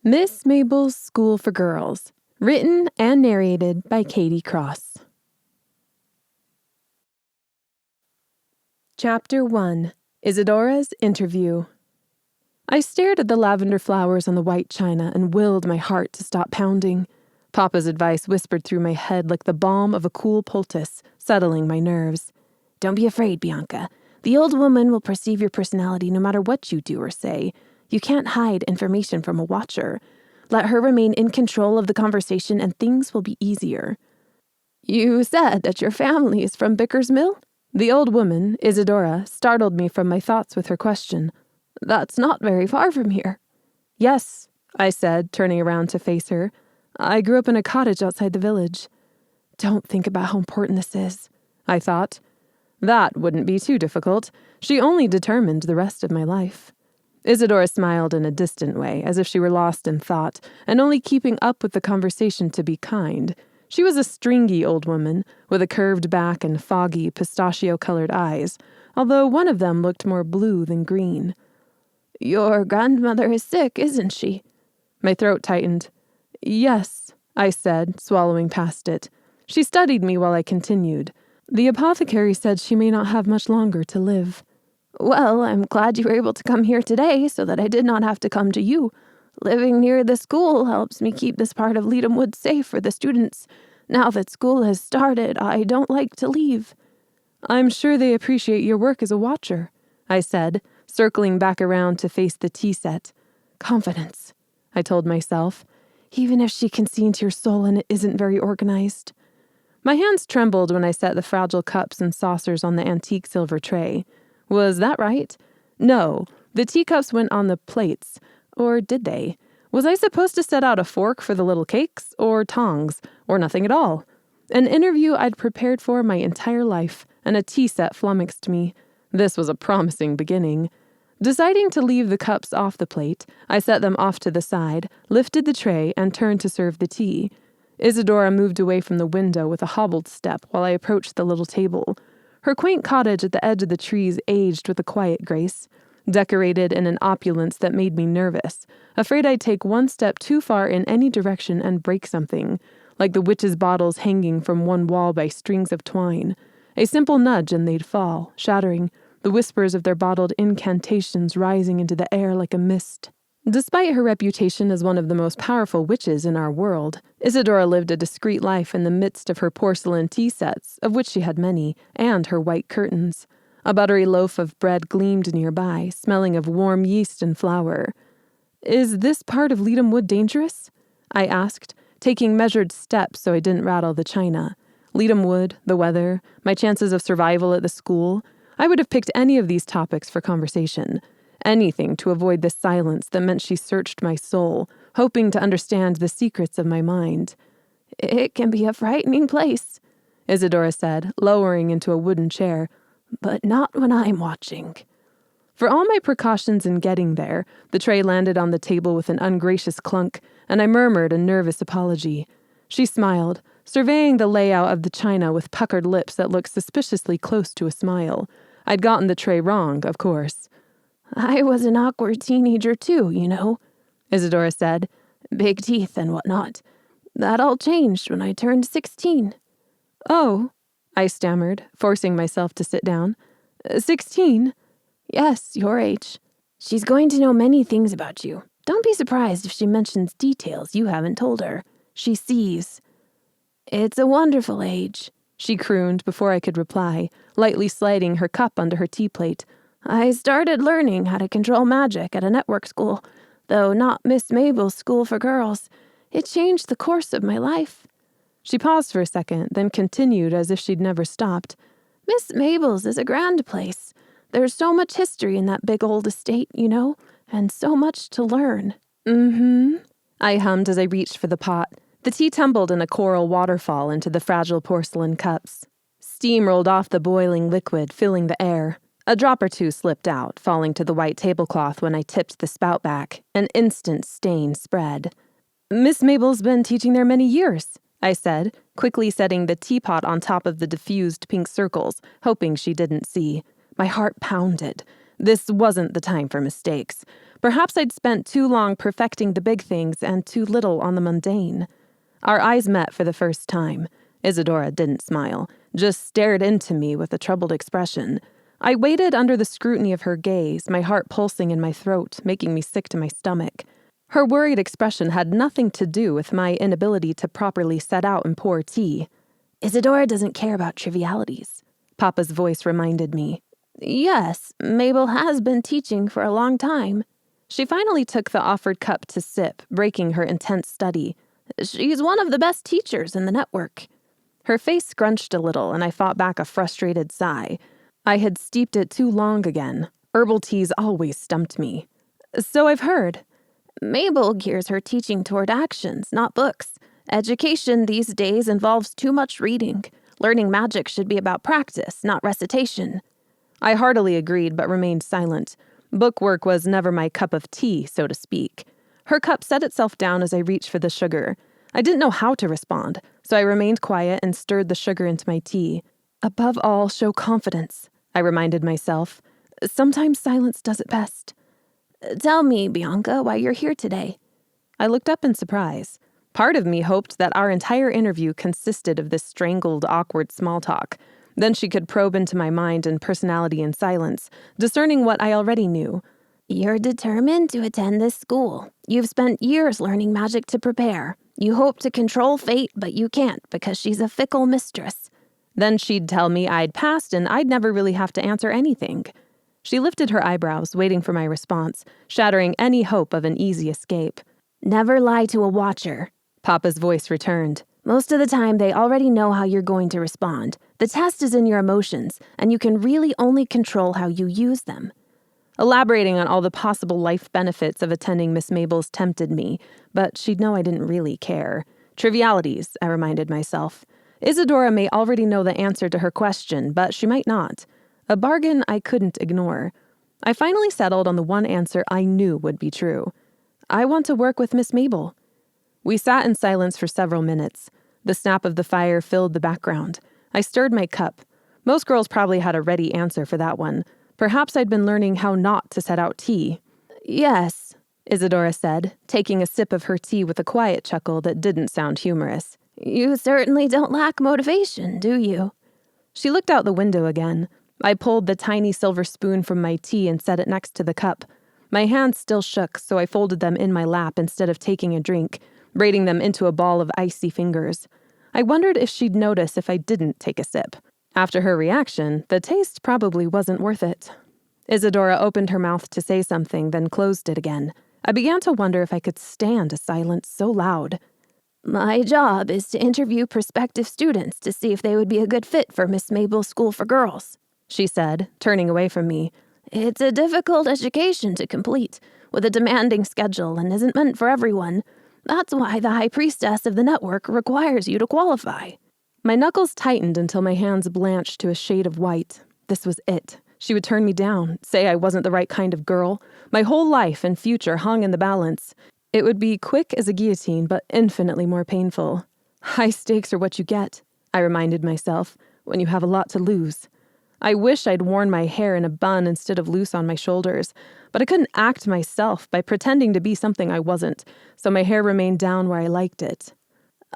Miss Mabel's School for Girls, written and narrated by Katie Cross. Chapter 1. Isadora's Interview. I stared at the lavender flowers on the white china and willed my heart to stop pounding. Papa's advice whispered through my head like the balm of a cool poultice, settling my nerves. Don't be afraid, Bianca. The old woman will perceive your personality no matter what you do or say. You can't hide information from a watcher. Let her remain in control of the conversation and things will be easier. You said that your family is from Bickersmill? The old woman, Isadora, startled me from my thoughts with her question. That's not very far from here. Yes, I said, turning around to face her. I grew up in a cottage outside the village. Don't think about how important this is, I thought. That wouldn't be too difficult. She only determined the rest of my life. Isadora smiled in a distant way, as if she were lost in thought, and only keeping up with the conversation to be kind. She was a stringy old woman, with a curved back and foggy, pistachio-colored eyes, although one of them looked more blue than green. Your grandmother is sick, isn't she? My throat tightened. Yes, I said, swallowing past it. She studied me while I continued. The apothecary said she may not have much longer to live. Well, I'm glad you were able to come here today so that I did not have to come to you. Living near the school helps me keep this part of Leadham Wood safe for the students. Now that school has started, I don't like to leave. I'm sure they appreciate your work as a watcher, I said, circling back around to face the tea set. Confidence, I told myself, even if she can see into your soul and it isn't very organized. My hands trembled when I set the fragile cups and saucers on the antique silver tray. Was that right? No, the teacups went on the plates. Or did they? Was I supposed to set out a fork for the little cakes, or tongs, or nothing at all? An interview I'd prepared for my entire life, and a tea set flummoxed me. This was a promising beginning. Deciding to leave the cups off the plate, I set them off to the side, lifted the tray, and turned to serve the tea. Isadora moved away from the window with a hobbled step while I approached the little table. Her quaint cottage at the edge of the trees aged with a quiet grace, decorated in an opulence that made me nervous, afraid I'd take one step too far in any direction and break something, like the witch's bottles hanging from one wall by strings of twine. A simple nudge and they'd fall, shattering, the whispers of their bottled incantations rising into the air like a mist. Despite her reputation as one of the most powerful witches in our world, Isadora lived a discreet life in the midst of her porcelain tea sets, of which she had many, and her white curtains. A buttery loaf of bread gleamed nearby, smelling of warm yeast and flour. Is this part of Leadham Wood dangerous? I asked, taking measured steps so I didn't rattle the china. Leadham Wood, the weather, my chances of survival at the school. I would have picked any of these topics for conversation. Anything to avoid the silence that meant she searched my soul, hoping to understand the secrets of my mind. It can be a frightening place, Isadora said, lowering into a wooden chair, but not when I'm watching. For all my precautions in getting there, the tray landed on the table with an ungracious clunk, and I murmured a nervous apology. She smiled, surveying the layout of the china with puckered lips that looked suspiciously close to a smile. I'd gotten the tray wrong, of course. I was an awkward teenager too, you know, Isadora said. Big teeth and whatnot. That all changed when I turned 16. Oh, I stammered, forcing myself to sit down. 16? Yes, your age. She's going to know many things about you. Don't be surprised if she mentions details you haven't told her. She sees. It's a wonderful age, she crooned before I could reply, lightly sliding her cup under her tea plate. I started learning how to control magic at a network school, though not Miss Mabel's School for Girls. It changed the course of my life. She paused for a second, then continued as if she'd never stopped. Miss Mabel's is a grand place. There's so much history in that big old estate, you know, and so much to learn. Mm-hmm, I hummed as I reached for the pot. The tea tumbled in a coral waterfall into the fragile porcelain cups. Steam rolled off the boiling liquid, filling the air. A drop or two slipped out, falling to the white tablecloth when I tipped the spout back. An instant stain spread. Miss Mabel's been teaching there many years, I said, quickly setting the teapot on top of the diffused pink circles, hoping she didn't see. My heart pounded. This wasn't the time for mistakes. Perhaps I'd spent too long perfecting the big things and too little on the mundane. Our eyes met for the first time. Isadora didn't smile, just stared into me with a troubled expression. I waited under the scrutiny of her gaze, my heart pulsing in my throat, making me sick to my stomach. Her worried expression had nothing to do with my inability to properly set out and pour tea. Isadora doesn't care about trivialities, Papa's voice reminded me. Yes, Mabel has been teaching for a long time. She finally took the offered cup to sip, breaking her intense study. She's one of the best teachers in the network. Her face scrunched a little, and I fought back a frustrated sigh. I had steeped it too long again. Herbal teas always stumped me. So I've heard. Mabel gears her teaching toward actions, not books. Education these days involves too much reading. Learning magic should be about practice, not recitation. I heartily agreed, but remained silent. Bookwork was never my cup of tea, so to speak. Her cup set itself down as I reached for the sugar. I didn't know how to respond, so I remained quiet and stirred the sugar into my tea. Above all, show confidence, I reminded myself. Sometimes silence does it best. Tell me, Bianca, why you're here today. I looked up in surprise. Part of me hoped that our entire interview consisted of this strangled, awkward small talk. Then she could probe into my mind and personality in silence, discerning what I already knew. You're determined to attend this school. You've spent years learning magic to prepare. You hope to control fate, but you can't because she's a fickle mistress. Then she'd tell me I'd passed and I'd never really have to answer anything. She lifted her eyebrows, waiting for my response, shattering any hope of an easy escape. Never lie to a watcher, Papa's voice returned. Most of the time, they already know how you're going to respond. The test is in your emotions, and you can really only control how you use them. Elaborating on all the possible life benefits of attending Miss Mabel's tempted me, but she'd know I didn't really care. Trivialities, I reminded myself. Isadora may already know the answer to her question, but she might not. A bargain I couldn't ignore. I finally settled on the one answer I knew would be true. I want to work with Miss Mabel. We sat in silence for several minutes. The snap of the fire filled the background. I stirred my cup. Most girls probably had a ready answer for that one. Perhaps I'd been learning how not to set out tea. Yes, Isadora said, taking a sip of her tea with a quiet chuckle that didn't sound humorous. You certainly don't lack motivation, do you? She looked out the window again. I pulled the tiny silver spoon from my tea and set it next to the cup. My hands still shook, so I folded them in my lap instead of taking a drink, braiding them into a ball of icy fingers. I wondered if she'd notice if I didn't take a sip. After her reaction, the taste probably wasn't worth it. Isadora opened her mouth to say something, then closed it again. I began to wonder if I could stand a silence so loud. My job is to interview prospective students to see if they would be a good fit for Miss Mabel's School for Girls, she said, turning away from me. It's a difficult education to complete, with a demanding schedule, and isn't meant for everyone. That's why the High Priestess of the network requires you to qualify. My knuckles tightened until my hands blanched to a shade of white. This was it. She would turn me down, say I wasn't the right kind of girl. My whole life and future hung in the balance. It would be quick as a guillotine, but infinitely more painful. High stakes are what you get, I reminded myself, when you have a lot to lose. I wish I'd worn my hair in a bun instead of loose on my shoulders, but I couldn't act myself by pretending to be something I wasn't, so my hair remained down where I liked it.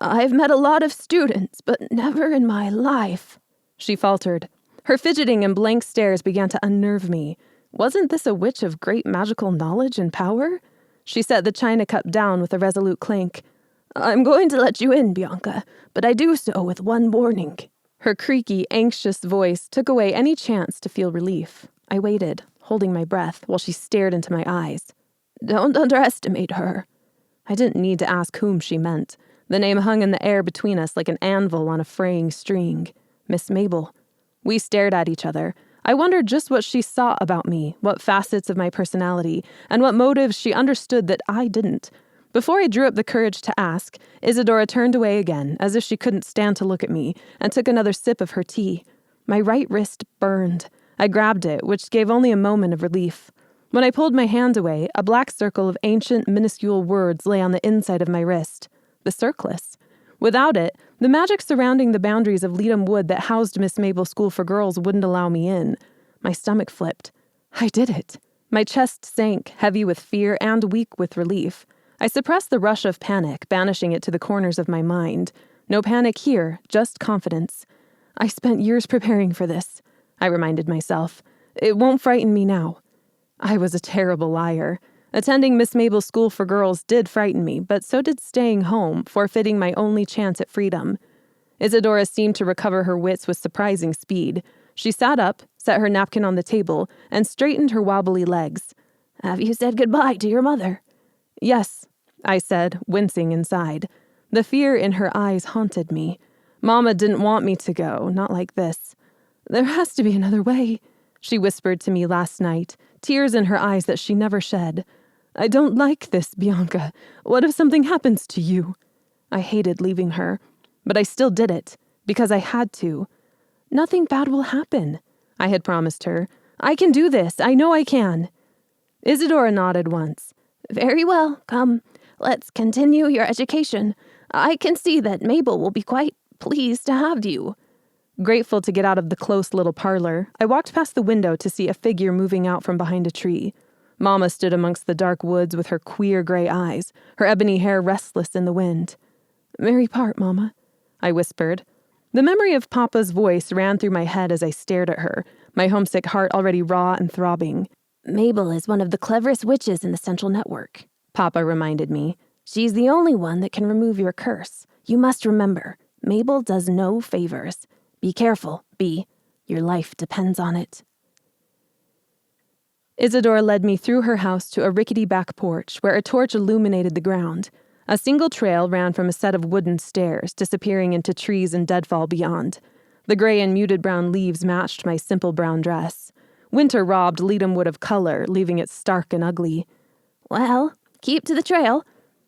I've met a lot of students, but never in my life, she faltered. Her fidgeting and blank stares began to unnerve me. Wasn't this a witch of great magical knowledge and power? She set the china cup down with a resolute clank. I'm going to let you in, Bianca, but I do so with one warning. Her creaky, anxious voice took away any chance to feel relief. I waited, holding my breath, while she stared into my eyes. Don't underestimate her. I didn't need to ask whom she meant. The name hung in the air between us like an anvil on a fraying string. Miss Mabel. We stared at each other. I wondered just what she saw about me, what facets of my personality, and what motives she understood that I didn't. Before I drew up the courage to ask, Isadora turned away again, as if she couldn't stand to look at me, and took another sip of her tea. My right wrist burned. I grabbed it, which gave only a moment of relief. When I pulled my hand away, a black circle of ancient, minuscule words lay on the inside of my wrist. The circlus. Without it, the magic surrounding the boundaries of Leadham Wood that housed Miss Mabel's School for Girls wouldn't allow me in. My stomach flipped. I did it. My chest sank, heavy with fear and weak with relief. I suppressed the rush of panic, banishing it to the corners of my mind. No panic here, just confidence. I spent years preparing for this, I reminded myself. It won't frighten me now. I was a terrible liar. Attending Miss Mabel's school for girls did frighten me, but so did staying home, forfeiting my only chance at freedom. Isadora seemed to recover her wits with surprising speed. She sat up, set her napkin on the table, and straightened her wobbly legs. "Have you said goodbye to your mother?" "Yes," I said, wincing inside. The fear in her eyes haunted me. Mama didn't want me to go, not like this. "There has to be another way," she whispered to me last night, tears in her eyes that she never shed. "I don't like this, Bianca. What if something happens to you?" I hated leaving her, but I still did it, because I had to. "Nothing bad will happen," I had promised her. "I can do this. I know I can." Isadora nodded once. "Very well. Come, let's continue your education. I can see that Mabel will be quite pleased to have you." Grateful to get out of the close little parlor, I walked past the window to see a figure moving out from behind a tree. Mama stood amongst the dark woods with her queer gray eyes, her ebony hair restless in the wind. "Merry part, Mama," I whispered. The memory of Papa's voice ran through my head as I stared at her, my homesick heart already raw and throbbing. "Mabel is one of the cleverest witches in the Central Network," Papa reminded me. "She's the only one that can remove your curse. You must remember, Mabel does no favors. Be careful, Bee. Your life depends on it." Isadora led me through her house to a rickety back porch where a torch illuminated the ground. A single trail ran from a set of wooden stairs, disappearing into trees and deadfall beyond. The gray and muted brown leaves matched my simple brown dress. Winter robbed Leadham Wood of color, leaving it stark and ugly. "Well, keep to the trail."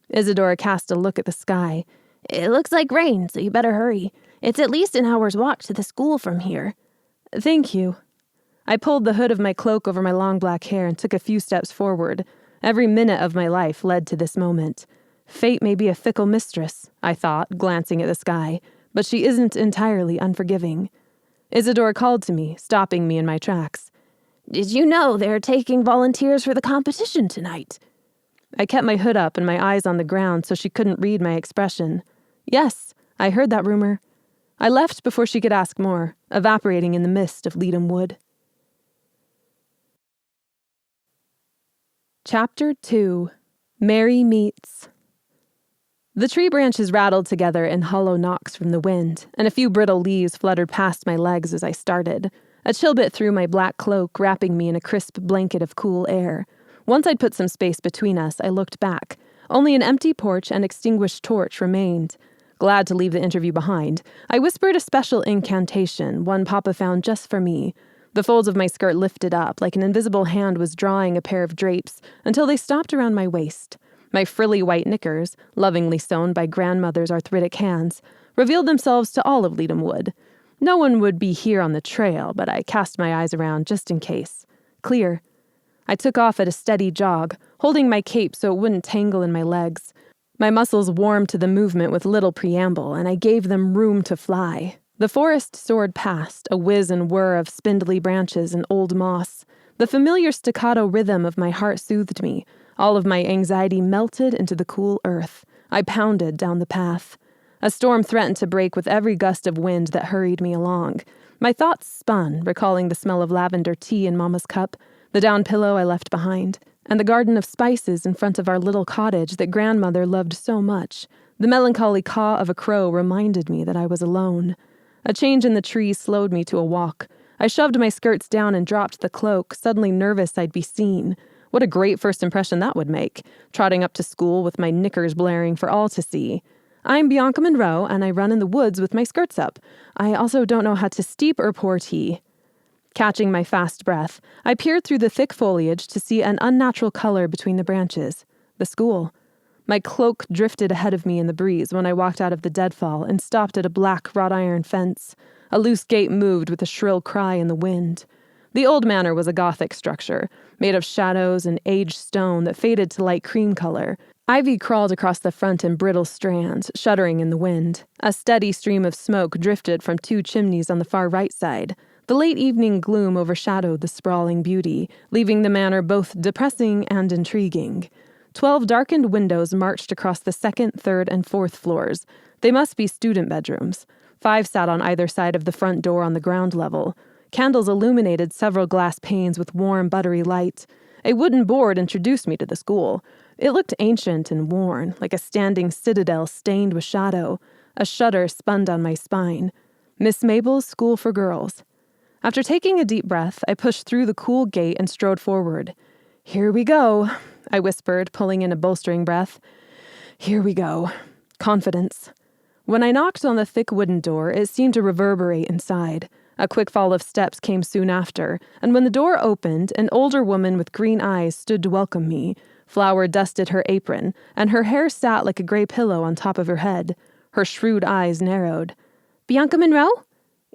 Isadora cast a look at the sky. "It looks like rain, so you better hurry. It's at least an hour's walk to the school from here." "Thank you." I pulled the hood of my cloak over my long black hair and took a few steps forward. Every minute of my life led to this moment. Fate may be a fickle mistress, I thought, glancing at the sky, but she isn't entirely unforgiving. Isadora called to me, stopping me in my tracks. "Did you know they're taking volunteers for the competition tonight?" I kept my hood up and my eyes on the ground so she couldn't read my expression. "Yes, I heard that rumor." I left before she could ask more, evaporating in the mist of Leadham Wood. Chapter 2. Mary Meets. The tree branches rattled together in hollow knocks from the wind, and a few brittle leaves fluttered past my legs as I started. A chill bit through my black cloak, wrapping me in a crisp blanket of cool air. Once I'd put some space between us, I looked back. Only an empty porch and extinguished torch remained. Glad to leave the interview behind, I whispered a special incantation, one Papa found just for me. The folds of my skirt lifted up, like an invisible hand was drawing a pair of drapes, until they stopped around my waist. My frilly white knickers, lovingly sewn by grandmother's arthritic hands, revealed themselves to all of Leadham Wood. No one would be here on the trail, but I cast my eyes around just in case. Clear. I took off at a steady jog, holding my cape so it wouldn't tangle in my legs. My muscles warmed to the movement with little preamble, and I gave them room to fly. The forest soared past, a whiz and whir of spindly branches and old moss. The familiar staccato rhythm of my heart soothed me. All of my anxiety melted into the cool earth. I pounded down the path. A storm threatened to break with every gust of wind that hurried me along. My thoughts spun, recalling the smell of lavender tea in Mama's cup, the down pillow I left behind, and the garden of spices in front of our little cottage that grandmother loved so much. The melancholy caw of a crow reminded me that I was alone. A change in the trees slowed me to a walk. I shoved my skirts down and dropped the cloak, suddenly nervous I'd be seen. What a great first impression that would make, trotting up to school with my knickers blaring for all to see. I'm Bianca Monroe, and I run in the woods with my skirts up. I also don't know how to steep or pour tea. Catching my fast breath, I peered through the thick foliage to see an unnatural color between the branches. The school. My cloak drifted ahead of me in the breeze when I walked out of the deadfall and stopped at a black wrought iron fence. A loose gate moved with a shrill cry in the wind. The old manor was a Gothic structure, made of shadows and aged stone that faded to light cream color. Ivy crawled across the front in brittle strands, shuddering in the wind. A steady stream of smoke drifted from two chimneys on the far right side. The late evening gloom overshadowed the sprawling beauty, leaving the manor both depressing and intriguing. 12 darkened windows marched across the second, third, and fourth floors. They must be student bedrooms. 5 sat on either side of the front door on the ground level. Candles illuminated several glass panes with warm, buttery light. A wooden board introduced me to the school. It looked ancient and worn, like a standing citadel stained with shadow. A shudder spun down my spine. Miss Mabel's School for Girls. After taking a deep breath, I pushed through the cool gate and strode forward. "Here we go," I whispered, pulling in a bolstering breath. "Here we go." Confidence. When I knocked on the thick wooden door, it seemed to reverberate inside. A quick fall of steps came soon after, and when the door opened, an older woman with green eyes stood to welcome me. Flour dusted her apron, and her hair sat like a gray pillow on top of her head. Her shrewd eyes narrowed. "Bianca Monroe?"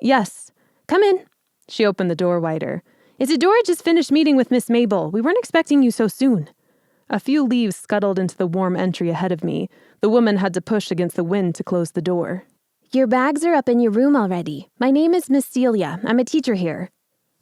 "Yes." "Come in." She opened the door wider. "Isadora just finished meeting with Miss Mabel. We weren't expecting you so soon." A few leaves scuttled into the warm entry ahead of me. The woman had to push against the wind to close the door. "Your bags are up in your room already. My name is Miss Celia. I'm a teacher here."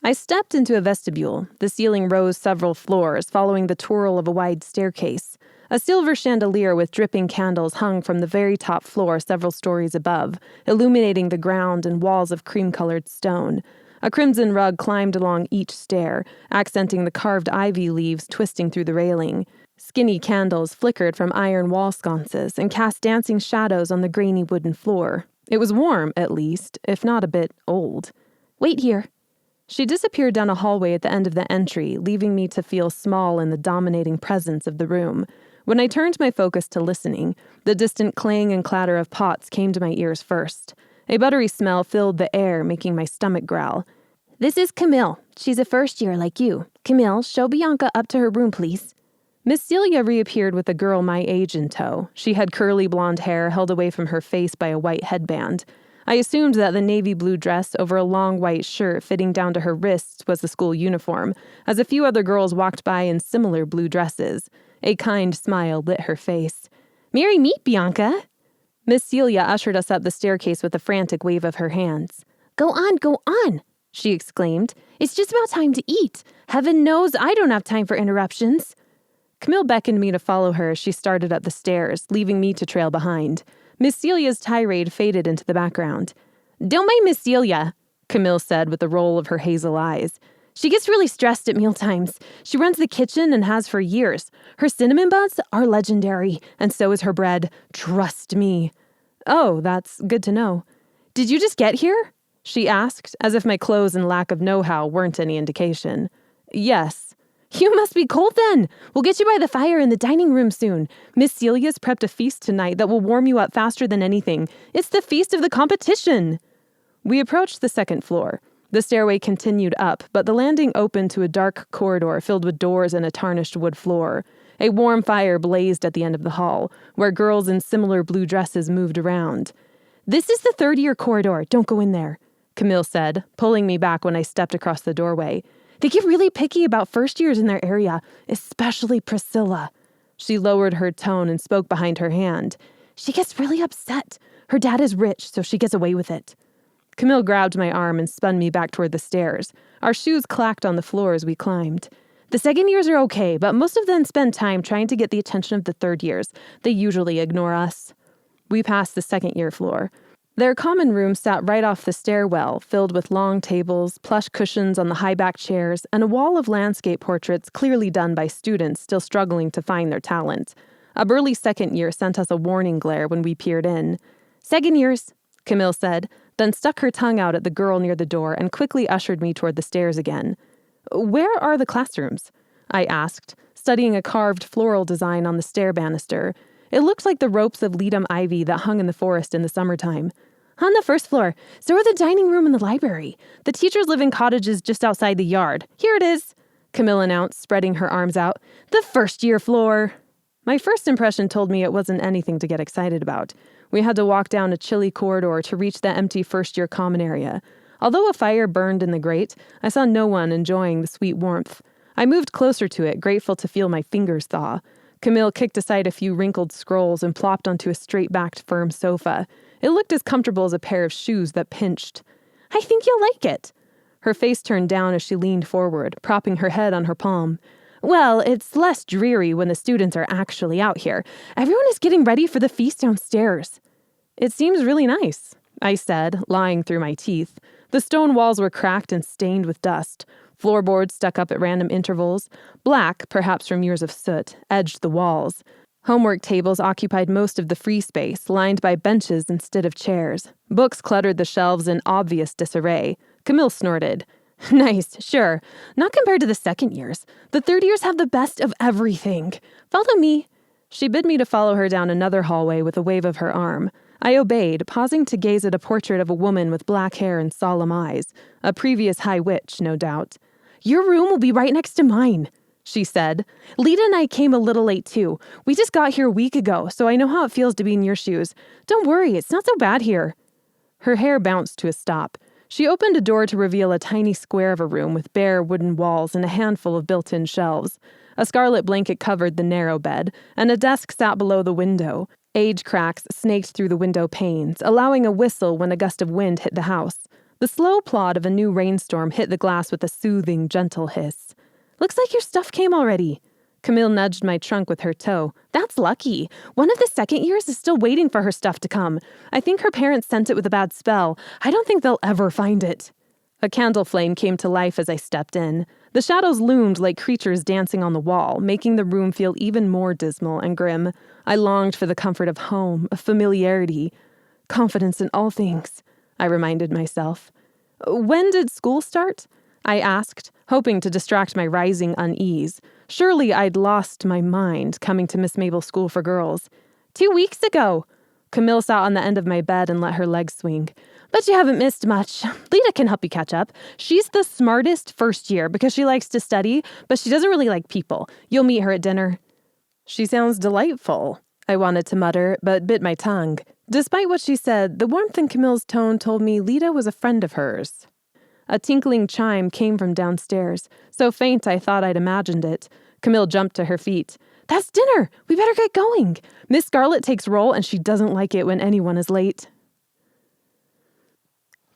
I stepped into a vestibule. The ceiling rose several floors, following the twirl of a wide staircase. A silver chandelier with dripping candles hung from the very top floor several stories above, illuminating the ground and walls of cream-colored stone. A crimson rug climbed along each stair, accenting the carved ivy leaves twisting through the railing. Skinny candles flickered from iron wall sconces and cast dancing shadows on the grainy wooden floor. It was warm, at least, if not a bit old. "Wait here." She disappeared down a hallway at the end of the entry, leaving me to feel small in the dominating presence of the room. When I turned my focus to listening, the distant clang and clatter of pots came to my ears first. A buttery smell filled the air, making my stomach growl. "This is Camille. She's a first year like you. Camille, show Bianca up to her room, please." Miss Celia reappeared with a girl my age in tow. She had curly blonde hair held away from her face by a white headband. I assumed that the navy blue dress over a long white shirt fitting down to her wrists was the school uniform, as a few other girls walked by in similar blue dresses. A kind smile lit her face. "Merry meet, Bianca." Miss Celia ushered us up the staircase with a frantic wave of her hands. Go on," she exclaimed. "It's just about time to eat. Heaven knows I don't have time for interruptions." Camille beckoned me to follow her as she started up the stairs, leaving me to trail behind. Miss Celia's tirade faded into the background. "Don't mind Miss Celia," Camille said with a roll of her hazel eyes. "She gets really stressed at mealtimes. She runs the kitchen and has for years. Her cinnamon buns are legendary, and so is her bread. Trust me." "Oh, that's good to know." "Did you just get here?" she asked, as if my clothes and lack of know-how weren't any indication. "Yes." "You must be cold then. We'll get you by the fire in the dining room soon. Miss Celia's prepped a feast tonight that will warm you up faster than anything. It's the feast of the competition." We approached the second floor. The stairway continued up, but the landing opened to a dark corridor filled with doors and a tarnished wood floor. A warm fire blazed at the end of the hall, where girls in similar blue dresses moved around. "This is the third-year corridor. Don't go in there," Camille said, pulling me back when I stepped across the doorway. "They get really picky about first years in their area, especially Priscilla." She lowered her tone and spoke behind her hand. "She gets really upset. Her dad is rich, so she gets away with it." Camille grabbed my arm and spun me back toward the stairs. Our shoes clacked on the floor as we climbed. "The second years are okay, but most of them spend time trying to get the attention of the third years. They usually ignore us." We passed the second-year floor. Their common room sat right off the stairwell, filled with long tables, plush cushions on the high-back chairs, and a wall of landscape portraits clearly done by students still struggling to find their talent. A burly second year sent us a warning glare when we peered in. "Second years," Camille said, then stuck her tongue out at the girl near the door and quickly ushered me toward the stairs again. "Where are the classrooms?" I asked, studying a carved floral design on the stair banister. It looked like the ropes of ledum ivy that hung in the forest in the summertime. "On the first floor. So are the dining room and the library. The teachers live in cottages just outside the yard. Here it is," Camille announced, spreading her arms out. "The first-year floor." My first impression told me it wasn't anything to get excited about. We had to walk down a chilly corridor to reach the empty first-year common area. Although a fire burned in the grate, I saw no one enjoying the sweet warmth. I moved closer to it, grateful to feel my fingers thaw. Camille kicked aside a few wrinkled scrolls and plopped onto a straight-backed firm sofa. It looked as comfortable as a pair of shoes that pinched. "I think you'll like it." Her face turned down as she leaned forward, propping her head on her palm. Well, it's less dreary when the students are actually out here. Everyone is getting ready for the feast downstairs. It seems really nice, I said, lying through my teeth. The stone walls were cracked and stained with dust. Floorboards stuck up at random intervals. Black, perhaps from years of soot, edged the walls. Homework tables occupied most of the free space, lined by benches instead of chairs. Books cluttered the shelves in obvious disarray. Camille snorted. Nice, sure. Not compared to the second years. The third years have the best of everything. Follow me. She bid me to follow her down another hallway with a wave of her arm. I obeyed, pausing to gaze at a portrait of a woman with black hair and solemn eyes. A previous high witch, no doubt. Your room will be right next to mine, she said. Lita and I came a little late, too. We just got here a week ago, so I know how it feels to be in your shoes. Don't worry, it's not so bad here. Her hair bounced to a stop. She opened a door to reveal a tiny square of a room with bare wooden walls and a handful of built-in shelves. A scarlet blanket covered the narrow bed, and a desk sat below the window. Age cracks snaked through the window panes, allowing a whistle when a gust of wind hit the house. The slow plod of a new rainstorm hit the glass with a soothing, gentle hiss. Looks like your stuff came already. Camille nudged my trunk with her toe. That's lucky. One of the second years is still waiting for her stuff to come. I think her parents sent it with a bad spell. I don't think they'll ever find it. A candle flame came to life as I stepped in. The shadows loomed like creatures dancing on the wall, making the room feel even more dismal and grim. I longed for the comfort of home, of familiarity. Confidence in all things, I reminded myself. When did school start? I asked, hoping to distract my rising unease. Surely I'd lost my mind coming to Miss Mabel School for Girls. 2 weeks ago. Camille sat on the end of my bed and let her legs swing. Bet you haven't missed much. Lita can help you catch up. She's the smartest first year because she likes to study, but she doesn't really like people. You'll meet her at dinner. She sounds delightful, I wanted to mutter, but bit my tongue. Despite what she said, the warmth in Camille's tone told me Lita was a friend of hers. A tinkling chime came from downstairs, so faint I thought I'd imagined it. Camille jumped to her feet. That's dinner! We better get going! Miss Scarlet takes roll, and she doesn't like it when anyone is late.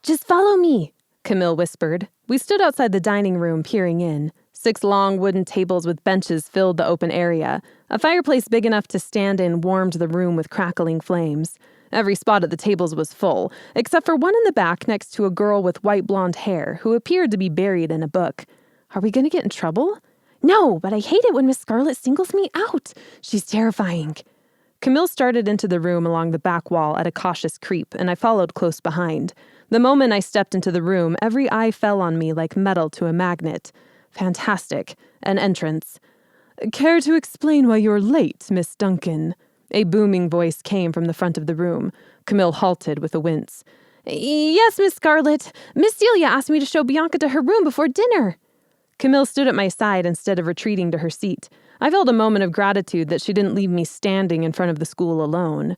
Just follow me, Camille whispered. We stood outside the dining room, peering in. 6 long wooden tables with benches filled the open area. A fireplace big enough to stand in warmed the room with crackling flames. Every spot at the tables was full, except for one in the back next to a girl with white blonde hair who appeared to be buried in a book. Are we going to get in trouble? No, but I hate it when Miss Scarlet singles me out. She's terrifying. Camille started into the room along the back wall at a cautious creep, and I followed close behind. The moment I stepped into the room, every eye fell on me like metal to a magnet. Fantastic. An entrance. Care to explain why you're late, Miss Duncan? A booming voice came from the front of the room. Camille halted with a wince. Yes, Miss Scarlet. Miss Celia asked me to show Bianca to her room before dinner. Camille stood at my side instead of retreating to her seat. I felt a moment of gratitude that she didn't leave me standing in front of the school alone.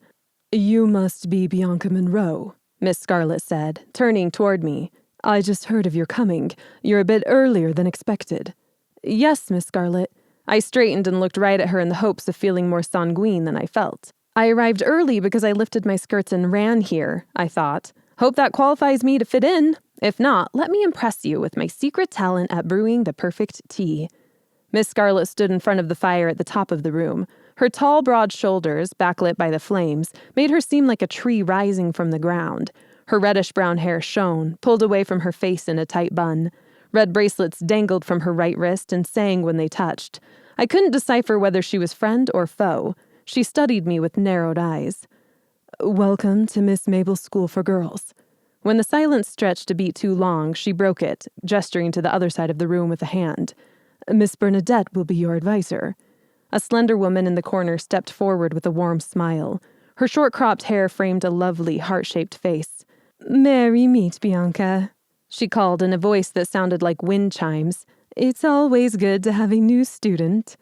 You must be Bianca Monroe, Miss Scarlet said, turning toward me. I just heard of your coming. You're a bit earlier than expected. Yes, Miss Scarlet. I straightened and looked right at her in the hopes of feeling more sanguine than I felt. I arrived early because I lifted my skirts and ran here, I thought. Hope that qualifies me to fit in. If not, let me impress you with my secret talent at brewing the perfect tea. Miss Scarlet stood in front of the fire at the top of the room. Her tall, broad shoulders, backlit by the flames, made her seem like a tree rising from the ground. Her reddish-brown hair shone, pulled away from her face in a tight bun. Red bracelets dangled from her right wrist and sang when they touched. I couldn't decipher whether she was friend or foe. She studied me with narrowed eyes. Welcome to Miss Mabel's School for Girls. When the silence stretched a beat too long, she broke it, gesturing to the other side of the room with a hand. Miss Bernadette will be your advisor. A slender woman in the corner stepped forward with a warm smile. Her short-cropped hair framed a lovely, heart-shaped face. Merry meet, Bianca, she called in a voice that sounded like wind chimes. It's always good to have a new student.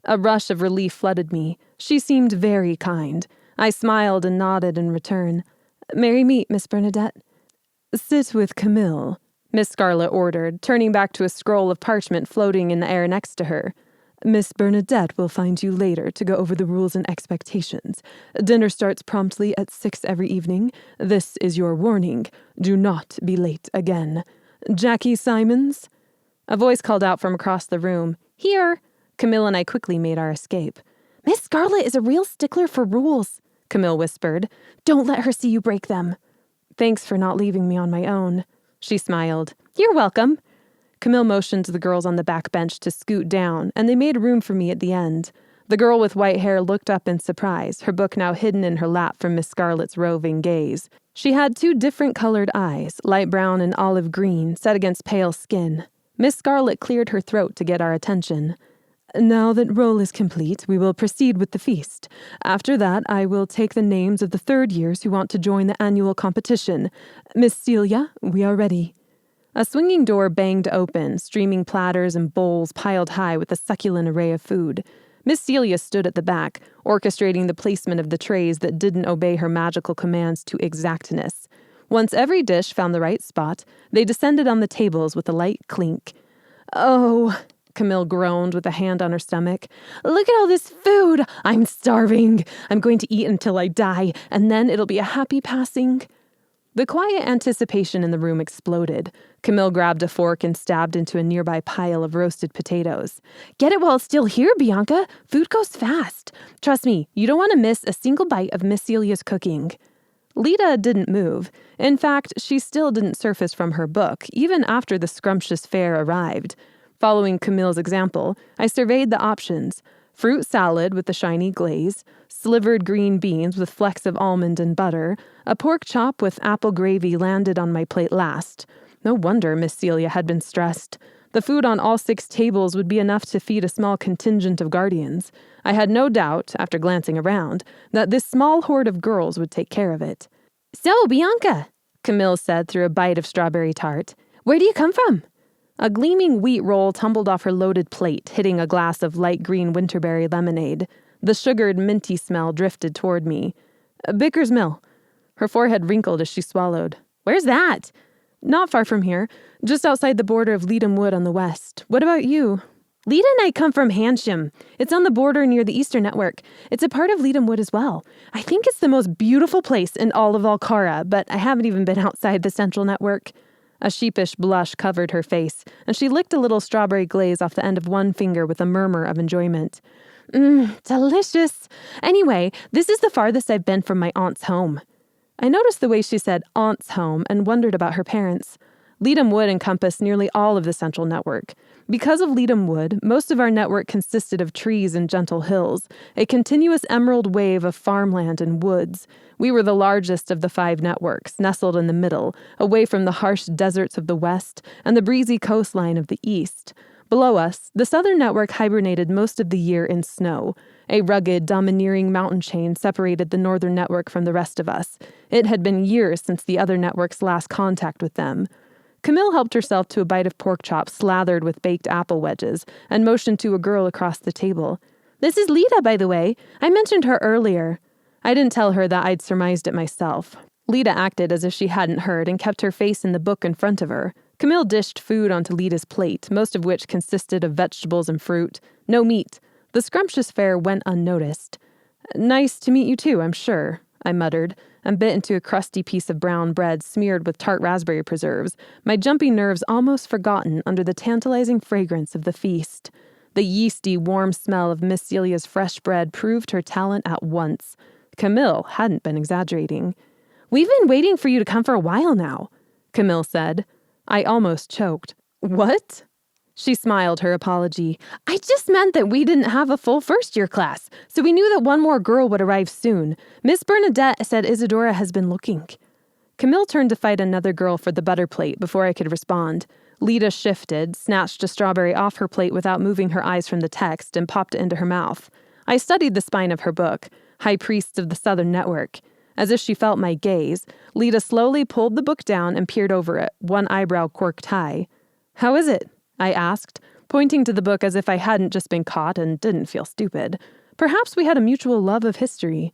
A rush of relief flooded me. She seemed very kind. I smiled and nodded in return. Merry meet, Miss Bernadette. Sit with Camille, Miss Scarlet ordered, turning back to a scroll of parchment floating in the air next to her. Miss Bernadette will find you later to go over the rules and expectations. Dinner starts promptly at 6 every evening. This is your warning. Do not be late again. Jackie Simons? A voice called out from across the room. Here! Camille and I quickly made our escape. Miss Scarlet is a real stickler for rules, Camille whispered. Don't let her see you break them. Thanks for not leaving me on my own. She smiled. You're welcome. Camille motioned to the girls on the back bench to scoot down, and they made room for me at the end. The girl with white hair looked up in surprise, her book now hidden in her lap from Miss Scarlet's roving gaze. She had 2 different colored eyes, light brown and olive green, set against pale skin. Miss Scarlet cleared her throat to get our attention. Now that roll is complete, we will proceed with the feast. After that, I will take the names of the 3rd years who want to join the annual competition. Miss Celia, we are ready. A swinging door banged open, streaming platters and bowls piled high with a succulent array of food. Miss Celia stood at the back, orchestrating the placement of the trays that didn't obey her magical commands to exactness. Once every dish found the right spot, they descended on the tables with a light clink. Oh, Camille groaned with a hand on her stomach. Look at all this food! I'm starving. I'm going to eat until I die, and then it'll be a happy passing. The quiet anticipation in the room exploded. Camille grabbed a fork and stabbed into a nearby pile of roasted potatoes. Get it while it's still here, Bianca. Food goes fast. Trust me, you don't want to miss a single bite of Miss Celia's cooking. Lita didn't move. In fact, she still didn't surface from her book, even after the scrumptious fare arrived. Following Camille's example, I surveyed the options. Fruit salad with a shiny glaze, slivered green beans with flecks of almond and butter, a pork chop with apple gravy landed on my plate last. No wonder Miss Celia had been stressed. The food on all 6 tables would be enough to feed a small contingent of guardians. I had no doubt, after glancing around, that this small horde of girls would take care of it. So, Bianca, Camille said through a bite of strawberry tart, where do you come from? A gleaming wheat roll tumbled off her loaded plate, hitting a glass of light green winterberry lemonade. The sugared, minty smell drifted toward me. Bicker's Mill. Her forehead wrinkled as she swallowed. Where's that? Not far from here, just outside the border of Leadham Wood on the west. What about you? Lita and I come from Hansham. It's on the border near the Eastern Network. It's a part of Leadham Wood as well. I think it's the most beautiful place in all of Alcara, but I haven't even been outside the Central Network. A sheepish blush covered her face, and she licked a little strawberry glaze off the end of one finger with a murmur of enjoyment. Delicious. Anyway, this is the farthest I've been from my aunt's home. I noticed the way she said aunt's home and wondered about her parents. Leadham Wood encompassed nearly all of the Central Network. Because of Leadham Wood, most of our network consisted of trees and gentle hills, a continuous emerald wave of farmland and woods. We were the largest of the 5 networks, nestled in the middle, away from the harsh deserts of the west and the breezy coastline of the east. Below us, the Southern Network hibernated most of the year in snow. A rugged, domineering mountain chain separated the Northern Network from the rest of us. It had been years since the other network's last contact with them. Camille helped herself to a bite of pork chop slathered with baked apple wedges and motioned to a girl across the table. This is Lita, by the way. I mentioned her earlier. I didn't tell her that I'd surmised it myself. Lita acted as if she hadn't heard and kept her face in the book in front of her. Camille dished food onto Lita's plate, most of which consisted of vegetables and fruit. No meat. The scrumptious fare went unnoticed. Nice to meet you too, I'm sure, I muttered, and bit into a crusty piece of brown bread smeared with tart raspberry preserves, my jumpy nerves almost forgotten under the tantalizing fragrance of the feast. The yeasty, warm smell of Miss Celia's fresh bread proved her talent at once. Camille hadn't been exaggerating. We've been waiting for you to come for a while now, Camille said. I almost choked. What? She smiled her apology. I just meant that we didn't have a full first-year class, so we knew that one more girl would arrive soon. Miss Bernadette said Isadora has been looking. Camille turned to fight another girl for the butter plate before I could respond. Lita shifted, snatched a strawberry off her plate without moving her eyes from the text, and popped it into her mouth. I studied the spine of her book, High Priests of the Southern Network. As if she felt my gaze, Lita slowly pulled the book down and peered over it, one eyebrow quirked high. How is it? I asked, pointing to the book as if I hadn't just been caught and didn't feel stupid. Perhaps we had a mutual love of history.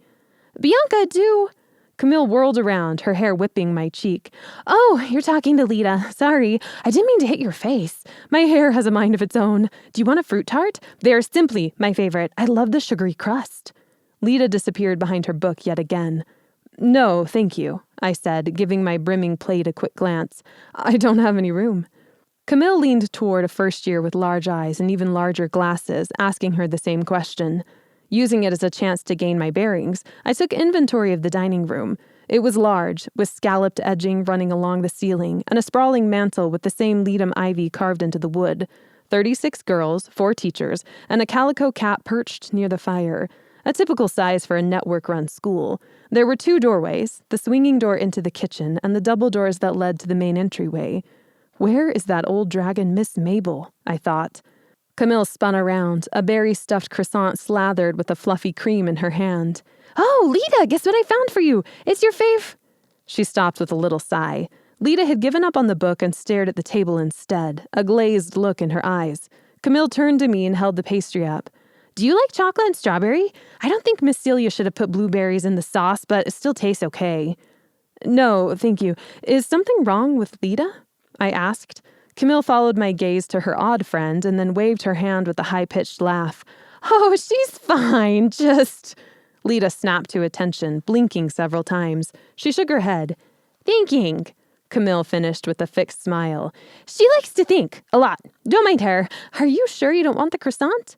Bianca, do... Camille whirled around, her hair whipping my cheek. Oh, you're talking to Lita. Sorry, I didn't mean to hit your face. My hair has a mind of its own. Do you want a fruit tart? They're simply my favorite. I love the sugary crust. Lita disappeared behind her book yet again. No, thank you, I said, giving my brimming plate a quick glance. I don't have any room. Camille leaned toward a first year with large eyes and even larger glasses, asking her the same question. Using it as a chance to gain my bearings, I took inventory of the dining room. It was large, with scalloped edging running along the ceiling, and a sprawling mantel with the same ledum ivy carved into the wood. 36 girls, 4 teachers, and a calico cat perched near the fire. A typical size for a network-run school. There were 2 doorways, the swinging door into the kitchen and the double doors that led to the main entryway. Where is that old dragon Miss Mabel? I thought. Camille spun around, a berry-stuffed croissant slathered with a fluffy cream in her hand. Oh, Lita, guess what I found for you? It's your fave. She stopped with a little sigh. Lita had given up on the book and stared at the table instead, a glazed look in her eyes. Camille turned to me and held the pastry up. Do you like chocolate and strawberry? I don't think Miss Celia should have put blueberries in the sauce, but it still tastes okay. No, thank you. Is something wrong with Lita? I asked. Camille followed my gaze to her odd friend and then waved her hand with a high-pitched laugh. Oh, she's fine, just... Lita snapped to attention, blinking several times. She shook her head. Thinking, Camille finished with a fixed smile. She likes to think, a lot. Don't mind her. Are you sure you don't want the croissant?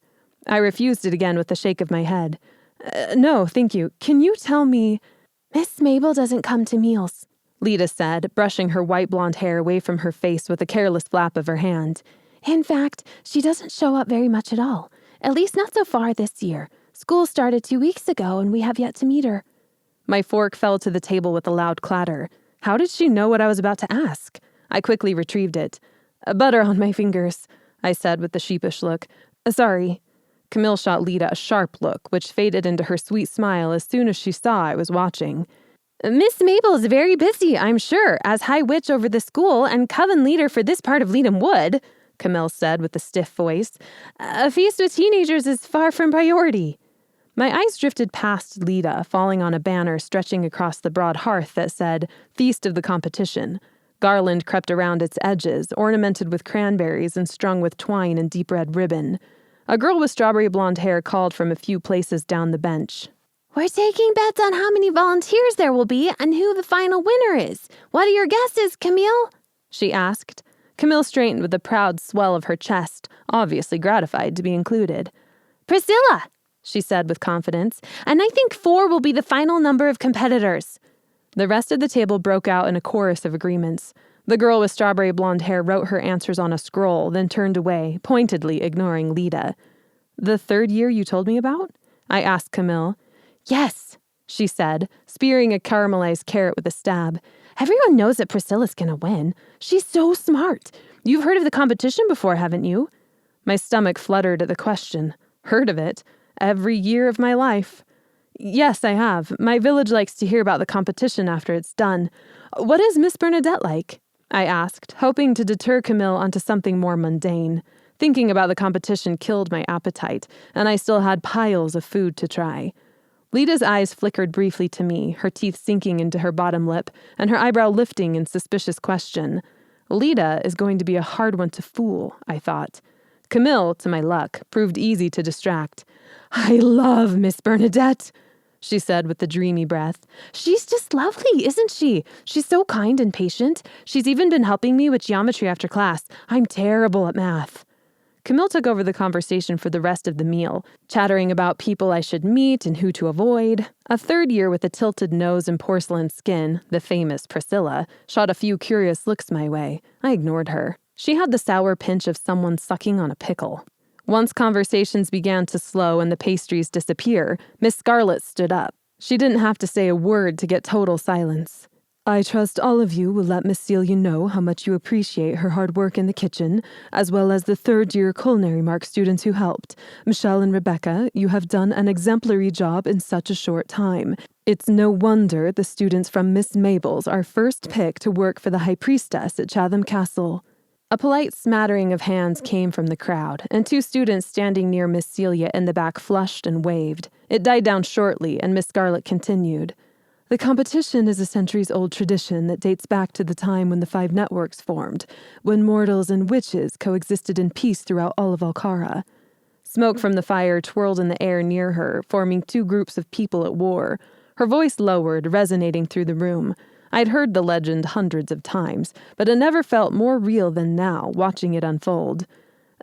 I refused it again with a shake of my head. No, thank you. Can you tell me... Miss Mabel doesn't come to meals, Lita said, brushing her white blonde hair away from her face with a careless flap of her hand. In fact, she doesn't show up very much at all. At least not so far this year. School started 2 weeks ago, and we have yet to meet her. My fork fell to the table with a loud clatter. How did she know what I was about to ask? I quickly retrieved it. Butter on my fingers, I said with a sheepish look. Sorry. Camille shot Lita a sharp look, which faded into her sweet smile as soon as she saw I was watching. Miss Mabel is very busy, I'm sure, as High Witch over the school and coven leader for this part of Leadham Wood, Camille said with a stiff voice. A feast with teenagers is far from priority. My eyes drifted past Lita, falling on a banner stretching across the broad hearth that said, Feast of the Competition. Garland crept around its edges, ornamented with cranberries and strung with twine and deep red ribbon. A girl with strawberry blonde hair called from a few places down the bench. We're taking bets on how many volunteers there will be and who the final winner is. What are your guesses, Camille? She asked. Camille straightened with a proud swell of her chest, obviously gratified to be included. Priscilla, she said with confidence, and I think 4 will be the final number of competitors. The rest of the table broke out in a chorus of agreements. The girl with strawberry blonde hair wrote her answers on a scroll, then turned away, pointedly ignoring Lita. The 3rd year you told me about? I asked Camille. Yes, she said, spearing a caramelized carrot with a stab. Everyone knows that Priscilla's gonna win. She's so smart. You've heard of the competition before, haven't you? My stomach fluttered at the question. Heard of it? Every year of my life. Yes, I have. My village likes to hear about the competition after it's done. What is Miss Bernadette like? I asked, hoping to deter Camille onto something more mundane. Thinking about the competition killed my appetite, and I still had piles of food to try. Lita's eyes flickered briefly to me, her teeth sinking into her bottom lip, and her eyebrow lifting in suspicious question. Lita is going to be a hard one to fool, I thought. Camille, to my luck, proved easy to distract. I love Miss Bernadette, she said with a dreamy breath. She's just lovely, isn't she? She's so kind and patient. She's even been helping me with geometry after class. I'm terrible at math. Camille took over the conversation for the rest of the meal, chattering about people I should meet and who to avoid. A 3rd year with a tilted nose and porcelain skin, the famous Priscilla, shot a few curious looks my way. I ignored her. She had the sour pinch of someone sucking on a pickle. Once conversations began to slow and the pastries disappear, Miss Scarlet stood up. She didn't have to say a word to get total silence. I trust all of you will let Miss Celia know how much you appreciate her hard work in the kitchen, as well as the 3rd-year culinary mark students who helped. Michelle and Rebecca, you have done an exemplary job in such a short time. It's no wonder the students from Miss Mabel's are first pick to work for the High Priestess at Chatham Castle. A polite smattering of hands came from the crowd, and 2 students standing near Miss Celia in the back flushed and waved. It died down shortly, and Miss Scarlet continued. The competition is a centuries-old tradition that dates back to the time when the 5 networks formed, when mortals and witches coexisted in peace throughout all of Alcara. Smoke from the fire twirled in the air near her, forming 2 groups of people at war. Her voice lowered, resonating through the room. I'd heard the legend hundreds of times, but it never felt more real than now, watching it unfold.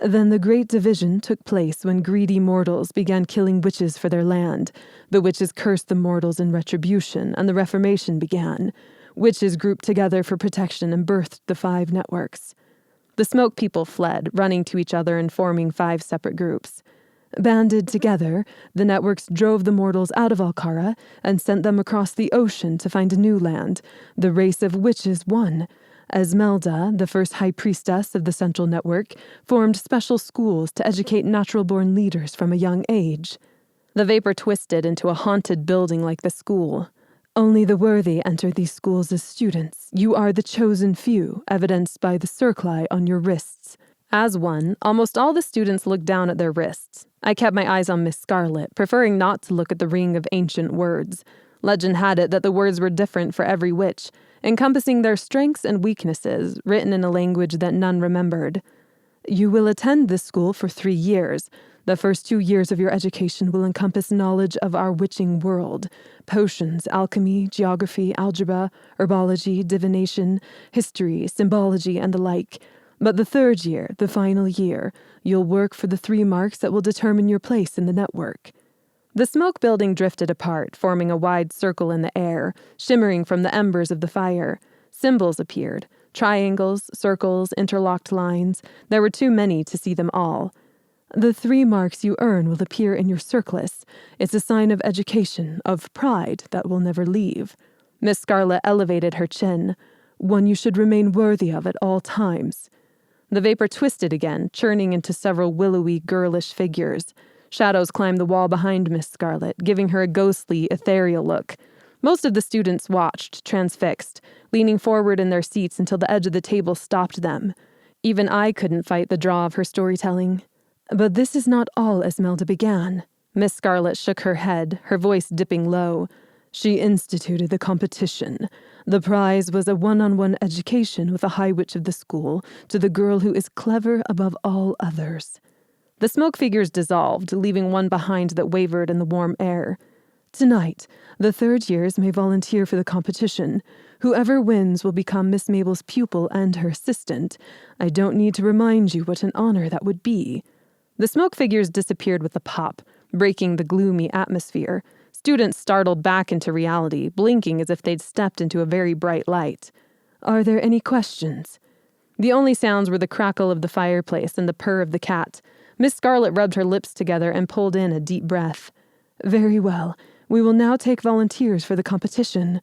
Then the Great Division took place when greedy mortals began killing witches for their land. The witches cursed the mortals in retribution, and the Reformation began. Witches grouped together for protection and birthed the 5 networks. The smoke people fled, running to each other and forming 5 separate groups. Banded together, the networks drove the mortals out of Alcara and sent them across the ocean to find a new land. The race of witches won. Esmelda, the first high priestess of the Central Network, formed special schools to educate natural-born leaders from a young age. The vapor twisted into a haunted building like the school. Only the worthy enter these schools as students. You are the chosen few, evidenced by the cercli on your wrists. As one, almost all the students looked down at their wrists. I kept my eyes on Miss Scarlet, preferring not to look at the ring of ancient words. Legend had it that the words were different for every witch, encompassing their strengths and weaknesses, written in a language that none remembered. You will attend this school for 3 years. The first 2 years of your education will encompass knowledge of our witching world, potions, alchemy, geography, algebra, herbology, divination, history, symbology, and the like. But the 3rd year, the final year, you'll work for the 3 marks that will determine your place in the network. The smoke building drifted apart, forming a wide circle in the air, shimmering from the embers of the fire. Symbols appeared. Triangles, circles, interlocked lines. There were too many to see them all. The 3 marks you earn will appear in your circlets. It's a sign of education, of pride that will never leave. Miss Scarlet elevated her chin. One you should remain worthy of at all times. The vapor twisted again, churning into several willowy, girlish figures. Shadows climbed the wall behind Miss Scarlet, giving her a ghostly, ethereal look. Most of the students watched, transfixed, leaning forward in their seats until the edge of the table stopped them. Even I couldn't fight the draw of her storytelling. But this is not all Esmelda began. Miss Scarlet shook her head, her voice dipping low. She instituted the competition. The prize was a one-on-one education with a high witch of the school to the girl who is clever above all others. The smoke figures dissolved, leaving one behind that wavered in the warm air. Tonight, the 3rd years may volunteer for the competition. Whoever wins will become Miss Mabel's pupil and her assistant. I don't need to remind you what an honor that would be. The smoke figures disappeared with a pop, breaking the gloomy atmosphere. Students startled back into reality, blinking as if they'd stepped into a very bright light. Are there any questions? The only sounds were the crackle of the fireplace and the purr of the cat. Miss Scarlet rubbed her lips together and pulled in a deep breath. Very well. We will now take volunteers for the competition.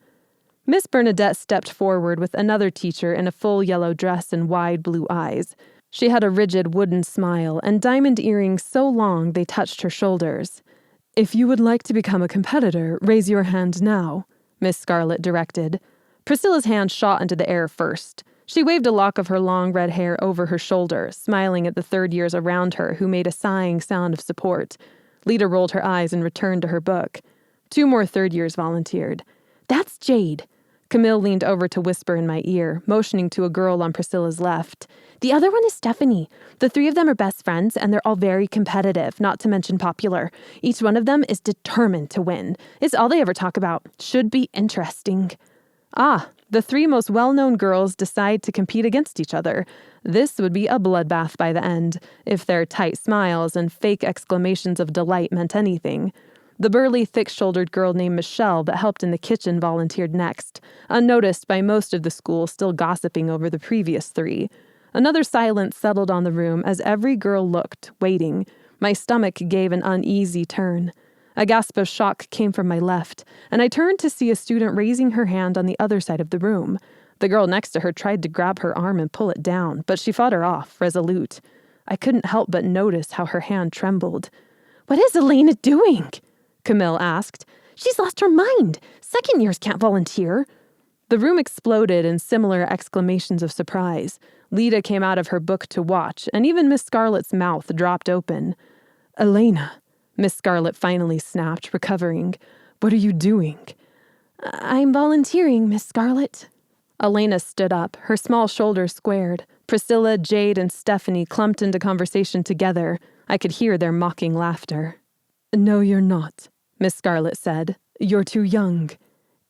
Miss Bernadette stepped forward with another teacher in a full yellow dress and wide blue eyes. She had a rigid wooden smile and diamond earrings so long they touched her shoulders. If you would like to become a competitor, raise your hand now, Miss Scarlet directed. Priscilla's hand shot into the air first. She waved a lock of her long red hair over her shoulder, smiling at the 3rd years around her who made a sighing sound of support. Lita rolled her eyes and returned to her book. 2 more 3rd years volunteered. That's Jade. Camille leaned over to whisper in my ear, motioning to a girl on Priscilla's left. The other one is Stephanie. The 3 of them are best friends, and they're all very competitive, not to mention popular. Each one of them is determined to win. It's all they ever talk about. Should be interesting. Ah, the 3 most well-known girls decide to compete against each other. This would be a bloodbath by the end, if their tight smiles and fake exclamations of delight meant anything. The burly, thick-shouldered girl named Michelle that helped in the kitchen volunteered next, unnoticed by most of the school still gossiping over the previous 3. Another silence settled on the room as every girl looked, waiting. My stomach gave an uneasy turn. A gasp of shock came from my left, and I turned to see a student raising her hand on the other side of the room. The girl next to her tried to grab her arm and pull it down, but she fought her off, resolute. I couldn't help but notice how her hand trembled. "What is Elena doing?" Camille asked. "She's lost her mind. 2nd years can't volunteer." The room exploded in similar exclamations of surprise. Lita came out of her book to watch, and even Miss Scarlet's mouth dropped open. "Elena," Miss Scarlet finally snapped, recovering. "What are you doing?" "I'm volunteering, Miss Scarlet." Elena stood up, her small shoulders squared. Priscilla, Jade, and Stephanie clumped into conversation together. I could hear their mocking laughter. "No, you're not," Miss Scarlet said. You're too young."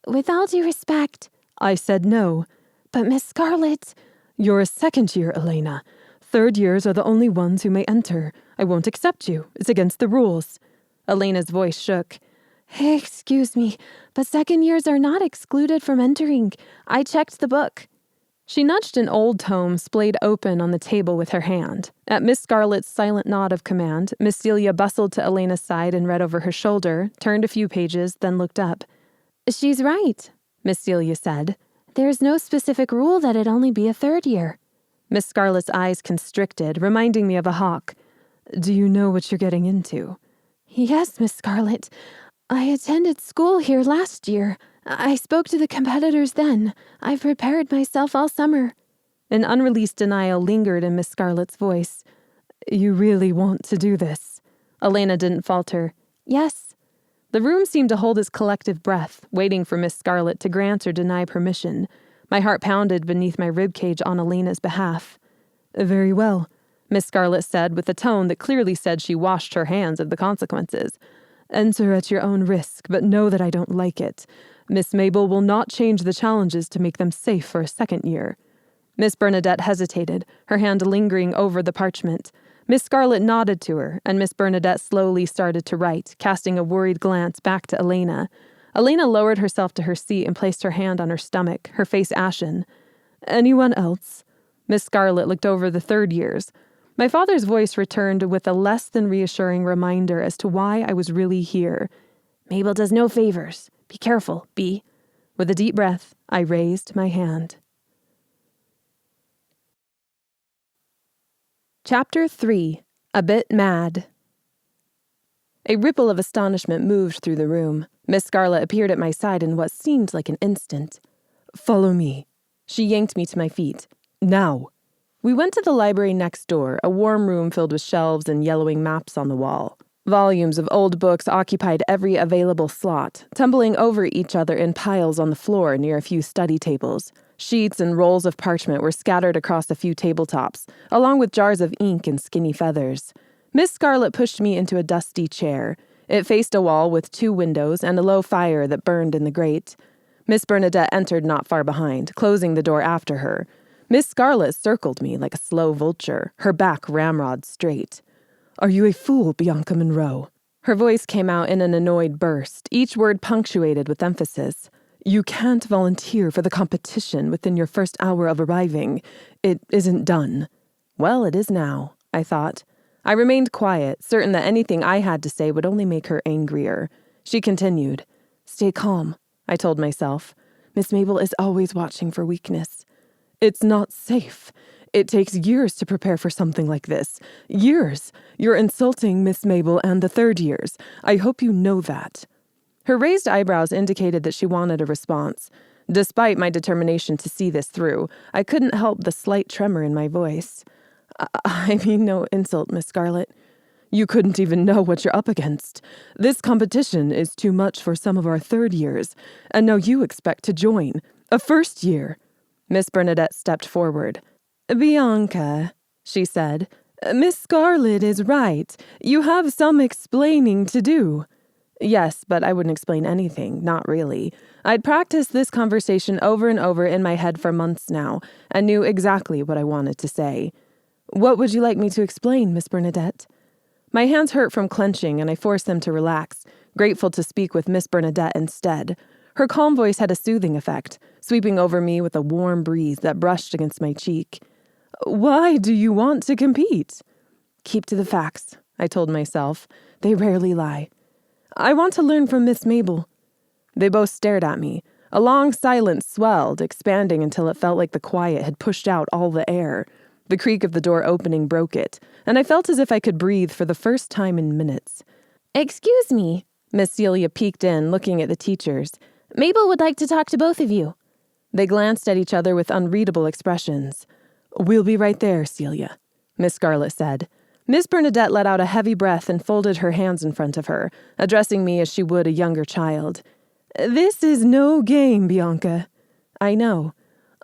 "With all due respect." I said no. "But Miss Scarlet—" "You're a second year, Elena. Third years are the only ones who may enter. I won't accept you. It's against the rules." Elena's voice shook. "Excuse me, but second years are not excluded from entering. I checked the book." She nudged an old tome splayed open on the table with her hand. At Miss Scarlet's silent nod of command, Miss Celia bustled to Elena's side and read over her shoulder, turned a few pages, then looked up. "She's right," Miss Celia said. "There's no specific rule that it only be a third year." Miss Scarlet's eyes constricted, reminding me of a hawk. "Do you know what you're getting into?" "Yes, Miss Scarlet. I attended school here last year. I spoke to the competitors then. I've prepared myself all summer." An unreleased denial lingered in Miss Scarlet's voice. "You really want to do this?" Elena didn't falter. "Yes." The room seemed to hold its collective breath, waiting for Miss Scarlet to grant or deny permission. My heart pounded beneath my ribcage on Elena's behalf. "Very well," Miss Scarlet said with a tone that clearly said she washed her hands of the consequences. "Enter at your own risk, but know that I don't like it. Miss Mabel will not change the challenges to make them safe for a second year." Miss Bernadette hesitated, her hand lingering over the parchment. Miss Scarlet nodded to her, and Miss Bernadette slowly started to write, casting a worried glance back to Elena. Elena lowered herself to her seat and placed her hand on her stomach, her face ashen. "Anyone else?" Miss Scarlet looked over the third years. My father's voice returned with a less than reassuring reminder as to why I was really here. "Mabel does no favors. Be careful, B." With a deep breath, I raised my hand. Chapter 3. A Bit Mad. A ripple of astonishment moved through the room. Miss Scarlet appeared at my side in what seemed like an instant. "Follow me." She yanked me to my feet. "Now." We went to the library next door, a warm room filled with shelves and yellowing maps on the wall. Volumes of old books occupied every available slot, tumbling over each other in piles on the floor near a few study tables. Sheets and rolls of parchment were scattered across a few tabletops, along with jars of ink and skinny feathers. Miss Scarlet pushed me into a dusty chair. It faced a wall with 2 windows and a low fire that burned in the grate. Miss Bernadette entered not far behind, closing the door after her. Miss Scarlet circled me like a slow vulture, her back ramrod straight. "Are you a fool, Bianca Monroe?" Her voice came out in an annoyed burst, each word punctuated with emphasis. "You can't volunteer for the competition within your first hour of arriving. It isn't done." Well, it is now, I thought. I remained quiet, certain that anything I had to say would only make her angrier. She continued. "Stay calm," I told myself. "Miss Mabel is always watching for weakness." "It's not safe. It takes years to prepare for something like this. Years. You're insulting Miss Mabel and the third years. I hope you know that." Her raised eyebrows indicated that she wanted a response. Despite my determination to see this through, I couldn't help the slight tremor in my voice. I mean no insult, Miss Scarlet. You couldn't even know what you're up against. This competition is too much for some of our third years, and now you expect to join. A first year." Miss Bernadette stepped forward. "Bianca," she said, "Miss Scarlet is right. You have some explaining to do." Yes, but I wouldn't explain anything, not really. I'd practiced this conversation over and over in my head for months now, and knew exactly what I wanted to say. "What would you like me to explain, Miss Bernadette?" My hands hurt from clenching, and I forced them to relax, grateful to speak with Miss Bernadette instead. Her calm voice had a soothing effect, sweeping over me with a warm breeze that brushed against my cheek. "Why do you want to compete?" "Keep to the facts," I told myself. "They rarely lie." "I want to learn from Miss Mabel." They both stared at me. A long silence swelled, expanding until it felt like the quiet had pushed out all the air. The creak of the door opening broke it, and I felt as if I could breathe for the first time in minutes. "Excuse me," Miss Celia peeked in, looking at the teachers. "Mabel would like to talk to both of you." They glanced at each other with unreadable expressions. "We'll be right there, Celia," Miss Scarlet said. Miss Bernadette let out a heavy breath and folded her hands in front of her, addressing me as she would a younger child. "This is no game, Bianca." "I know."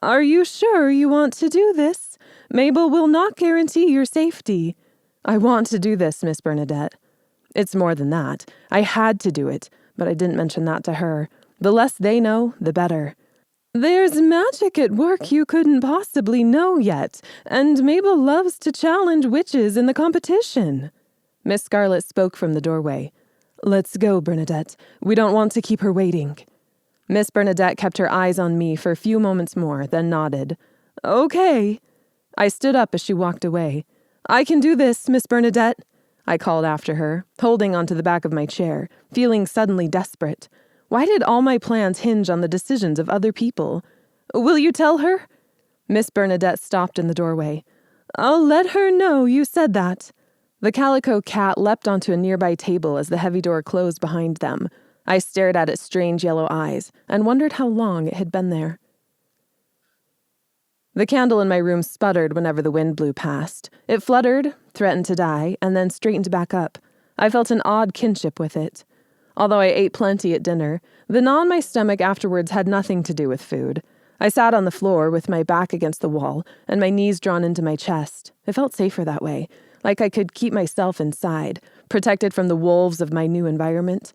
"Are you sure you want to do this? Mabel will not guarantee your safety." "I want to do this, Miss Bernadette." "It's more than that. I had to do it. but I didn't mention that to her. The less they know, the better. There's magic at work you couldn't possibly know yet, and Mabel loves to challenge witches in the competition. Miss Scarlet spoke from the doorway. Let's go, Bernadette. We don't want to keep her waiting. Miss Bernadette kept her eyes on me for a few moments more, then nodded. Okay. I stood up as she walked away. I can do this, Miss Bernadette, I called after her, holding onto the back of my chair, feeling suddenly desperate. Why did all my plans hinge on the decisions of other people? Will you tell her? Miss Bernadette stopped in the doorway. I'll let her know you said that. The calico cat leapt onto a nearby table as the heavy door closed behind them. I stared at its strange yellow eyes and wondered how long it had been there. The candle in my room sputtered whenever the wind blew past. It fluttered, threatened to die, and then straightened back up. I felt an odd kinship with it. Although I ate plenty at dinner, the gnaw in my stomach afterwards had nothing to do with food. I sat on the floor with my back against the wall and my knees drawn into my chest. It felt safer that way, like I could keep myself inside, protected from the wolves of my new environment.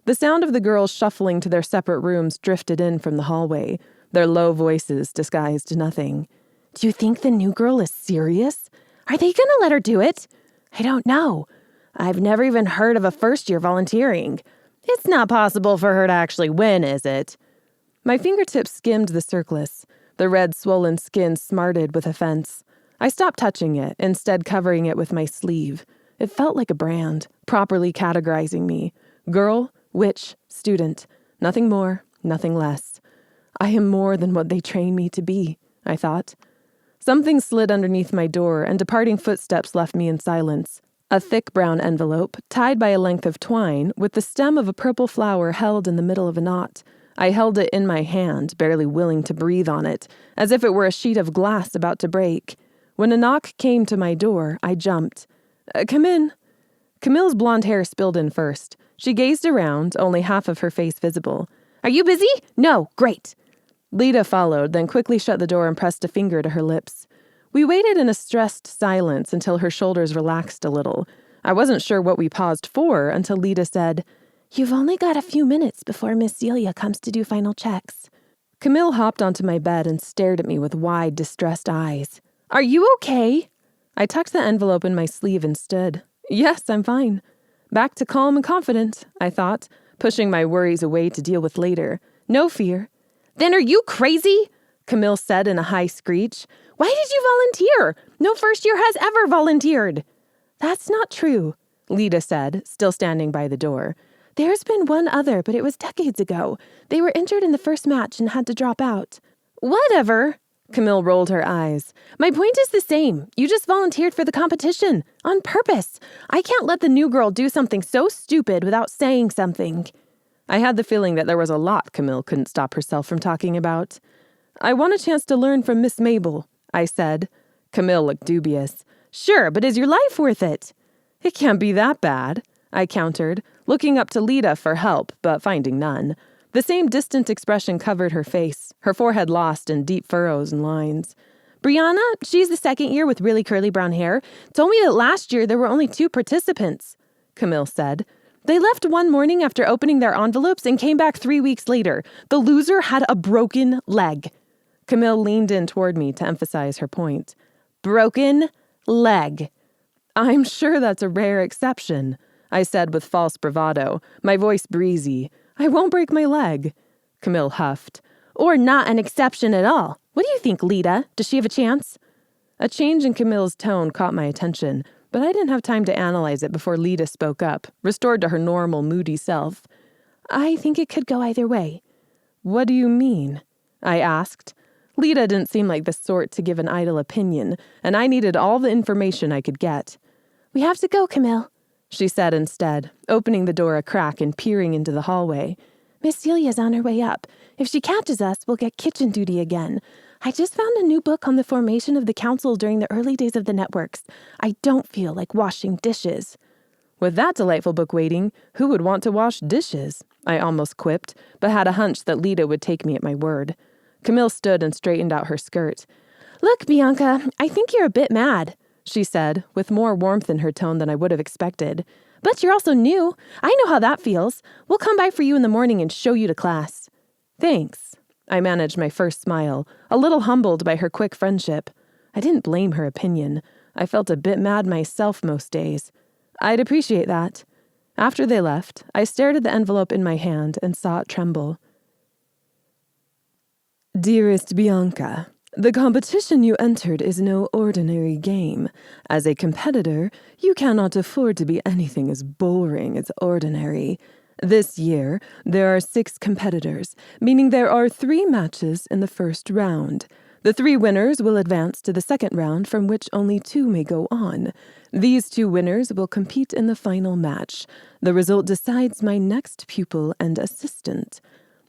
The sound of the girls shuffling to their separate rooms drifted in from the hallway, their low voices disguised nothing. Do you think the new girl is serious? Are they gonna let her do it? I don't know. I've never even heard of a first-year volunteering. It's not possible for her to actually win, is it? My fingertips skimmed the surface. The red, swollen skin smarted with offense. I stopped touching it, instead covering it with my sleeve. It felt like a brand, properly categorizing me. Girl, witch, student. Nothing more, nothing less. I am more than what they train me to be, I thought. Something slid underneath my door, and departing footsteps left me in silence. A thick brown envelope, tied by a length of twine, with the stem of a purple flower held in the middle of a knot. I held it in my hand, barely willing to breathe on it, as if it were a sheet of glass about to break. When a knock came to my door, I jumped. Come in. Camille's blonde hair spilled in first. She gazed around, only half of her face visible. Are you busy? No, great. Lita followed, then quickly shut the door and pressed a finger to her lips. We waited in a stressed silence until her shoulders relaxed a little. I wasn't sure what we paused for until Lita said, You've only got a few minutes before Miss Celia comes to do final checks. Camille hopped onto my bed and stared at me with wide, distressed eyes. Are you okay? I tucked the envelope in my sleeve and stood. Yes, I'm fine. Back to calm and confident, I thought, pushing my worries away to deal with later. No fear. Then are you crazy? Camille said in a high screech. Why did you volunteer? No first year has ever volunteered. That's not true, Lita said, still standing by the door. There's been one other, but it was decades ago. They were injured in the first match and had to drop out. Whatever. Camille rolled her eyes. My point is the same. You just volunteered for the competition. On purpose. I can't let the new girl do something so stupid without saying something. I had the feeling that there was a lot Camille couldn't stop herself from talking about. I want a chance to learn from Miss Mabel, I said. Camille looked dubious. Sure, but is your life worth it? It can't be that bad, I countered, looking up to Lita for help, but finding none. The same distant expression covered her face, her forehead lost in deep furrows and lines. Brianna, she's the second year with really curly brown hair, told me that last year there were only 2 participants, Camille said. They left one morning after opening their envelopes and came back 3 weeks later. The loser had a broken leg. Camille leaned in toward me to emphasize her point. Broken leg. I'm sure that's a rare exception, I said with false bravado, my voice breezy. I won't break my leg. Camille huffed. Or not an exception at all. What do you think, Lita? Does she have a chance? A change in Camille's tone caught my attention, but I didn't have time to analyze it before Lita spoke up, restored to her normal, moody self. I think it could go either way. What do you mean? I asked. Lita didn't seem like the sort to give an idle opinion, and I needed all the information I could get. We have to go, Camille, she said instead, opening the door a crack and peering into the hallway. Miss Celia's on her way up. If she catches us, we'll get kitchen duty again. I just found a new book on the formation of the council during the early days of the networks. I don't feel like washing dishes. With that delightful book waiting, who would want to wash dishes? I almost quipped, but had a hunch that Lita would take me at my word. Camille stood and straightened out her skirt. Look, Bianca, I think you're a bit mad, she said, with more warmth in her tone than I would have expected. But you're also new. I know how that feels. We'll come by for you in the morning and show you to class. Thanks. I managed my first smile, a little humbled by her quick friendship. I didn't blame her opinion. I felt a bit mad myself most days. I'd appreciate that. After they left, I stared at the envelope in my hand and saw it tremble. Dearest Bianca, the competition you entered is no ordinary game. As a competitor, you cannot afford to be anything as boring as ordinary. This year, there are 6 competitors, meaning there are 3 matches in the first round. The 3 winners will advance to the second round, from which only 2 may go on. These 2 winners will compete in the final match. The result decides my next pupil and assistant.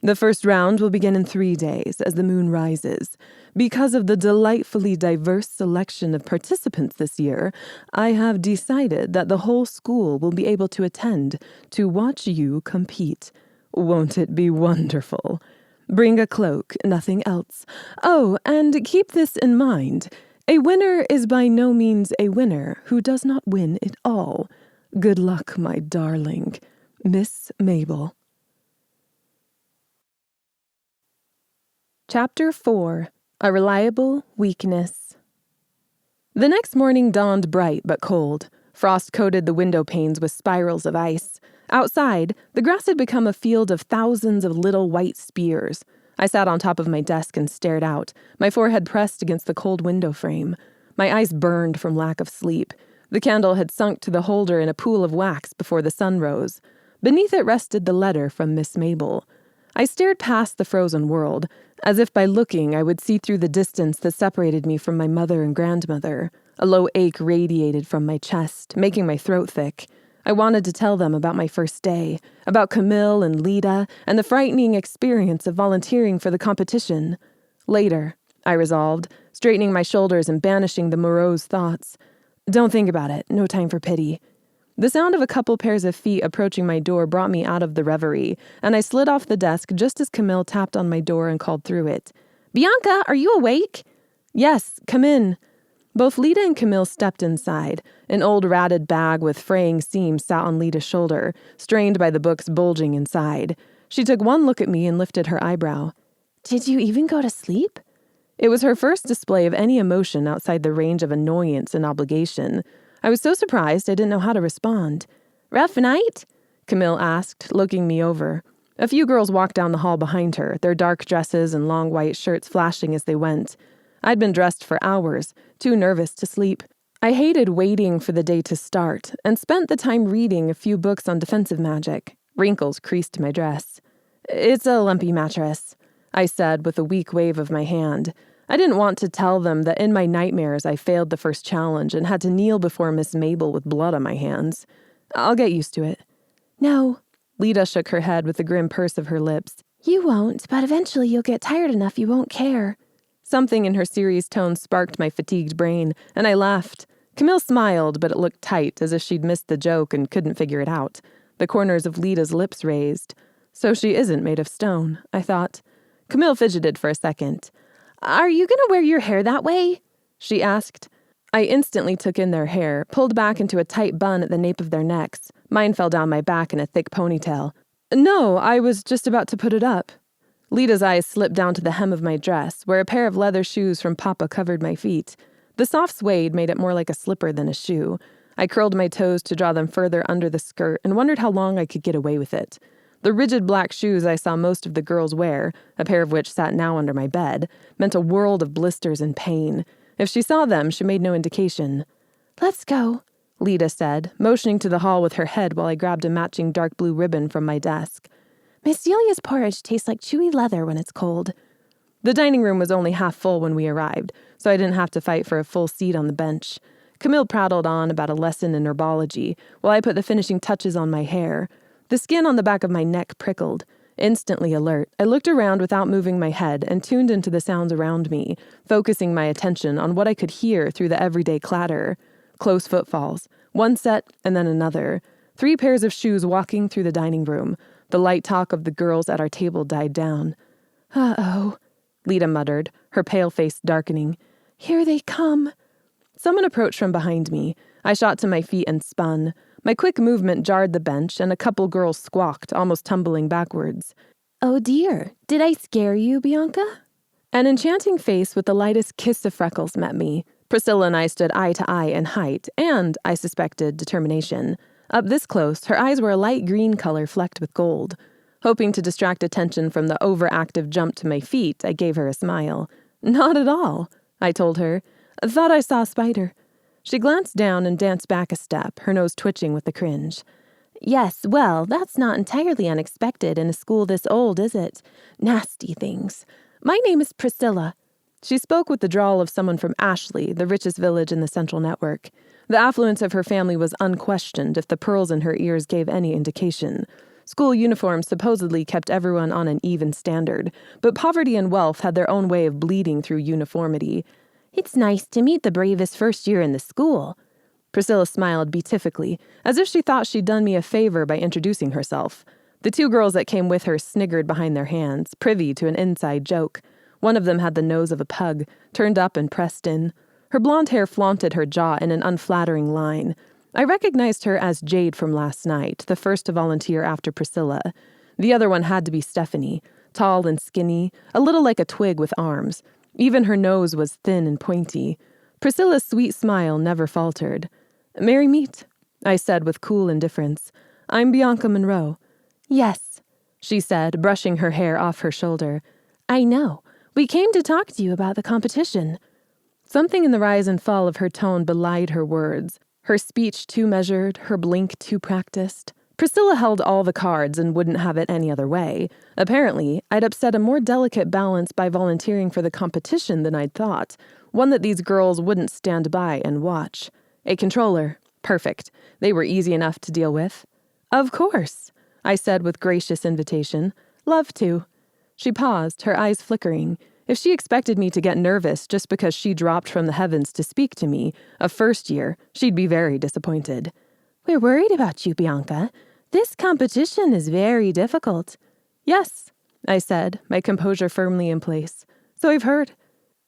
The first round will begin in 3 days as the moon rises. Because of the delightfully diverse selection of participants this year, I have decided that the whole school will be able to attend to watch you compete. Won't it be wonderful? Bring a cloak, nothing else. Oh, and keep this in mind. A winner is by no means a winner who does not win it all. Good luck, my darling. Miss Mabel. Chapter 4. A Reliable Weakness. The next morning dawned bright but cold. Frost coated the window panes with spirals of ice. Outside, the grass had become a field of thousands of little white spears. I sat on top of my desk and stared out, my forehead pressed against the cold window frame. My eyes burned from lack of sleep. The candle had sunk to the holder in a pool of wax before the sun rose. Beneath it rested the letter from Miss Mabel. I stared past the frozen world, as if by looking I would see through the distance that separated me from my mother and grandmother. A low ache radiated from my chest, making my throat thick. I wanted to tell them about my first day, about Camille and Lita, and the frightening experience of volunteering for the competition. Later, I resolved, straightening my shoulders and banishing the morose thoughts. Don't think about it, no time for pity. The sound of a couple pairs of feet approaching my door brought me out of the reverie, and I slid off the desk just as Camille tapped on my door and called through it. "Bianca, are you awake?" "Yes, come in." Both Lita and Camille stepped inside. An old ratted bag with fraying seams sat on Lita's shoulder, strained by the books bulging inside. She took one look at me and lifted her eyebrow. "Did you even go to sleep?" It was her first display of any emotion outside the range of annoyance and obligation. I was so surprised I didn't know how to respond. "Rough night?" Camille asked, looking me over. A few girls walked down the hall behind her, their dark dresses and long white shirts flashing as they went. I'd been dressed for hours, too nervous to sleep. I hated waiting for the day to start, and spent the time reading a few books on defensive magic. Wrinkles creased my dress. "It's a lumpy mattress," I said with a weak wave of my hand. I didn't want to tell them that in my nightmares I failed the first challenge and had to kneel before Miss Mabel with blood on my hands. "I'll get used to it." "No." Lita shook her head with a grim purse of her lips. "You won't, but eventually you'll get tired enough you won't care." Something in her serious tone sparked my fatigued brain, and I laughed. Camille smiled, but it looked tight, as if she'd missed the joke and couldn't figure it out. The corners of Lita's lips raised. So she isn't made of stone, I thought. Camille fidgeted for a second. "Are you going to wear your hair that way?" she asked. I instantly took in their hair, pulled back into a tight bun at the nape of their necks. Mine fell down my back in a thick ponytail. "No, I was just about to put it up." Lita's eyes slipped down to the hem of my dress, where a pair of leather shoes from Papa covered my feet. The soft suede made it more like a slipper than a shoe. I curled my toes to draw them further under the skirt and wondered how long I could get away with it. The rigid black shoes I saw most of the girls wear, a pair of which sat now under my bed, meant a world of blisters and pain. If she saw them, she made no indication. "Let's go," Lita said, motioning to the hall with her head while I grabbed a matching dark blue ribbon from my desk. "Miss Celia's porridge tastes like chewy leather when it's cold." The dining room was only half full when we arrived, so I didn't have to fight for a full seat on the bench. Camille prattled on about a lesson in herbology, while I put the finishing touches on my hair. The skin on the back of my neck prickled. Instantly alert, I looked around without moving my head and tuned into the sounds around me, focusing my attention on what I could hear through the everyday clatter. Close footfalls, one set and then another. 3 pairs of shoes walking through the dining room. The light talk of the girls at our table died down. "Uh-oh," Lita muttered, her pale face darkening. "Here they come." Someone approached from behind me. I shot to my feet and spun. My quick movement jarred the bench, and a couple girls squawked, almost tumbling backwards. "Oh dear, did I scare you, Bianca?" An enchanting face with the lightest kiss of freckles met me. Priscilla and I stood eye to eye in height and, I suspected, determination. Up this close, her eyes were a light green color flecked with gold. Hoping to distract attention from the overactive jump to my feet, I gave her a smile. "Not at all," I told her. "Thought I saw a spider." She glanced down and danced back a step, her nose twitching with the cringe. "Yes, well, that's not entirely unexpected in a school this old, is it? Nasty things. My name is Priscilla." She spoke with the drawl of someone from Ashley, the richest village in the Central Network. The affluence of her family was unquestioned if the pearls in her ears gave any indication. School uniforms supposedly kept everyone on an even standard, but poverty and wealth had their own way of bleeding through uniformity. "It's nice to meet the bravest first year in the school." Priscilla smiled beatifically, as if she thought she'd done me a favor by introducing herself. The two girls that came with her sniggered behind their hands, privy to an inside joke. One of them had the nose of a pug, turned up and pressed in. Her blonde hair flaunted her jaw in an unflattering line. I recognized her as Jade from last night, the first to volunteer after Priscilla. The other one had to be Stephanie, tall and skinny, a little like a twig with arms. Even her nose was thin and pointy. Priscilla's sweet smile never faltered. "Merry meet," I said with cool indifference. "I'm Bianca Monroe." "Yes," she said, brushing her hair off her shoulder. "I know. We came to talk to you about the competition." Something in the rise and fall of her tone belied her words. Her speech too measured, her blink too practiced. Priscilla held all the cards and wouldn't have it any other way. Apparently, I'd upset a more delicate balance by volunteering for the competition than I'd thought, one that these girls wouldn't stand by and watch. A controller. Perfect. They were easy enough to deal with. "Of course," I said with gracious invitation. "Love to." She paused, her eyes flickering. If she expected me to get nervous just because she dropped from the heavens to speak to me, a first year, she'd be very disappointed. "We're worried about you, Bianca. This competition is very difficult." "Yes," I said, my composure firmly in place. "So I've heard."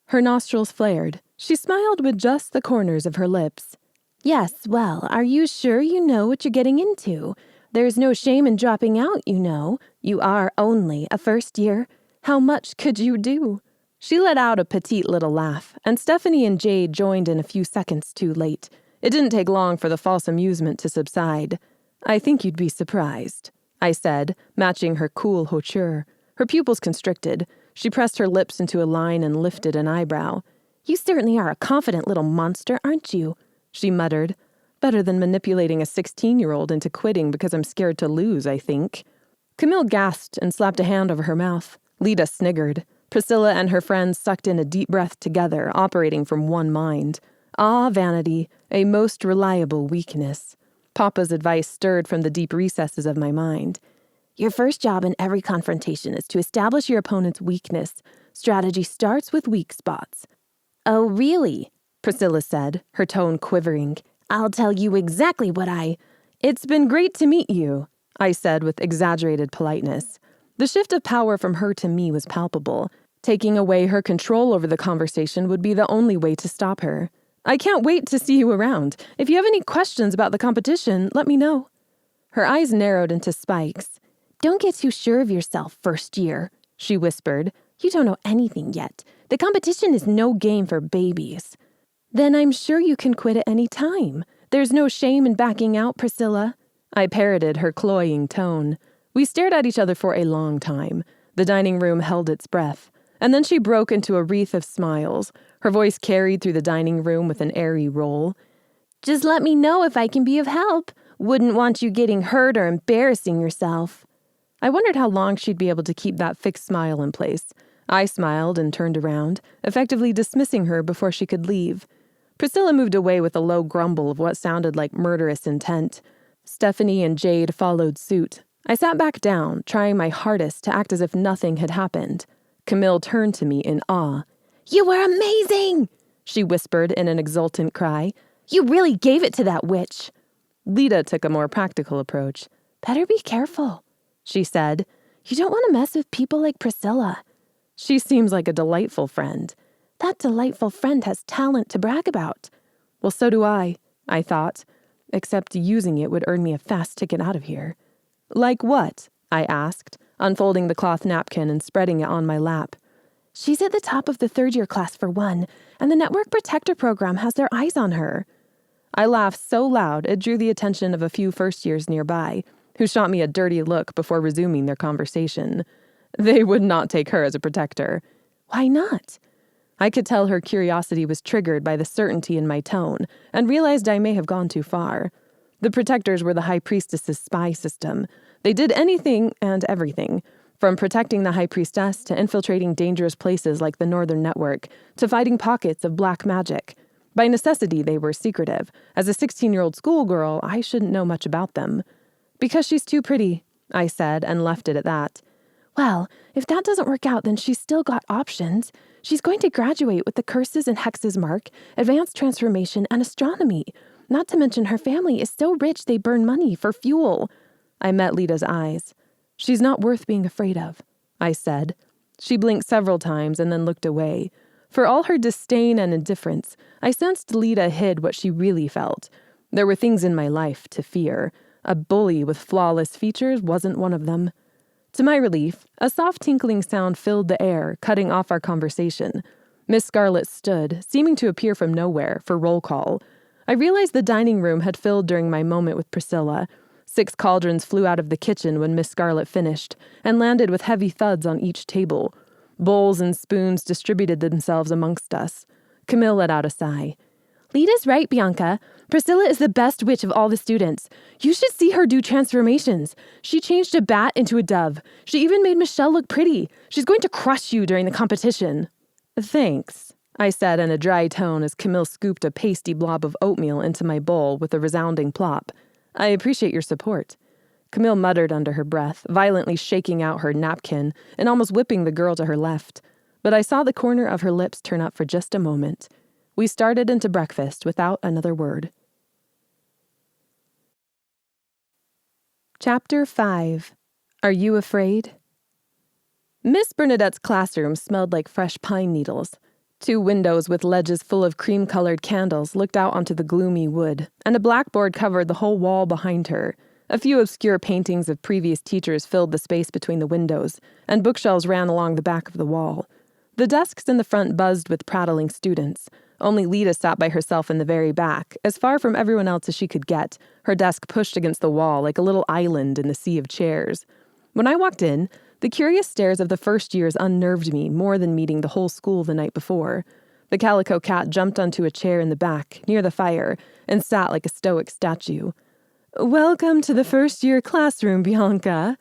Her nostrils flared. She smiled with just the corners of her lips. "Yes, well, are you sure you know what you're getting into? There's no shame in dropping out, you know. You are only a first year. How much could you do?" She let out a petite little laugh, and Stephanie and Jade joined in a few seconds too late. It didn't take long for the false amusement to subside. "I think you'd be surprised," I said, matching her cool hauteur. Her pupils constricted. She pressed her lips into a line and lifted an eyebrow. "You certainly are a confident little monster, aren't you?" she muttered. "Better than manipulating a 16-year-old into quitting because I'm scared to lose, I think." Camille gasped and slapped a hand over her mouth. Lita sniggered. Priscilla and her friends sucked in a deep breath together, operating from one mind. Ah, vanity, a most reliable weakness. Papa's advice stirred from the deep recesses of my mind. "Your first job in every confrontation is to establish your opponent's weakness. Strategy starts with weak spots." "Oh, really?" Priscilla said, her tone quivering. "I'll tell you exactly what I—" "It's been great to meet you," I said with exaggerated politeness. The shift of power from her to me was palpable. Taking away her control over the conversation would be the only way to stop her. "I can't wait to see you around. If you have any questions about the competition, let me know." Her eyes narrowed into spikes. "Don't get too sure of yourself, first year," she whispered. "You don't know anything yet. The competition is no game for babies." "Then I'm sure you can quit at any time. There's no shame in backing out, Priscilla." I parroted her cloying tone. We stared at each other for a long time. The dining room held its breath. And then she broke into a wreath of smiles. Her voice carried through the dining room with an airy roll. "Just let me know if I can be of help. Wouldn't want you getting hurt or embarrassing yourself." I wondered how long she'd be able to keep that fixed smile in place. I smiled and turned around, effectively dismissing her before she could leave. Priscilla moved away with a low grumble of what sounded like murderous intent. Stephanie and Jade followed suit. I sat back down, trying my hardest to act as if nothing had happened. Camille turned to me in awe. "You were amazing!" she whispered in an exultant cry. "You really gave it to that witch." Lita took a more practical approach. "Better be careful," she said. "You don't want to mess with people like Priscilla." "She seems like a delightful friend." "That delightful friend has talent to brag about." "Well, so do I thought. except using it would earn me a fast ticket out of here. Like what? I asked, unfolding the cloth napkin and spreading it on my lap. She's at the top of the third-year class for one, and the Network Protector program has their eyes on her. I laughed so loud it drew the attention of a few first years nearby, who shot me a dirty look before resuming their conversation. They would not take her as a protector. Why not? I could tell her curiosity was triggered by the certainty in my tone, and realized I may have gone too far. The protectors were the High Priestess's spy system. They did anything and everything, from protecting the High Priestess to infiltrating dangerous places like the Northern Network, to fighting pockets of black magic. By necessity, they were secretive. As a 16-year-old schoolgirl, I shouldn't know much about them. Because she's too pretty, I said, and left it at that. Well, if that doesn't work out, then she's still got options. She's going to graduate with the Curses and Hexes mark, Advanced Transformation, and Astronomy. Not to mention her family is so rich they burn money for fuel. I met Lita's eyes. She's not worth being afraid of, I said. She blinked several times and then looked away. For all her disdain and indifference, I sensed Lita hid what she really felt. There were things in my life to fear. A bully with flawless features wasn't one of them. To my relief, a soft tinkling sound filled the air, cutting off our conversation. Miss Scarlet stood, seeming to appear from nowhere, for roll call. I realized the dining room had filled during my moment with Priscilla. 6 cauldrons flew out of the kitchen when Miss Scarlet finished, and landed with heavy thuds on each table. Bowls and spoons distributed themselves amongst us. Camille let out a sigh. Lita's right, Bianca. Priscilla is the best witch of all the students. You should see her do transformations. She changed a bat into a dove. She even made Michelle look pretty. She's going to crush you during the competition. Thanks, I said in a dry tone as Camille scooped a pasty blob of oatmeal into my bowl with a resounding plop. I appreciate your support. Camille muttered under her breath, violently shaking out her napkin and almost whipping the girl to her left. But I saw the corner of her lips turn up for just a moment. We started into breakfast without another word. Chapter 5. Are You Afraid? Miss Bernadette's classroom smelled like fresh pine needles. 2 windows with ledges full of cream-colored candles looked out onto the gloomy wood, and a blackboard covered the whole wall behind her. A few obscure paintings of previous teachers filled the space between the windows, and bookshelves ran along the back of the wall. The desks in the front buzzed with prattling students. Only Lita sat by herself in the very back, as far from everyone else as she could get, her desk pushed against the wall like a little island in the sea of chairs. When I walked in, the curious stares of the first years unnerved me more than meeting the whole school the night before. The calico cat jumped onto a chair in the back, near the fire, and sat like a stoic statue. "Welcome to the first-year classroom, Bianca,"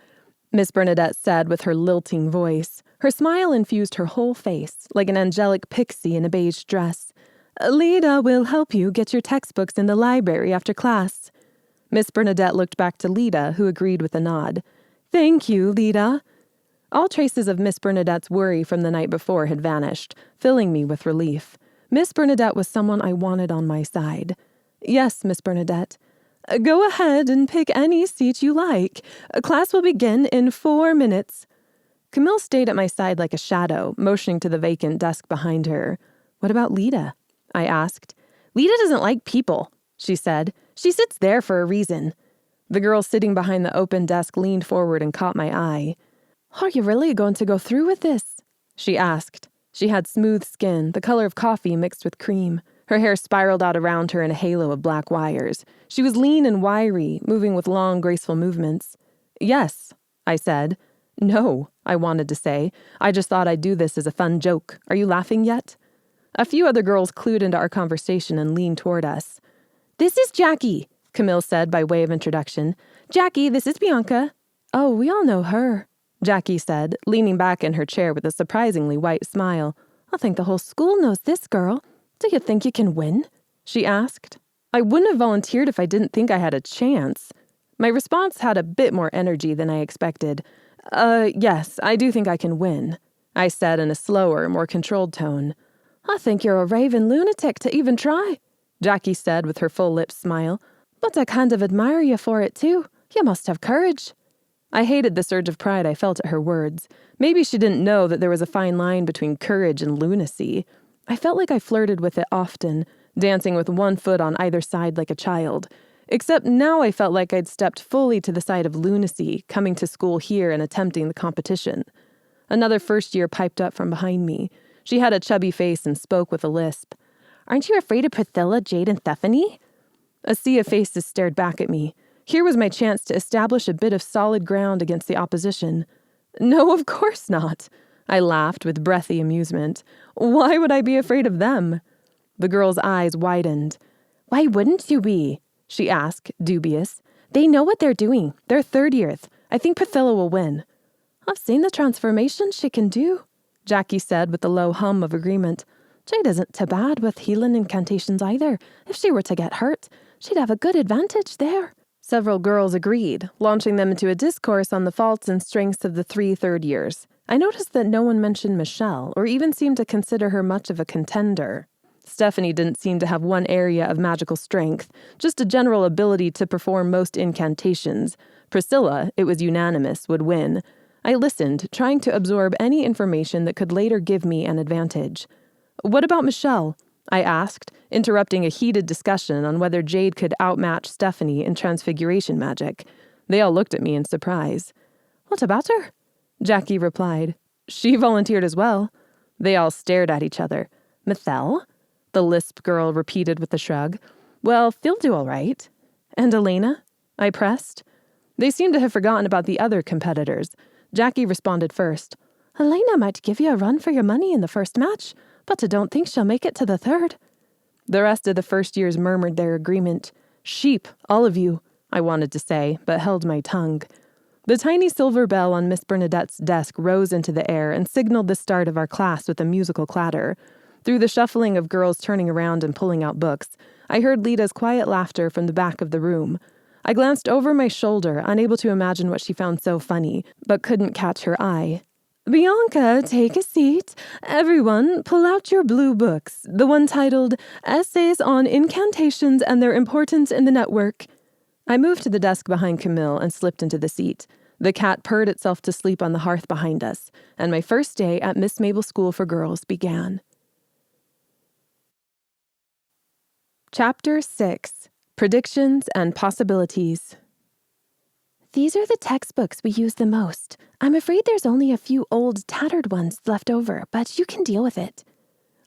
Miss Bernadette said with her lilting voice. Her smile infused her whole face, like an angelic pixie in a beige dress. "Lita will help you get your textbooks in the library after class." Miss Bernadette looked back to Lita, who agreed with a nod. "Thank you, Lita." All traces of Miss Bernadette's worry from the night before had vanished, filling me with relief. Miss Bernadette was someone I wanted on my side. "Yes, Miss Bernadette." "Go ahead and pick any seat you like. Class will begin in 4 minutes." Camille stayed at my side like a shadow, motioning to the vacant desk behind her. "What about Lita?" I asked. "Lita doesn't like people," she said. "She sits there for a reason." The girl sitting behind the open desk leaned forward and caught my eye. "Are you really going to go through with this?" she asked. She had smooth skin, the color of coffee mixed with cream. Her hair spiraled out around her in a halo of black wires. She was lean and wiry, moving with long, graceful movements. "Yes," I said. "No," I wanted to say. "I just thought I'd do this as a fun joke. Are you laughing yet?" A few other girls clued into our conversation and leaned toward us. "This is Jackie," Camille said by way of introduction. "Jackie, this is Bianca." "Oh, we all know her," Jackie said, leaning back in her chair with a surprisingly white smile. "I think the whole school knows this girl. Do you think you can win?" she asked. I wouldn't have volunteered if I didn't think I had a chance. My response had a bit more energy than I expected. Yes, I do think I can win," I said in a slower, more controlled tone. "I think you're a raving lunatic to even try," Jackie said with her full-lipped smile. "But I kind of admire you for it, too. You must have courage." I hated the surge of pride I felt at her words. Maybe she didn't know that there was a fine line between courage and lunacy. I felt like I flirted with it often, dancing with one foot on either side like a child. Except now I felt like I'd stepped fully to the side of lunacy, coming to school here and attempting the competition. Another first year piped up from behind me. She had a chubby face and spoke with a lisp. "Aren't you afraid of Priscilla, Jade, and Stephanie?" A sea of faces stared back at me. Here was my chance to establish a bit of solid ground against the opposition. "No, of course not." I laughed with breathy amusement. "Why would I be afraid of them?" The girl's eyes widened. "Why wouldn't you be?" she asked, dubious. "They know what they're doing. They're third years. I think Priscilla will win." "I've seen the transformation she can do," Jackie said with a low hum of agreement. "Jade isn't too bad with healing incantations either. If she were to get hurt, she'd have a good advantage there." Several girls agreed, launching them into a discourse on the faults and strengths of the 3 third years. I noticed that no one mentioned Michelle, or even seemed to consider her much of a contender. Stephanie didn't seem to have one area of magical strength, just a general ability to perform most incantations. Priscilla, it was unanimous, would win. I listened, trying to absorb any information that could later give me an advantage. "What about Michelle?" I asked, interrupting a heated discussion on whether Jade could outmatch Stephanie in transfiguration magic. They all looked at me in surprise. "What about her?" Jackie replied. "She volunteered as well." They all stared at each other. "Michelle?" The lisp girl repeated with a shrug. "Well, they'll do all right." "And Elena?" I pressed. They seemed to have forgotten about the other competitors. Jackie responded first. "Elena might give you a run for your money in the first match, but I don't think she'll make it to the third." The rest of the first years murmured their agreement. "Sheep, all of you," I wanted to say, but held my tongue. The tiny silver bell on Miss Bernadette's desk rose into the air and signaled the start of our class with a musical clatter. Through the shuffling of girls turning around and pulling out books, I heard Lita's quiet laughter from the back of the room. I glanced over my shoulder, unable to imagine what she found so funny, but couldn't catch her eye. "Bianca, take a seat. Everyone, pull out your blue books, the one titled Essays on Incantations and Their Importance in the Network." I moved to the desk behind Camille and slipped into the seat. The cat purred itself to sleep on the hearth behind us, and my first day at Miss Mabel School for Girls began. Chapter 6. Predictions and Possibilities. "These are the textbooks we use the most. I'm afraid there's only a few old, tattered ones left over, but you can deal with it."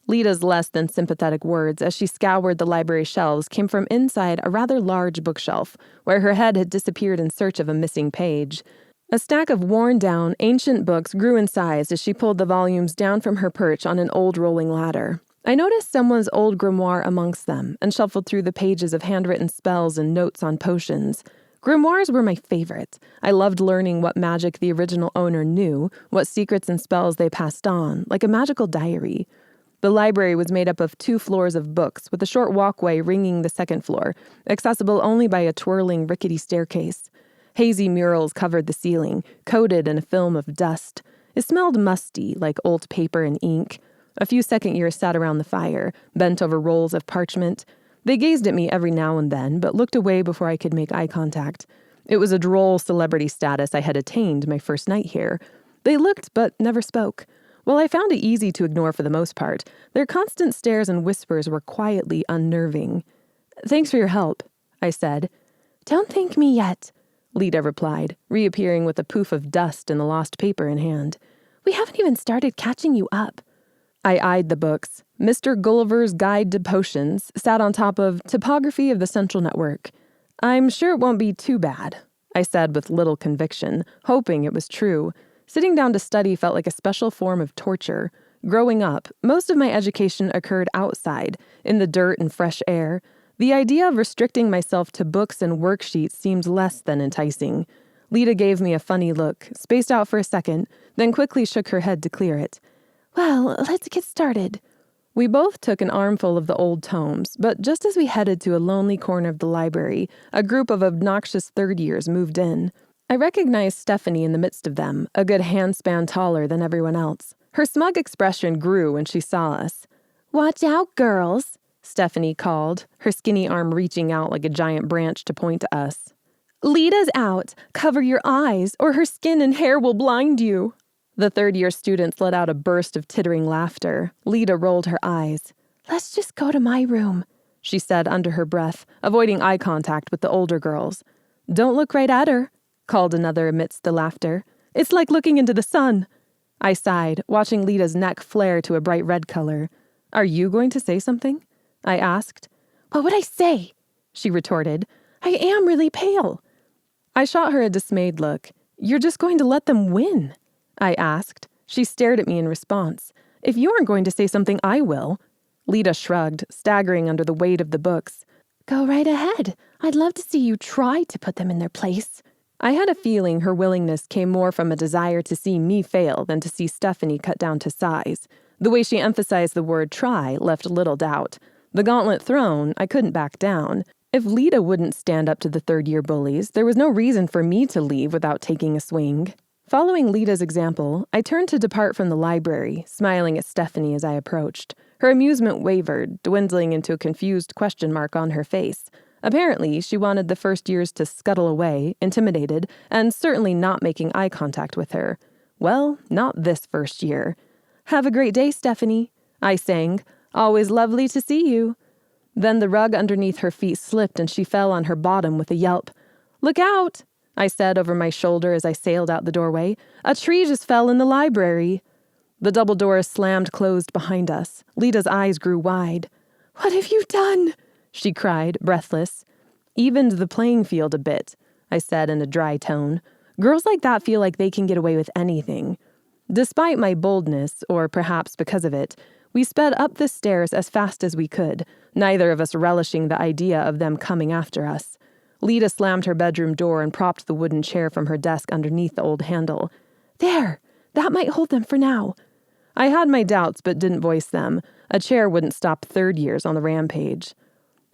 Lita's less than sympathetic words as she scoured the library shelves came from inside a rather large bookshelf, where her head had disappeared in search of a missing page. A stack of worn-down, ancient books grew in size as she pulled the volumes down from her perch on an old rolling ladder. I noticed someone's old grimoire amongst them and shuffled through the pages of handwritten spells and notes on potions. Grimoires were my favorite. I loved learning what magic the original owner knew, what secrets and spells they passed on, like a magical diary. The library was made up of 2 floors of books, with a short walkway ringing the second floor, accessible only by a twirling, rickety staircase. Hazy murals covered the ceiling, coated in a film of dust. It smelled musty, like old paper and ink. A few second years sat around the fire, bent over rolls of parchment. They gazed at me every now and then, but looked away before I could make eye contact. It was a droll celebrity status I had attained my first night here. They looked, but never spoke. While I found it easy to ignore for the most part, their constant stares and whispers were quietly unnerving. "Thanks for your help," I said. "Don't thank me yet," Lita replied, reappearing with a poof of dust and the lost paper in hand. "We haven't even started catching you up." I eyed the books. Mr. Gulliver's Guide to Potions sat on top of Topography of the Central Network. "I'm sure it won't be too bad," I said with little conviction, hoping it was true. Sitting down to study felt like a special form of torture. Growing up, most of my education occurred outside, in the dirt and fresh air. The idea of restricting myself to books and worksheets seemed less than enticing. Lita gave me a funny look, spaced out for a second, then quickly shook her head to clear it. "Well, let's get started." We both took an armful of the old tomes, but just as we headed to a lonely corner of the library, a group of obnoxious third years moved in. I recognized Stephanie in the midst of them, a good handspan taller than everyone else. Her smug expression grew when she saw us. "Watch out, girls," Stephanie called, her skinny arm reaching out like a giant branch to point to us. "Lita's out. Cover your eyes, or her skin and hair will blind you." The third-year students let out a burst of tittering laughter. Lita rolled her eyes. "Let's just go to my room," she said under her breath, avoiding eye contact with the older girls. Don't look right at her, called another amidst the laughter. It's like looking into the sun. I sighed, watching Lita's neck flare to a bright red color. Are you going to say something? I asked. What would I say? She retorted. I am really pale. I shot her a dismayed look. You're just going to let them win? I asked. She stared at me in response. If you aren't going to say something, I will. Lita shrugged, staggering under the weight of the books. Go right ahead. I'd love to see you try to put them in their place. I had a feeling her willingness came more from a desire to see me fail than to see Stephanie cut down to size. The way she emphasized the word try left little doubt. The gauntlet thrown, I couldn't back down. If Lita wouldn't stand up to the third-year bullies, there was no reason for me to leave without taking a swing. Following Lita's example, I turned to depart from the library, smiling at Stephanie as I approached. Her amusement wavered, dwindling into a confused question mark on her face. Apparently, she wanted the first years to scuttle away, intimidated, and certainly not making eye contact with her. Well, not this first year. Have a great day, Stephanie, I sang. Always lovely to see you. Then the rug underneath her feet slipped and she fell on her bottom with a yelp. Look out, I said over my shoulder as I sailed out the doorway. A tree just fell in the library. The double doors slammed closed behind us. Lita's eyes grew wide. What have you done? She cried, breathless. Evened the playing field a bit, I said in a dry tone. Girls like that feel like they can get away with anything. Despite my boldness, or perhaps because of it, we sped up the stairs as fast as we could, neither of us relishing the idea of them coming after us. Lita slammed her bedroom door and propped the wooden chair from her desk underneath the old handle. There! That might hold them for now. I had my doubts but didn't voice them. A chair wouldn't stop third years on the rampage.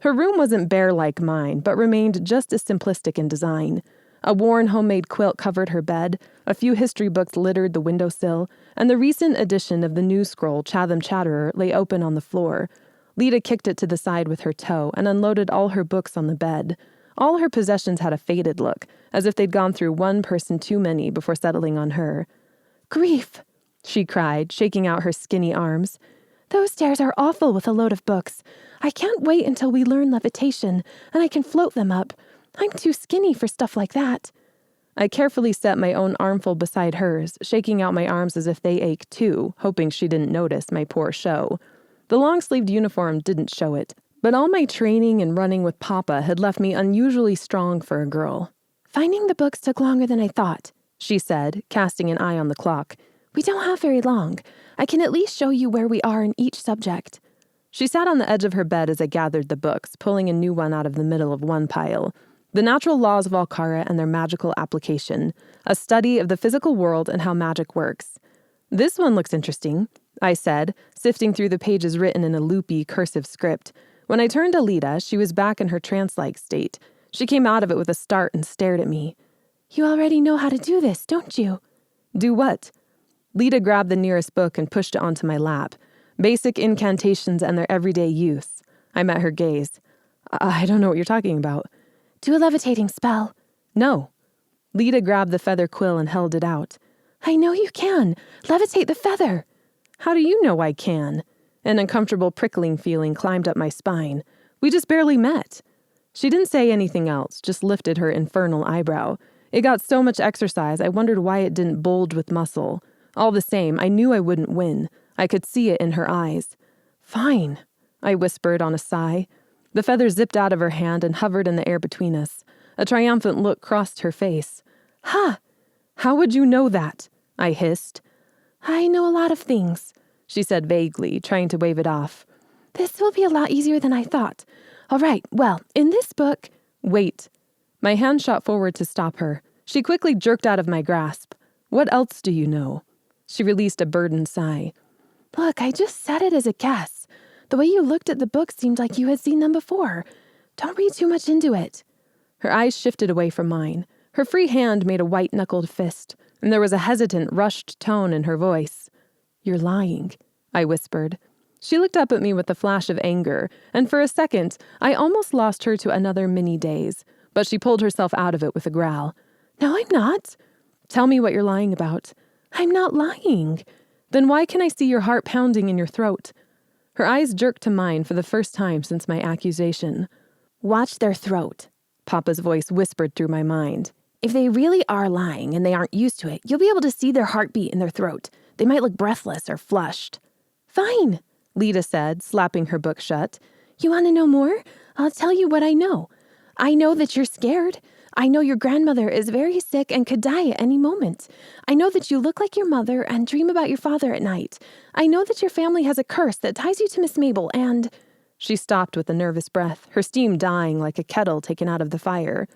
Her room wasn't bare like mine, but remained just as simplistic in design. A worn homemade quilt covered her bed, a few history books littered the windowsill, and the recent edition of the news scroll Chatham Chatterer lay open on the floor. Lita kicked it to the side with her toe and unloaded all her books on the bed. All her possessions had a faded look, as if they'd gone through one person too many before settling on her. Grief, she cried, shaking out her skinny arms. Those stairs are awful with a load of books. I can't wait until we learn levitation, and I can float them up. I'm too skinny for stuff like that. I carefully set my own armful beside hers, shaking out my arms as if they ached too, hoping she didn't notice my poor show. The long-sleeved uniform didn't show it, but all my training and running with Papa had left me unusually strong for a girl. Finding the books took longer than I thought, she said, casting an eye on the clock. We don't have very long. I can at least show you where we are in each subject. She sat on the edge of her bed as I gathered the books, pulling a new one out of the middle of one pile. The Natural Laws of Alcara and Their Magical Application, a study of the physical world and how magic works. This one looks interesting, I said, sifting through the pages written in a loopy, cursive script. When I turned to Lita, she was back in her trance-like state. She came out of it with a start and stared at me. You already know how to do this, don't you? Do what? Lita grabbed the nearest book and pushed it onto my lap. Basic incantations and their everyday use. I met her gaze. I don't know what you're talking about. Do a levitating spell. No. Lita grabbed the feather quill and held it out. I know you can. Levitate the feather. How do you know I can? An uncomfortable prickling feeling climbed up my spine. We just barely met. She didn't say anything else, just lifted her infernal eyebrow. It got so much exercise, I wondered why it didn't bulge with muscle. All the same, I knew I wouldn't win. I could see it in her eyes. Fine, I whispered on a sigh. The feather zipped out of her hand and hovered in the air between us. A triumphant look crossed her face. Ha! How would you know that? I hissed. I know a lot of things, she said vaguely, trying to wave it off. This will be a lot easier than I thought. All right, well, in this book... Wait. My hand shot forward to stop her. She quickly jerked out of my grasp. What else do you know? She released a burdened sigh. Look, I just said it as a guess. The way you looked at the book seemed like you had seen them before. Don't read too much into it. Her eyes shifted away from mine. Her free hand made a white-knuckled fist, and there was a hesitant, rushed tone in her voice. You're lying, I whispered. She looked up at me with a flash of anger, and for a second, I almost lost her to another mini daze, but she pulled herself out of it with a growl. No, I'm not. Tell me what you're lying about. I'm not lying. Then why can I see your heart pounding in your throat? Her eyes jerked to mine for the first time since my accusation. Watch their throat, Papa's voice whispered through my mind. If they really are lying and they aren't used to it, you'll be able to see their heartbeat in their throat. They might look breathless or flushed. Fine, Lita said, slapping her book shut. You want to know more? I'll tell you what I know. I know that you're scared. I know your grandmother is very sick and could die at any moment. I know that you look like your mother and dream about your father at night. I know that your family has a curse that ties you to Miss Mabel and... She stopped with a nervous breath, her steam dying like a kettle taken out of the fire.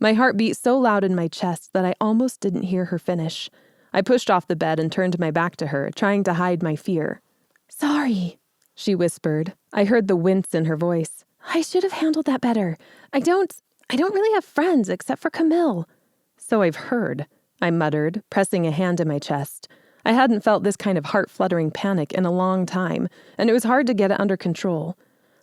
My heart beat so loud in my chest that I almost didn't hear her finish. I pushed off the bed and turned my back to her, trying to hide my fear. Sorry, she whispered. I heard the wince in her voice. I should have handled that better. I don't really have friends except for Camille. So I've heard, I muttered, pressing a hand to my chest. I hadn't felt this kind of heart-fluttering panic in a long time, and it was hard to get it under control.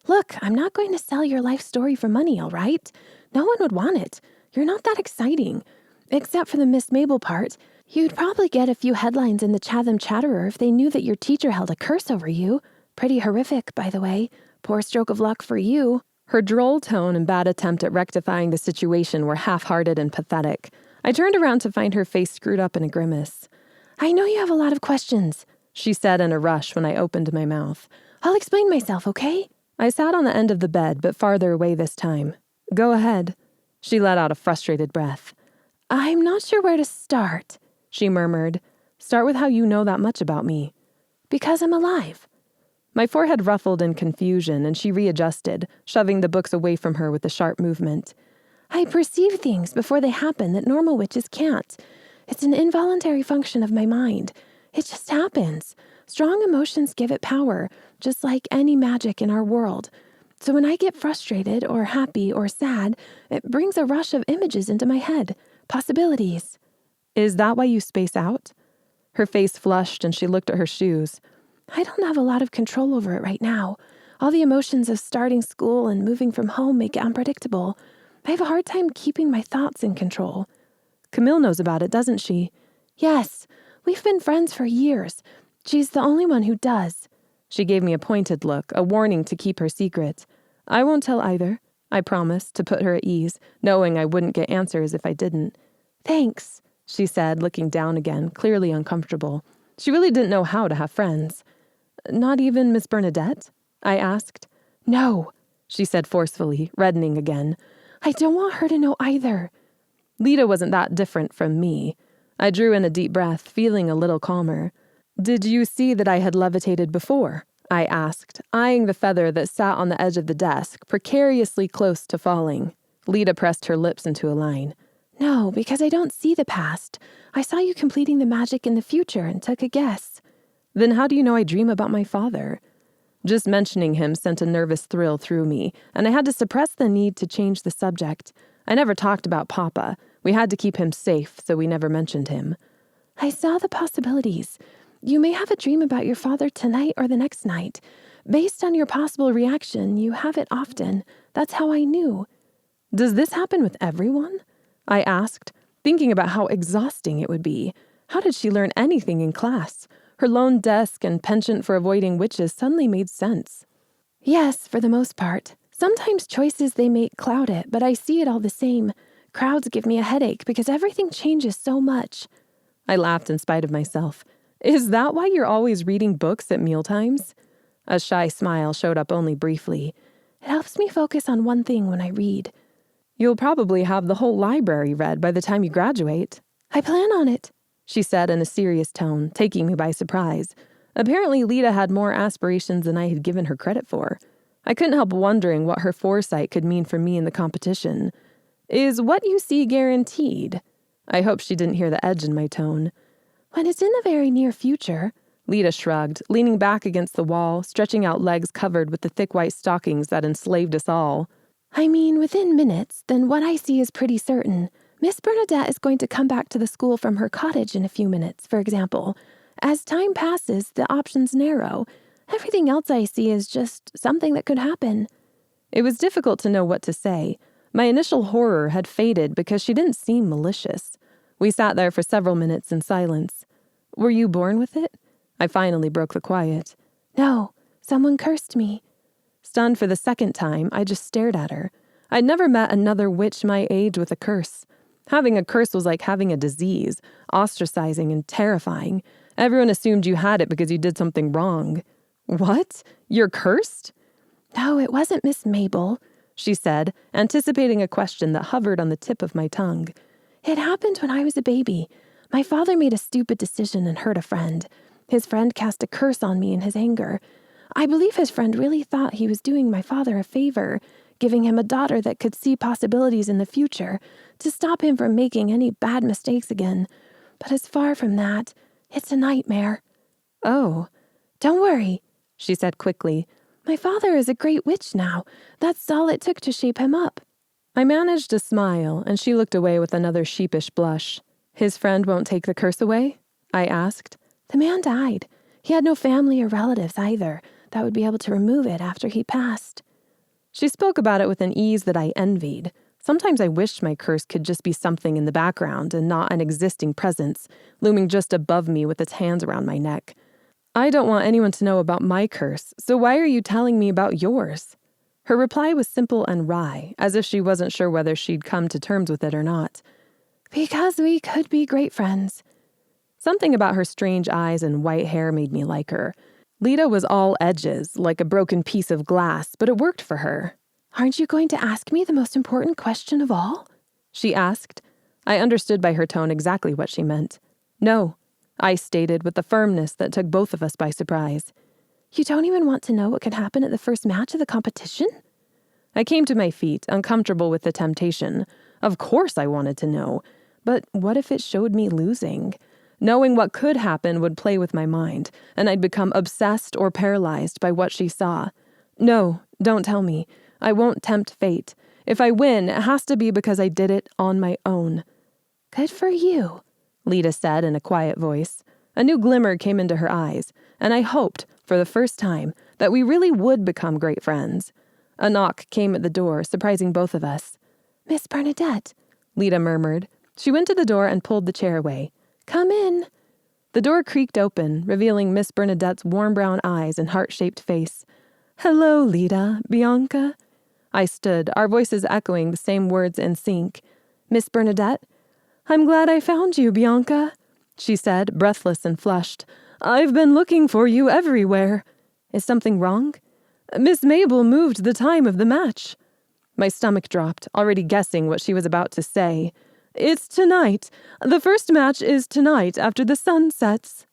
Look, I'm not going to sell your life story for money, all right? No one would want it. You're not that exciting. Except for the Miss Mabel part. You'd probably get a few headlines in the Chatham Chatterer if they knew that your teacher held a curse over you. Pretty horrific, by the way. Poor stroke of luck for you. Her droll tone and bad attempt at rectifying the situation were half-hearted and pathetic. I turned around to find her face screwed up in a grimace. I know you have a lot of questions, she said in a rush when I opened my mouth. I'll explain myself, okay? I sat on the end of the bed, but farther away this time. Go ahead. She let out a frustrated breath. I'm not sure where to start, she murmured. Start with how you know that much about me. Because I'm alive. My forehead ruffled in confusion, and she readjusted, shoving the books away from her with a sharp movement. I perceive things before they happen that normal witches can't. It's an involuntary function of my mind. It just happens. Strong emotions give it power, just like any magic in our world. So when I get frustrated or happy or sad, it brings a rush of images into my head. Possibilities. Is that why you space out? Her face flushed and she looked at her shoes. I don't have a lot of control over it right now. All the emotions of starting school and moving from home make it unpredictable. I have a hard time keeping my thoughts in control. Camille knows about it, doesn't she? Yes. We've been friends for years. She's the only one who does. She gave me a pointed look, a warning to keep her secret. I won't tell either, I promised, to put her at ease, knowing I wouldn't get answers if I didn't. Thanks, she said, looking down again, clearly uncomfortable. She really didn't know how to have friends. Not even Miss Bernadette? I asked. No, she said forcefully, reddening again. I don't want her to know either. Lita wasn't that different from me. I drew in a deep breath, feeling a little calmer. Did you see that I had levitated before? I asked, eyeing the feather that sat on the edge of the desk, precariously close to falling. Lita pressed her lips into a line. No, because I don't see the past. I saw you completing the magic in the future and took a guess. Then how do you know I dream about my father? Just mentioning him sent a nervous thrill through me, and I had to suppress the need to change the subject. I never talked about Papa. We had to keep him safe, so we never mentioned him. I saw the possibilities. You may have a dream about your father tonight or the next night. Based on your possible reaction, you have it often. That's how I knew. Does this happen with everyone? I asked, thinking about how exhausting it would be. How did she learn anything in class? Her lone desk and penchant for avoiding witches suddenly made sense. Yes, for the most part. Sometimes choices they make cloud it, but I see it all the same. Crowds give me a headache because everything changes so much. I laughed in spite of myself. Is that why you're always reading books at mealtimes? A shy smile showed up only briefly. It helps me focus on one thing when I read. You'll probably have the whole library read by the time you graduate. I plan on it, she said in a serious tone, taking me by surprise. Apparently, Lita had more aspirations than I had given her credit for. I couldn't help wondering what her foresight could mean for me in the competition. Is what you see guaranteed? I hope she didn't hear the edge in my tone. When it's in the very near future, Lita shrugged, leaning back against the wall, stretching out legs covered with the thick white stockings that enslaved us all. I mean, within minutes, then what I see is pretty certain. Miss Bernadette is going to come back to the school from her cottage in a few minutes, for example. As time passes, the options narrow. Everything else I see is just something that could happen. It was difficult to know what to say. My initial horror had faded because she didn't seem malicious. We sat there for several minutes in silence. Were you born with it? I finally broke the quiet. No. Someone cursed me." Stunned for the second time, I just stared at her. I'd never met another witch my age with a curse. Having a curse was like having a disease, ostracizing and terrifying. Everyone assumed you had it because you did something wrong. "What? You're cursed?" "No, it wasn't Miss Mabel," she said, anticipating a question that hovered on the tip of my tongue. "It happened when I was a baby. My father made a stupid decision and hurt a friend. His friend cast a curse on me in his anger. I believe his friend really thought he was doing my father a favor, giving him a daughter that could see possibilities in the future to stop him from making any bad mistakes again. But it's far from that. It's a nightmare." "Oh." "Don't worry," she said quickly. "My father is a great witch now. That's all it took to shape him up." I managed a smile, and she looked away with another sheepish blush. "His friend won't take the curse away?" I asked. "The man died. He had no family or relatives either that would be able to remove it after he passed." She spoke about it with an ease that I envied. Sometimes I wished my curse could just be something in the background and not an existing presence, looming just above me with its hands around my neck. "I don't want anyone to know about my curse, so why are you telling me about yours?" Her reply was simple and wry, as if she wasn't sure whether she'd come to terms with it or not. "Because we could be great friends." Something about her strange eyes and white hair made me like her. Lita was all edges, like a broken piece of glass, but it worked for her. "Aren't you going to ask me the most important question of all?" she asked. I understood by her tone exactly what she meant. "No," I stated with the firmness that took both of us by surprise. "You don't even want to know what could happen at the first match of the competition?" I came to my feet, uncomfortable with the temptation. Of course I wanted to know, but what if it showed me losing? Knowing what could happen would play with my mind, and I'd become obsessed or paralyzed by what she saw. "No, don't tell me. I won't tempt fate. If I win, it has to be because I did it on my own." "Good for you," Lita said in a quiet voice. A new glimmer came into her eyes, and I hoped, for the first time, that we really would become great friends. A knock came at the door, surprising both of us. "Miss Bernadette," Lita murmured. She went to the door and pulled the chair away. "Come in." The door creaked open, revealing Miss Bernadette's warm brown eyes and heart-shaped face. "Hello, Lita, Bianca." I stood, our voices echoing the same words in sync. "Miss Bernadette?" "I'm glad I found you, Bianca," she said, breathless and flushed. "I've been looking for you everywhere." "Is something wrong?" "Miss Mabel moved the time of the match." My stomach dropped, already guessing what she was about to say. "It's tonight. The first match is tonight after the sun sets."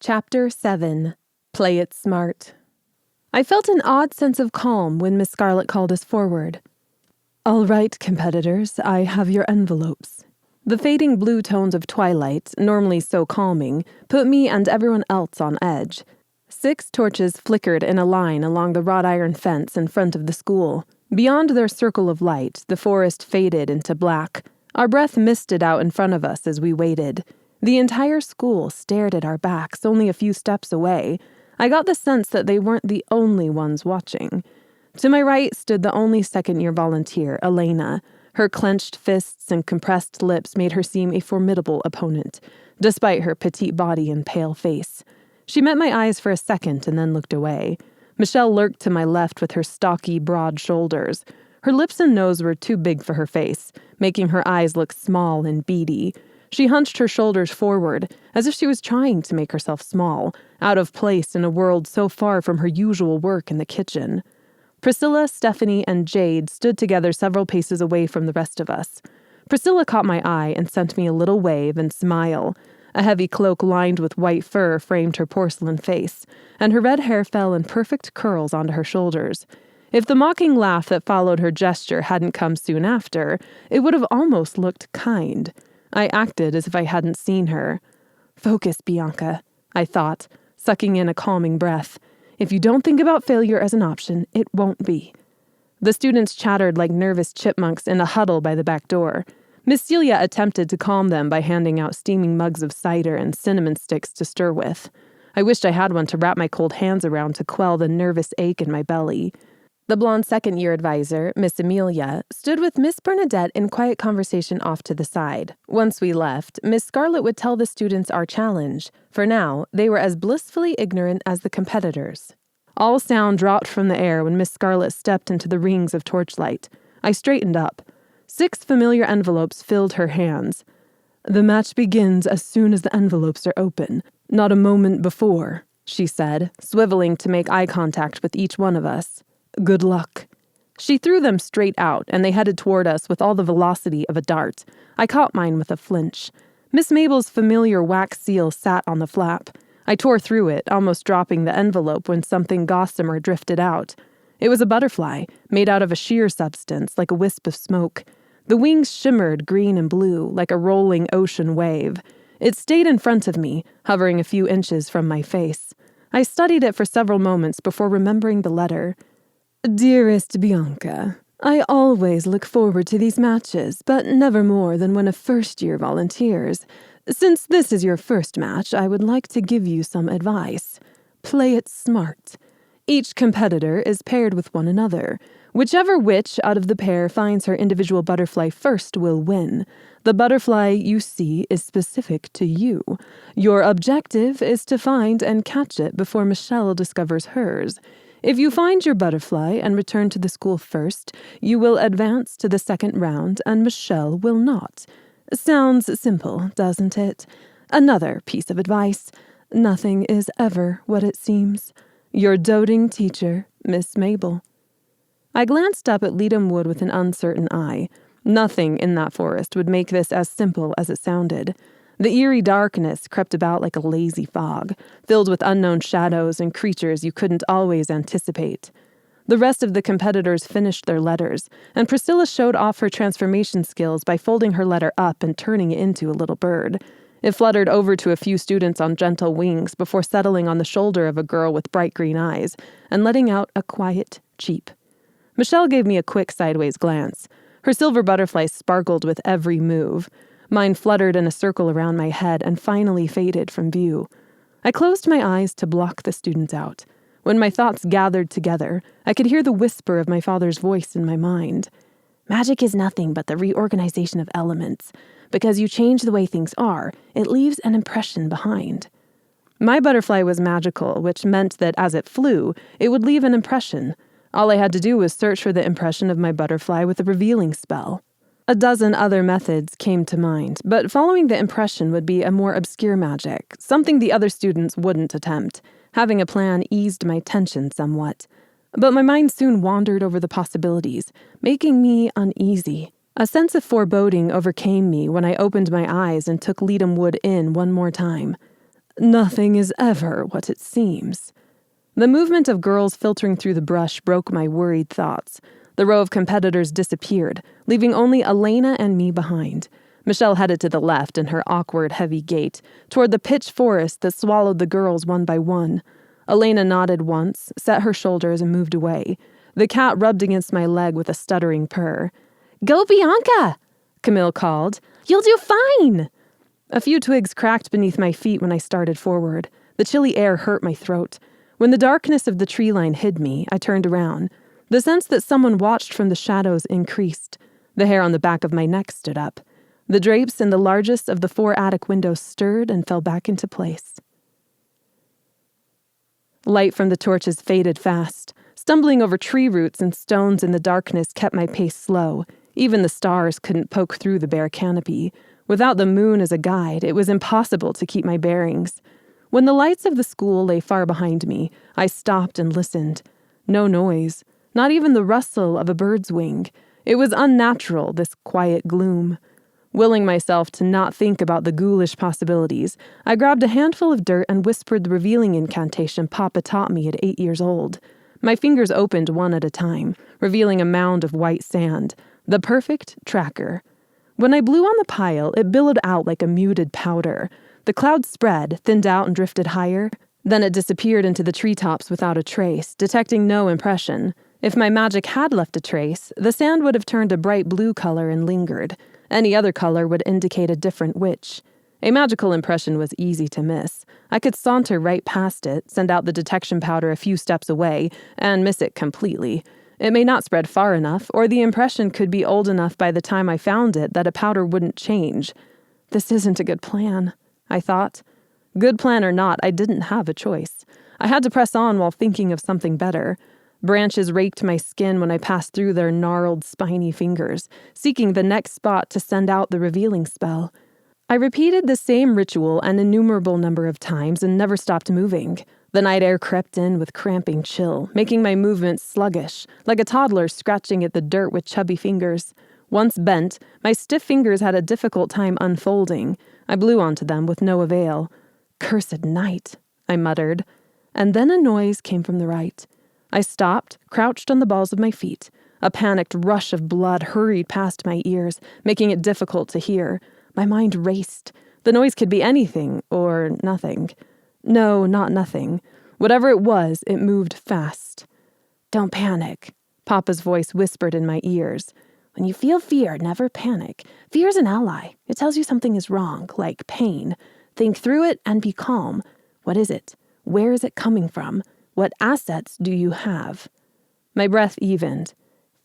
Chapter 7. Play It Smart. I felt an odd sense of calm when Miss Scarlet called us forward. "All right, competitors, I have your envelopes." The fading blue tones of twilight, normally so calming, put me and everyone else on edge. 6 torches flickered in a line along the wrought iron fence in front of the school. Beyond their circle of light, the forest faded into black. Our breath misted out in front of us as we waited. The entire school stared at our backs only a few steps away. I got the sense that they weren't the only ones watching. To my right stood the only second-year volunteer, Elena. Her clenched fists and compressed lips made her seem a formidable opponent, despite her petite body and pale face. She met my eyes for a second and then looked away. Michelle lurked to my left with her stocky, broad shoulders. Her lips and nose were too big for her face, making her eyes look small and beady. She hunched her shoulders forward, as if she was trying to make herself small, out of place in a world so far from her usual work in the kitchen. Priscilla, Stephanie, and Jade stood together several paces away from the rest of us. Priscilla caught my eye and sent me a little wave and smile. A heavy cloak lined with white fur framed her porcelain face, and her red hair fell in perfect curls onto her shoulders. If the mocking laugh that followed her gesture hadn't come soon after, it would have almost looked kind. I acted as if I hadn't seen her. "Focus, Bianca," I thought, sucking in a calming breath. "If you don't think about failure as an option, it won't be." The students chattered like nervous chipmunks in a huddle by the back door. Miss Celia attempted to calm them by handing out steaming mugs of cider and cinnamon sticks to stir with. I wished I had one to wrap my cold hands around to quell the nervous ache in my belly. The blonde second-year advisor, Miss Amelia, stood with Miss Bernadette in quiet conversation off to the side. Once we left, Miss Scarlet would tell the students our challenge. For now, they were as blissfully ignorant as the competitors. All sound dropped from the air when Miss Scarlet stepped into the rings of torchlight. I straightened up. 6 familiar envelopes filled her hands. "The match begins as soon as the envelopes are open, not a moment before," she said, swiveling to make eye contact with each one of us. "Good luck." She threw them straight out, and they headed toward us with all the velocity of a dart. I caught mine with a flinch. Miss Mabel's familiar wax seal sat on the flap. I tore through it, almost dropping the envelope when something gossamer drifted out. It was a butterfly, made out of a sheer substance, like a wisp of smoke. The wings shimmered green and blue, like a rolling ocean wave. It stayed in front of me, hovering a few inches from my face. I studied it for several moments before remembering the letter. "Dearest Bianca, I always look forward to these matches, but never more than when a first-year volunteers. Since this is your first match, I would like to give you some advice. Play it smart. Each competitor is paired with one another. Whichever witch out of the pair finds her individual butterfly first will win. The butterfly you see is specific to you. Your objective is to find and catch it before Michelle discovers hers. If you find your butterfly and return to the school first, you will advance to the second round and Michelle will not. Sounds simple, doesn't it? Another piece of advice. Nothing is ever what it seems. Your doting teacher, Miss Mabel." I glanced up at Leadham Wood with an uncertain eye. Nothing in that forest would make this as simple as it sounded. The eerie darkness crept about like a lazy fog, filled with unknown shadows and creatures you couldn't always anticipate. The rest of the competitors finished their letters, and Priscilla showed off her transformation skills by folding her letter up and turning it into a little bird. It fluttered over to a few students on gentle wings before settling on the shoulder of a girl with bright green eyes and letting out a quiet cheep. Michelle gave me a quick sideways glance. Her silver butterfly sparkled with every move. Mine fluttered in a circle around my head and finally faded from view. I closed my eyes to block the students out. When my thoughts gathered together, I could hear the whisper of my father's voice in my mind. "Magic is nothing but the reorganization of elements. Because you change the way things are, it leaves an impression behind." My butterfly was magical, which meant that as it flew, it would leave an impression. All I had to do was search for the impression of my butterfly with a revealing spell. A dozen other methods came to mind, but following the impression would be a more obscure magic, something the other students wouldn't attempt. Having a plan eased my tension somewhat. But my mind soon wandered over the possibilities, making me uneasy. A sense of foreboding overcame me when I opened my eyes and took Leadham Wood in one more time. "Nothing is ever what it seems." The movement of girls filtering through the brush broke my worried thoughts. The row of competitors disappeared, leaving only Elena and me behind. Michelle headed to the left in her awkward, heavy gait, toward the pitch forest that swallowed the girls one by one. Elena nodded once, set her shoulders, and moved away. The cat rubbed against my leg with a stuttering purr. "Go, Bianca!" Camille called. "You'll do fine!" A few twigs cracked beneath my feet when I started forward. The chilly air hurt my throat. When the darkness of the tree line hid me, I turned around. The sense that someone watched from the shadows increased. The hair on the back of my neck stood up. The drapes in the largest of the 4 attic windows stirred and fell back into place. Light from the torches faded fast. Stumbling over tree roots and stones in the darkness kept my pace slow. Even the stars couldn't poke through the bare canopy. Without the moon as a guide, it was impossible to keep my bearings. When the lights of the school lay far behind me, I stopped and listened. No noise, not even the rustle of a bird's wing. It was unnatural, this quiet gloom. Willing myself to not think about the ghoulish possibilities, I grabbed a handful of dirt and whispered the revealing incantation Papa taught me at 8 years old. My fingers opened one at a time, revealing a mound of white sand, the perfect tracker. When I blew on the pile, it billowed out like a muted powder. The cloud spread, thinned out, and drifted higher. Then it disappeared into the treetops without a trace, detecting no impression. If my magic had left a trace, the sand would have turned a bright blue color and lingered. Any other color would indicate a different witch. A magical impression was easy to miss. I could saunter right past it, send out the detection powder a few steps away, and miss it completely. It may not spread far enough, or the impression could be old enough by the time I found it that a powder wouldn't change. This isn't a good plan, I thought. Good plan or not, I didn't have a choice. I had to press on while thinking of something better. Branches raked my skin when I passed through their gnarled, spiny fingers, seeking the next spot to send out the revealing spell. I repeated the same ritual an innumerable number of times and never stopped moving. The night air crept in with cramping chill, making my movements sluggish, like a toddler scratching at the dirt with chubby fingers. Once bent, my stiff fingers had a difficult time unfolding. I blew onto them with no avail. "Cursed night," I muttered. And then a noise came from the right. I stopped, crouched on the balls of my feet. A panicked rush of blood hurried past my ears, making it difficult to hear. My mind raced. The noise could be anything, or nothing. No, not nothing. Whatever it was, it moved fast. "Don't panic," Papa's voice whispered in my ears. "When you feel fear, never panic. Fear's an ally. It tells you something is wrong, like pain. Think through it and be calm. What is it? Where is it coming from? What assets do you have?" My breath evened.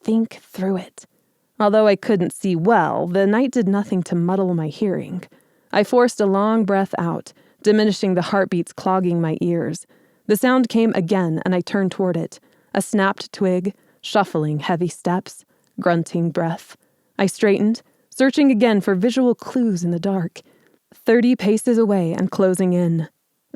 Think through it. Although I couldn't see well, the night did nothing to muddle my hearing. I forced a long breath out, diminishing the heartbeats clogging my ears. The sound came again, and I turned toward it. A snapped twig, shuffling heavy steps, grunting breath. I straightened, searching again for visual clues in the dark. 30 paces away and closing in.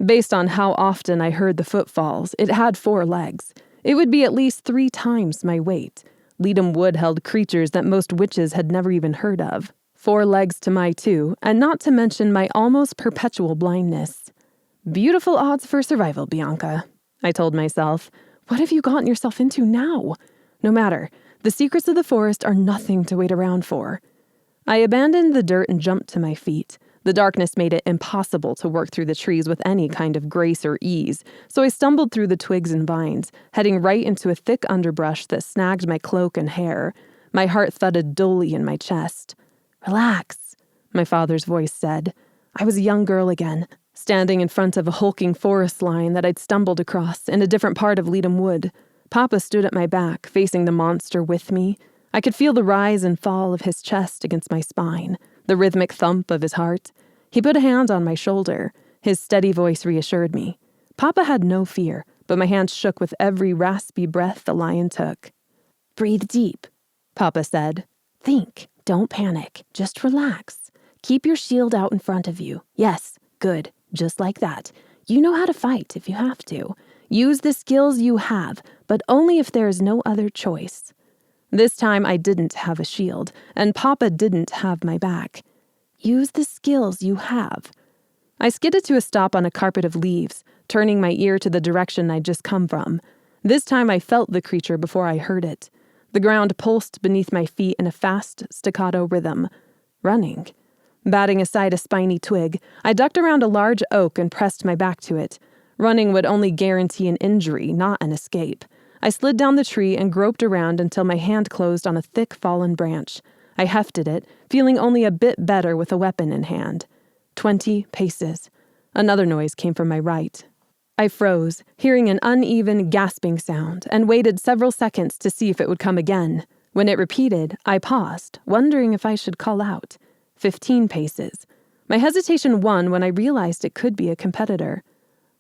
Based on how often I heard the footfalls, it had 4 legs. It would be at least 3 times my weight. Leadham Wood held creatures that most witches had never even heard of. 4 legs to my 2, and not to mention my almost perpetual blindness. Beautiful odds for survival, Bianca, I told myself. What have you gotten yourself into now? No matter. The secrets of the forest are nothing to wait around for. I abandoned the dirt and jumped to my feet. The darkness made it impossible to work through the trees with any kind of grace or ease, so I stumbled through the twigs and vines, heading right into a thick underbrush that snagged my cloak and hair. My heart thudded dully in my chest. "Relax," my father's voice said. I was a young girl again, standing in front of a hulking forest line that I'd stumbled across in a different part of Leadham Wood. Papa stood at my back, facing the monster with me. I could feel the rise and fall of his chest against my spine, the rhythmic thump of his heart. He put a hand on my shoulder. His steady voice reassured me. Papa had no fear, but my hands shook with every raspy breath the lion took. "Breathe deep," Papa said. "Think. Don't panic. Just relax. Keep your shield out in front of you. Yes, good. Just like that. You know how to fight if you have to. Use the skills you have, but only if there is no other choice." This time I didn't have a shield, and Papa didn't have my back. Use the skills you have. I skidded to a stop on a carpet of leaves, turning my ear to the direction I'd just come from. This time I felt the creature before I heard it. The ground pulsed beneath my feet in a fast, staccato rhythm. Running. Batting aside a spiny twig, I ducked around a large oak and pressed my back to it. Running would only guarantee an injury, not an escape. I slid down the tree and groped around until my hand closed on a thick fallen branch. I hefted it, feeling only a bit better with a weapon in hand. 20 paces. Another noise came from my right. I froze, hearing an uneven, gasping sound, and waited several seconds to see if it would come again. When it repeated, I paused, wondering if I should call out. 15 paces. My hesitation won when I realized it could be a competitor.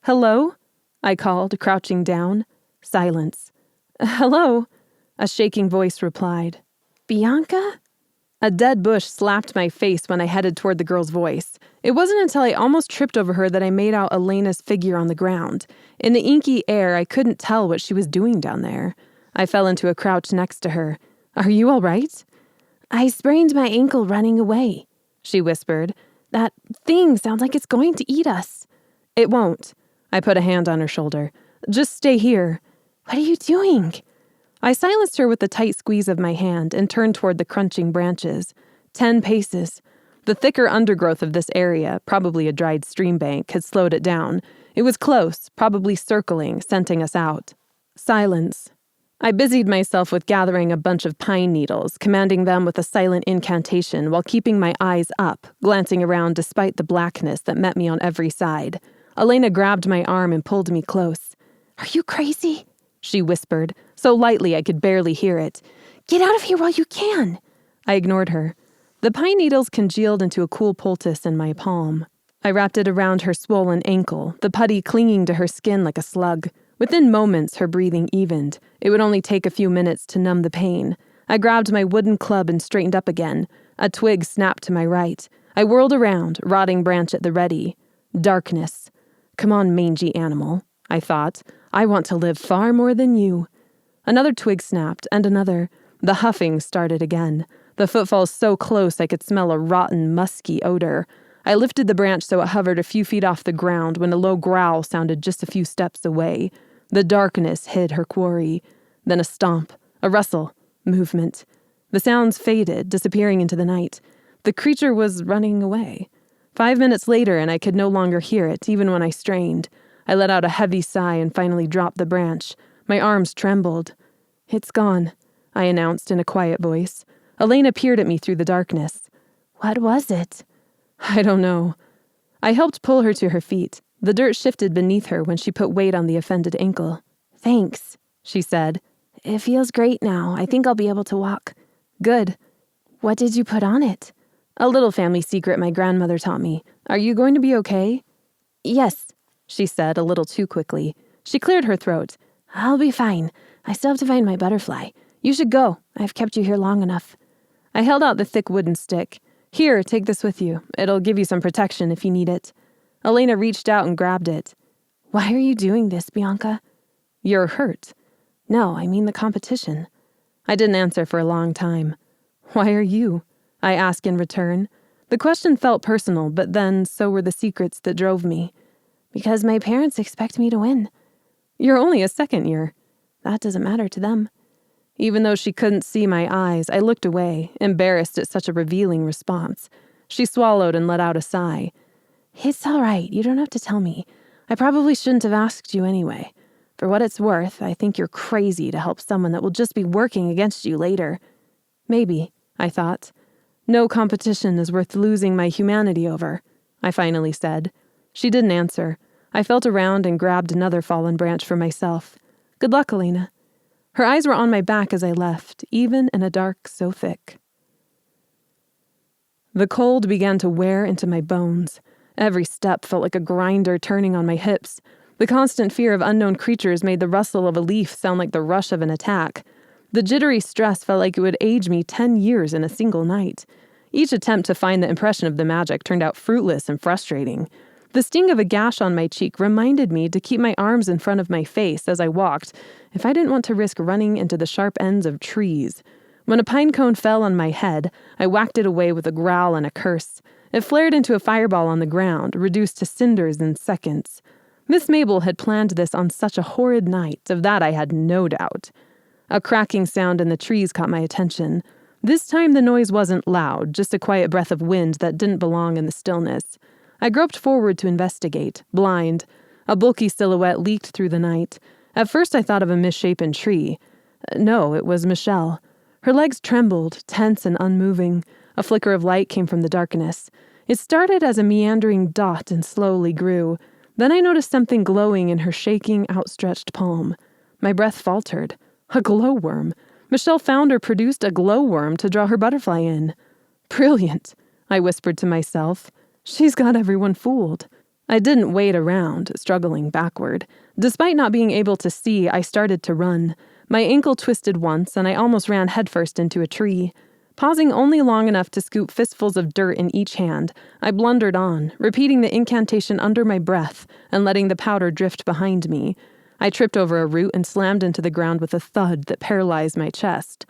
"Hello?" I called, crouching down. Silence. "Hello?" A shaking voice replied. "Bianca?" A dead bush slapped my face when I headed toward the girl's voice. It wasn't until I almost tripped over her that I made out Elena's figure on the ground. In the inky air, I couldn't tell what she was doing down there. I fell into a crouch next to her. "Are you all right?" "I sprained my ankle running away," she whispered. "That thing sounds like it's going to eat us." "It won't." I put a hand on her shoulder. "Just stay here." "What are you doing?" I silenced her with a tight squeeze of my hand and turned toward the crunching branches. 10 paces. The thicker undergrowth of this area, probably a dried stream bank, had slowed it down. It was close, probably circling, scenting us out. Silence. I busied myself with gathering a bunch of pine needles, commanding them with a silent incantation while keeping my eyes up, glancing around despite the blackness that met me on every side. Elena grabbed my arm and pulled me close. "Are you crazy?" she whispered, so lightly I could barely hear it. "Get out of here while you can!" I ignored her. The pine needles congealed into a cool poultice in my palm. I wrapped it around her swollen ankle, the putty clinging to her skin like a slug. Within moments, her breathing evened. It would only take a few minutes to numb the pain. I grabbed my wooden club and straightened up again. A twig snapped to my right. I whirled around, rotting branch at the ready. Darkness. "Come on, mangy animal," I thought. "I want to live far more than you." Another twig snapped, and another. The huffing started again. The footfalls so close I could smell a rotten, musky odor. I lifted the branch so it hovered a few feet off the ground when a low growl sounded just a few steps away. The darkness hid her quarry. Then a stomp, a rustle, movement. The sounds faded, disappearing into the night. The creature was running away. 5 minutes later, and I could no longer hear it, even when I strained. I let out a heavy sigh and finally dropped the branch. My arms trembled. "It's gone," I announced in a quiet voice. Elena peered at me through the darkness. "What was it?" "I don't know." I helped pull her to her feet. The dirt shifted beneath her when she put weight on the offended ankle. "Thanks," she said. "It feels great now. I think I'll be able to walk." "Good." "What did you put on it?" "A little family secret my grandmother taught me. Are you going to be okay?" "Yes," she said a little too quickly. She cleared her throat. "I'll be fine. I still have to find my butterfly. You should go. I've kept you here long enough." I held out the thick wooden stick. "Here, take this with you. It'll give you some protection if you need it." Elena reached out and grabbed it. "Why are you doing this, Bianca?" "You're hurt." "No, I mean the competition." I didn't answer for a long time. "Why are you?" I asked in return. The question felt personal, but then so were the secrets that drove me. "Because my parents expect me to win." "You're only a second year." "That doesn't matter to them." Even though she couldn't see my eyes, I looked away, embarrassed at such a revealing response. She swallowed and let out a sigh. "It's all right. You don't have to tell me. I probably shouldn't have asked you anyway. For what it's worth, I think you're crazy to help someone that will just be working against you later." "Maybe," I thought. "No competition is worth losing my humanity over," I finally said. She didn't answer. I felt around and grabbed another fallen branch for myself. "Good luck, Elena." Her eyes were on my back as I left, even in a dark so thick. The cold began to wear into my bones. Every step felt like a grinder turning on my hips. The constant fear of unknown creatures made the rustle of a leaf sound like the rush of an attack. The jittery stress felt like it would age me 10 years in a single night. Each attempt to find the impression of the magic turned out fruitless and frustrating. The sting of a gash on my cheek reminded me to keep my arms in front of my face as I walked, if I didn't want to risk running into the sharp ends of trees. When a pine cone fell on my head, I whacked it away with a growl and a curse. It flared into a fireball on the ground, reduced to cinders in seconds. Miss Mabel had planned this on such a horrid night, of that I had no doubt. A cracking sound in the trees caught my attention. This time the noise wasn't loud, just a quiet breath of wind that didn't belong in the stillness. I groped forward to investigate, blind. A bulky silhouette leaked through the night. At first I thought of a misshapen tree. No, it was Michelle. Her legs trembled, tense and unmoving. A flicker of light came from the darkness. It started as a meandering dot and slowly grew. Then I noticed something glowing in her shaking, outstretched palm. My breath faltered. A glowworm. Michelle found or produced a glowworm to draw her butterfly in. "Brilliant," I whispered to myself. "She's got everyone fooled." I didn't wait around, struggling backward. Despite not being able to see, I started to run. My ankle twisted once, and I almost ran headfirst into a tree. Pausing only long enough to scoop fistfuls of dirt in each hand, I blundered on, repeating the incantation under my breath and letting the powder drift behind me. I tripped over a root and slammed into the ground with a thud that paralyzed my chest.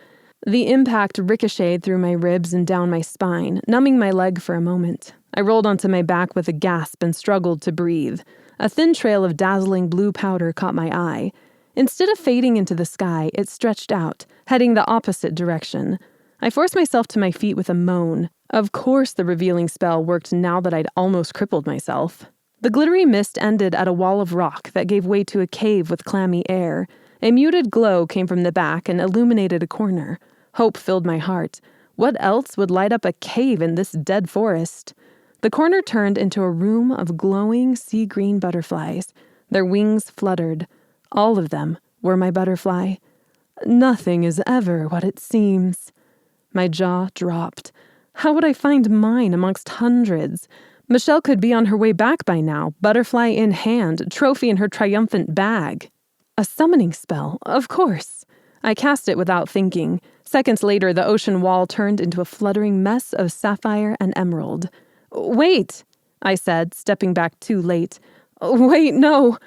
The impact ricocheted through my ribs and down my spine, numbing my leg for a moment. I rolled onto my back with a gasp and struggled to breathe. A thin trail of dazzling blue powder caught my eye. Instead of fading into the sky, it stretched out, heading the opposite direction. I forced myself to my feet with a moan. Of course the revealing spell worked now that I'd almost crippled myself. The glittery mist ended at a wall of rock that gave way to a cave with clammy air. A muted glow came from the back and illuminated a corner. Hope filled my heart. What else would light up a cave in this dead forest? The corner turned into a room of glowing sea-green butterflies. Their wings fluttered. All of them were my butterfly. Nothing is ever what it seems. My jaw dropped. How would I find mine amongst hundreds? Michelle could be on her way back by now, butterfly in hand, trophy in her triumphant bag. A summoning spell, of course. I cast it without thinking. Seconds later, the ocean wall turned into a fluttering mess of sapphire and emerald. "Wait," I said, stepping back too late. "Wait, no."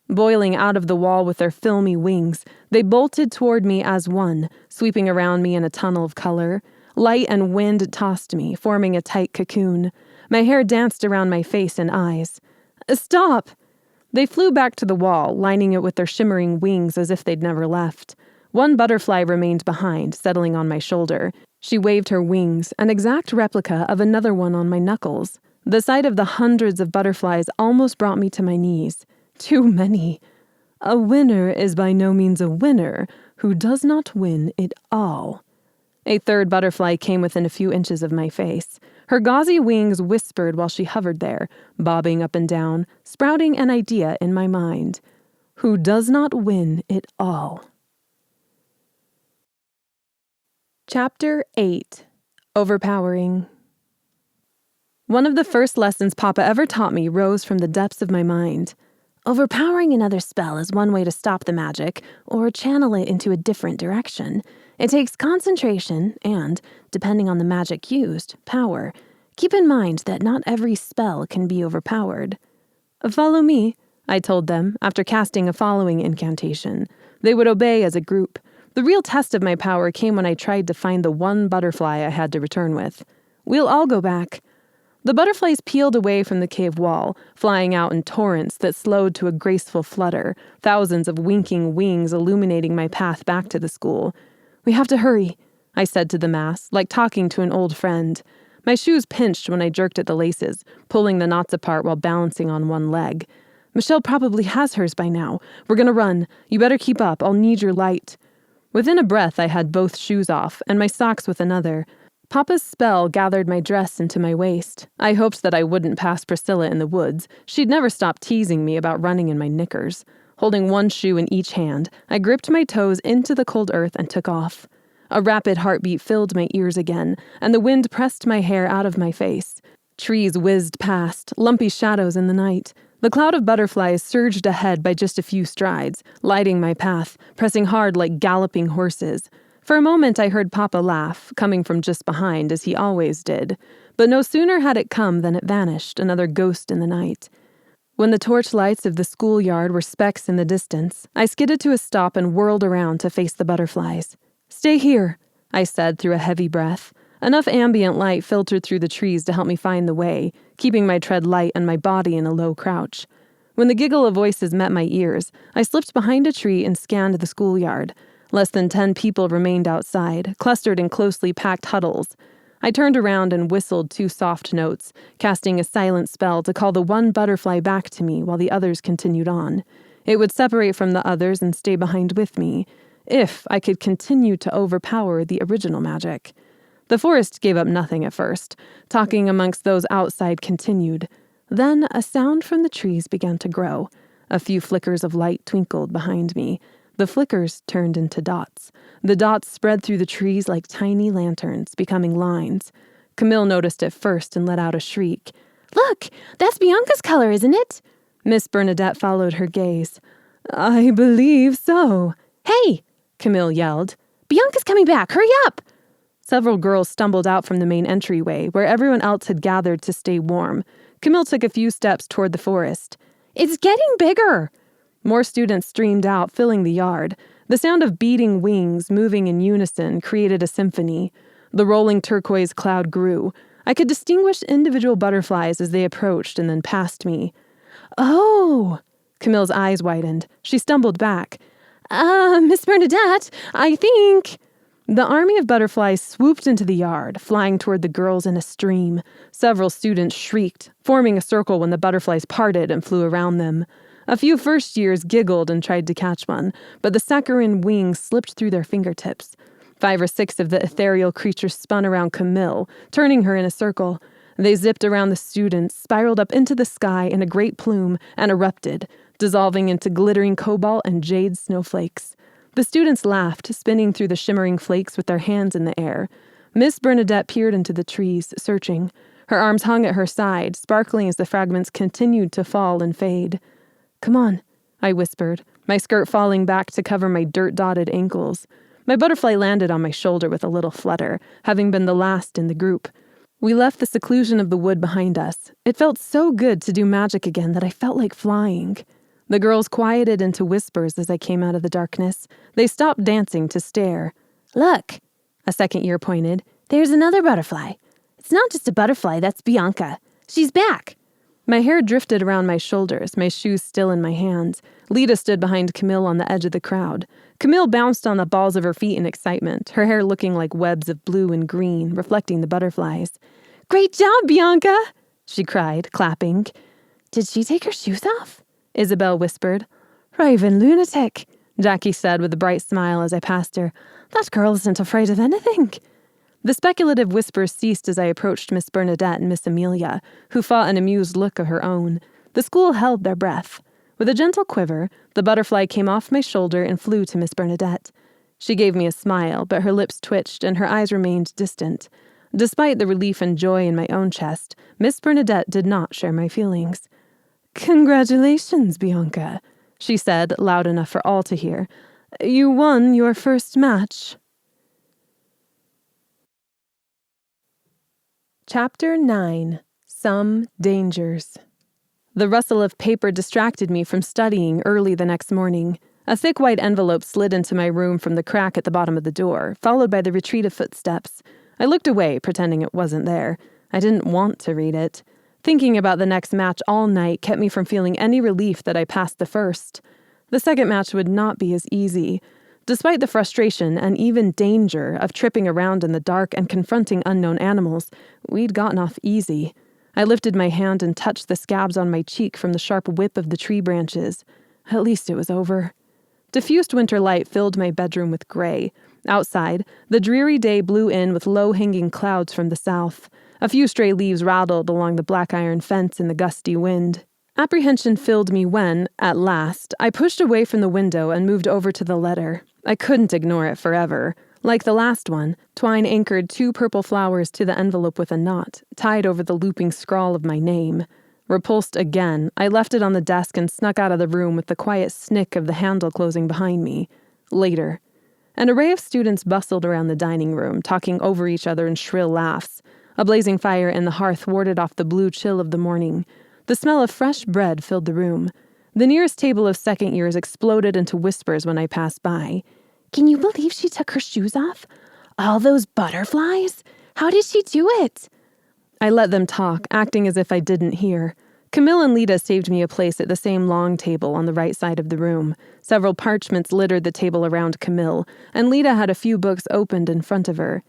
Boiling out of the wall with their filmy wings, they bolted toward me as one, sweeping around me in a tunnel of color. Light and wind tossed me, forming a tight cocoon. My hair danced around my face and eyes. "Stop!" They flew back to the wall, lining it with their shimmering wings as if they'd never left. One butterfly remained behind, settling on my shoulder. She waved her wings, an exact replica of another one on my knuckles. The sight of the hundreds of butterflies almost brought me to my knees. Too many. A winner is by no means a winner who does not win it all. A third butterfly came within a few inches of my face. Her gauzy wings whispered while she hovered there, bobbing up and down, sprouting an idea in my mind. Who does not win it all? Chapter 8. Overpowering. One of the first lessons Papa ever taught me rose from the depths of my mind. Overpowering another spell is one way to stop the magic or channel it into a different direction. It takes concentration and, depending on the magic used, power. Keep in mind that not every spell can be overpowered. "Follow me," I told them after casting a following incantation. They would obey as a group. The real test of my power came when I tried to find the one butterfly I had to return with. "We'll all go back." The butterflies peeled away from the cave wall, flying out in torrents that slowed to a graceful flutter, thousands of winking wings illuminating my path back to the school. "We have to hurry," I said to the mass, like talking to an old friend. My shoes pinched when I jerked at the laces, pulling the knots apart while balancing on one leg. "Michelle probably has hers by now. We're gonna run. You better keep up. I'll need your light." Within a breath, I had both shoes off, and my socks with another. Papa's spell gathered my dress into my waist. I hoped that I wouldn't pass Priscilla in the woods. She'd never stop teasing me about running in my knickers. Holding one shoe in each hand, I gripped my toes into the cold earth and took off. A rapid heartbeat filled my ears again, and the wind pressed my hair out of my face. Trees whizzed past, lumpy shadows in the night. The cloud of butterflies surged ahead by just a few strides, lighting my path, pressing hard like galloping horses. For a moment I heard Papa laugh, coming from just behind, as he always did. But no sooner had it come than it vanished, another ghost in the night. When the torch lights of the schoolyard were specks in the distance, I skidded to a stop and whirled around to face the butterflies. "Stay here," I said through a heavy breath. Enough ambient light filtered through the trees to help me find the way, keeping my tread light and my body in a low crouch. When the giggle of voices met my ears, I slipped behind a tree and scanned the schoolyard. Less than 10 people remained outside, clustered in closely packed huddles. I turned around and whistled 2 soft notes, casting a silent spell to call the one butterfly back to me while the others continued on. It would separate from the others and stay behind with me, if I could continue to overpower the original magic. The forest gave up nothing at first. Talking amongst those outside continued. Then a sound from the trees began to grow. A few flickers of light twinkled behind me. The flickers turned into dots. The dots spread through the trees like tiny lanterns, becoming lines. Camille noticed it first and let out a shriek. "Look, that's Bianca's color, isn't it?" Miss Bernadette followed her gaze. "I believe so." "Hey!" Camille yelled. "Bianca's coming back! Hurry up!" Several girls stumbled out from the main entryway, where everyone else had gathered to stay warm. Camille took a few steps toward the forest. "It's getting bigger!" More students streamed out, filling the yard. The sound of beating wings, moving in unison, created a symphony. The rolling turquoise cloud grew. I could distinguish individual butterflies as they approached and then passed me. "Oh!" Camille's eyes widened. She stumbled back. Miss Bernadette, I think..." The army of butterflies swooped into the yard, flying toward the girls in a stream. Several students shrieked, forming a circle when the butterflies parted and flew around them. A few first years giggled and tried to catch one, but the saccharine wings slipped through their fingertips. 5 or 6 of the ethereal creatures spun around Camille, turning her in a circle. They zipped around the students, spiraled up into the sky in a great plume, and erupted, dissolving into glittering cobalt and jade snowflakes. The students laughed, spinning through the shimmering flakes with their hands in the air. Miss Bernadette peered into the trees, searching. Her arms hung at her side, sparkling as the fragments continued to fall and fade. "Come on," I whispered, my skirt falling back to cover my dirt-dotted ankles. My butterfly landed on my shoulder with a little flutter, having been the last in the group. We left the seclusion of the wood behind us. It felt so good to do magic again that I felt like flying. The girls quieted into whispers as I came out of the darkness. They stopped dancing to stare. "Look," a second year pointed. "There's another butterfly. It's not just a butterfly, that's Bianca. She's back." My hair drifted around my shoulders, my shoes still in my hands. Lita stood behind Camille on the edge of the crowd. Camille bounced on the balls of her feet in excitement, her hair looking like webs of blue and green, reflecting the butterflies. "Great job, Bianca!" she cried, clapping. "Did she take her shoes off?" Isabel whispered. "Raving lunatic," Jackie said with a bright smile as I passed her. "That girl isn't afraid of anything." The speculative whispers ceased as I approached Miss Bernadette and Miss Amelia, who fought an amused look of her own. The school held their breath. With a gentle quiver, the butterfly came off my shoulder and flew to Miss Bernadette. She gave me a smile, but her lips twitched and her eyes remained distant. Despite the relief and joy in my own chest, Miss Bernadette did not share my feelings. "Congratulations, Bianca," she said, loud enough for all to hear. "You won your first match." Chapter 9. Some Dangers. The rustle of paper distracted me from studying early the next morning. A thick white envelope slid into my room from the crack at the bottom of the door, followed by the retreat of footsteps. I looked away, pretending it wasn't there. I didn't want to read it. Thinking about the next match all night kept me from feeling any relief that I passed the first. The second match would not be as easy. Despite the frustration and even danger of tripping around in the dark and confronting unknown animals, we'd gotten off easy. I lifted my hand and touched the scabs on my cheek from the sharp whip of the tree branches. At least it was over. Diffused winter light filled my bedroom with gray. Outside, the dreary day blew in with low-hanging clouds from the south. A few stray leaves rattled along the black iron fence in the gusty wind. Apprehension filled me when, at last, I pushed away from the window and moved over to the letter. I couldn't ignore it forever. Like the last one, twine anchored 2 purple flowers to the envelope with a knot, tied over the looping scrawl of my name. Repulsed again, I left it on the desk and snuck out of the room with the quiet snick of the handle closing behind me. Later. An array of students bustled around the dining room, talking over each other in shrill laughs. A blazing fire in the hearth warded off the blue chill of the morning. The smell of fresh bread filled the room. The nearest table of second years exploded into whispers when I passed by. "Can you believe she took her shoes off? All those butterflies? How did she do it?" I let them talk, acting as if I didn't hear. Camille and Lita saved me a place at the same long table on the right side of the room. Several parchments littered the table around Camille, and Lita had a few books opened in front of her.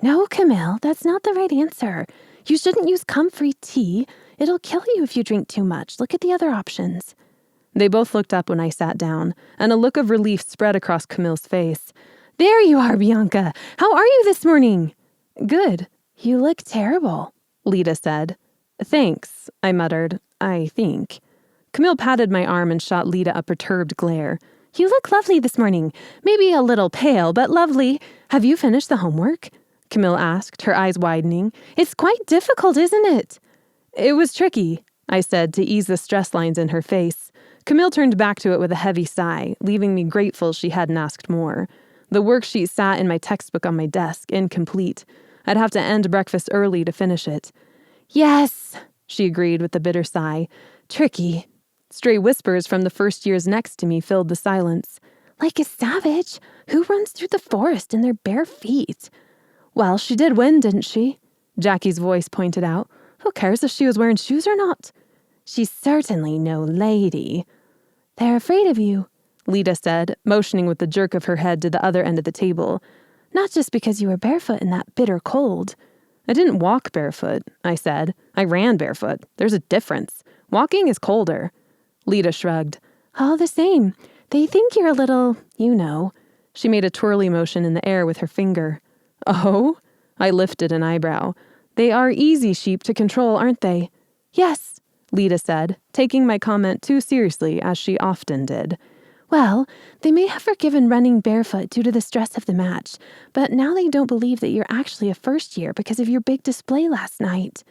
"No, Camille, that's not the right answer. You shouldn't use comfrey tea. It'll kill you if you drink too much. Look at the other options." They both looked up when I sat down, and a look of relief spread across Camille's face. "There you are, Bianca. How are you this morning?" "Good." "You look terrible," Lita said. "Thanks," I muttered. "I think." Camille patted my arm and shot Lita a perturbed glare. "You look lovely this morning. Maybe a little pale, but lovely. Have you finished the homework?" Camille asked, her eyes widening. "It's quite difficult, isn't it?" "It was tricky," I said to ease the stress lines in her face. Camille turned back to it with a heavy sigh, leaving me grateful she hadn't asked more. The worksheet sat in my textbook on my desk, incomplete. I'd have to end breakfast early to finish it. "Yes," she agreed with a bitter sigh. "Tricky." Stray whispers from the first years next to me filled the silence. "Like a savage. Who runs through the forest in their bare feet?" "Well, she did win, didn't she?" Jackie's voice pointed out. "Who cares if she was wearing shoes or not?" "She's certainly no lady." "They're afraid of you," Lita said, motioning with the jerk of her head to the other end of the table. "Not just because you were barefoot in that bitter cold." "I didn't walk barefoot," I said. "I ran barefoot. There's a difference. Walking is colder." Lita shrugged. "All the same, they think you're a little, you know." She made a twirly motion in the air with her finger. "Oh?" I lifted an eyebrow. "They are easy sheep to control, aren't they?" "Yes," Lita said, taking my comment too seriously, as she often did. Well, they may have forgiven running barefoot due to the stress of the match, but now they don't believe that you're actually a first year because of your big display last night.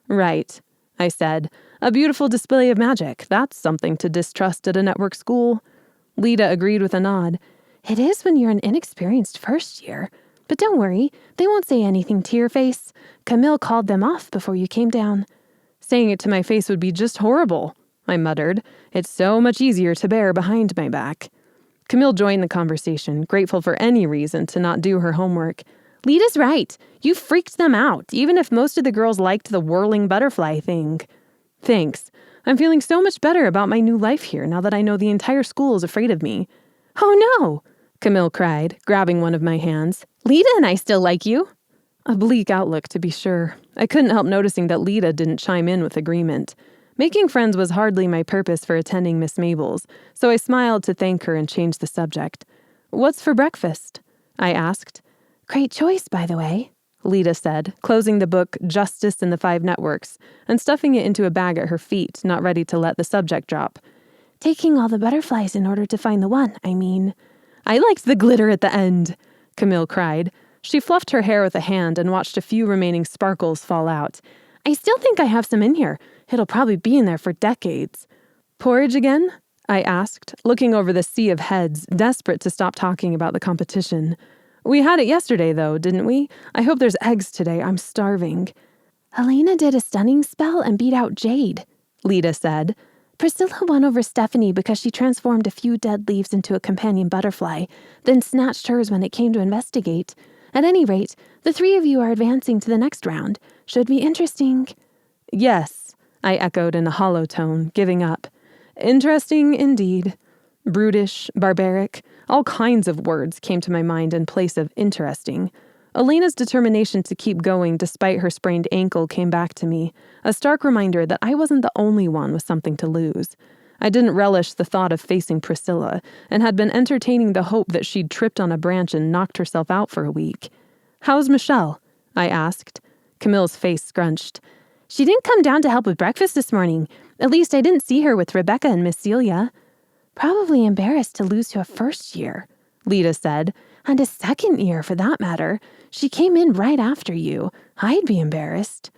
Right, I said. A beautiful display of magic. That's something to distrust at a network school. Lita agreed with a nod. It is when you're an inexperienced first year. But don't worry, they won't say anything to your face. Camille called them off before you came down. Saying it to my face would be just horrible, I muttered. It's so much easier to bear behind my back. Camille joined the conversation, grateful for any reason to not do her homework. Lita's right. You freaked them out, even if most of the girls liked the whirling butterfly thing. Thanks. I'm feeling so much better about my new life here now that I know the entire school is afraid of me. Oh no, Camille cried, grabbing one of my hands. Lita and I still like you. A bleak outlook, to be sure. I couldn't help noticing that Lita didn't chime in with agreement. Making friends was hardly my purpose for attending Miss Mabel's, so I smiled to thank her and changed the subject. What's for breakfast? I asked. Great choice, by the way, Lita said, closing the book Justice in the Five Networks and stuffing it into a bag at her feet, not ready to let the subject drop. Taking all the butterflies in order to find the one, I mean. I liked the glitter at the end, Camille cried. She fluffed her hair with a hand and watched a few remaining sparkles fall out. I still think I have some in here. It'll probably be in there for decades. Porridge again? I asked, looking over the sea of heads, desperate to stop talking about the competition. We had it yesterday, though, didn't we? I hope there's eggs today. I'm starving. Elena did a stunning spell and beat out Jade, Lita said. Priscilla won over Stephanie because she transformed a few dead leaves into a companion butterfly, then snatched hers when it came to investigate. At any rate, the three of you are advancing to the next round. Should be interesting. Yes, I echoed in a hollow tone, giving up. Interesting indeed. Brutish, barbaric, all kinds of words came to my mind in place of interesting. Elena's determination to keep going despite her sprained ankle came back to me, a stark reminder that I wasn't the only one with something to lose. I didn't relish the thought of facing Priscilla, and had been entertaining the hope that she'd tripped on a branch and knocked herself out for a week. How's Michelle? I asked. Camille's face scrunched. She didn't come down to help with breakfast this morning. At least I didn't see her with Rebecca and Miss Celia. Probably embarrassed to lose to a first year, Lita said. And a second year, for that matter. She came in right after you. I'd be embarrassed.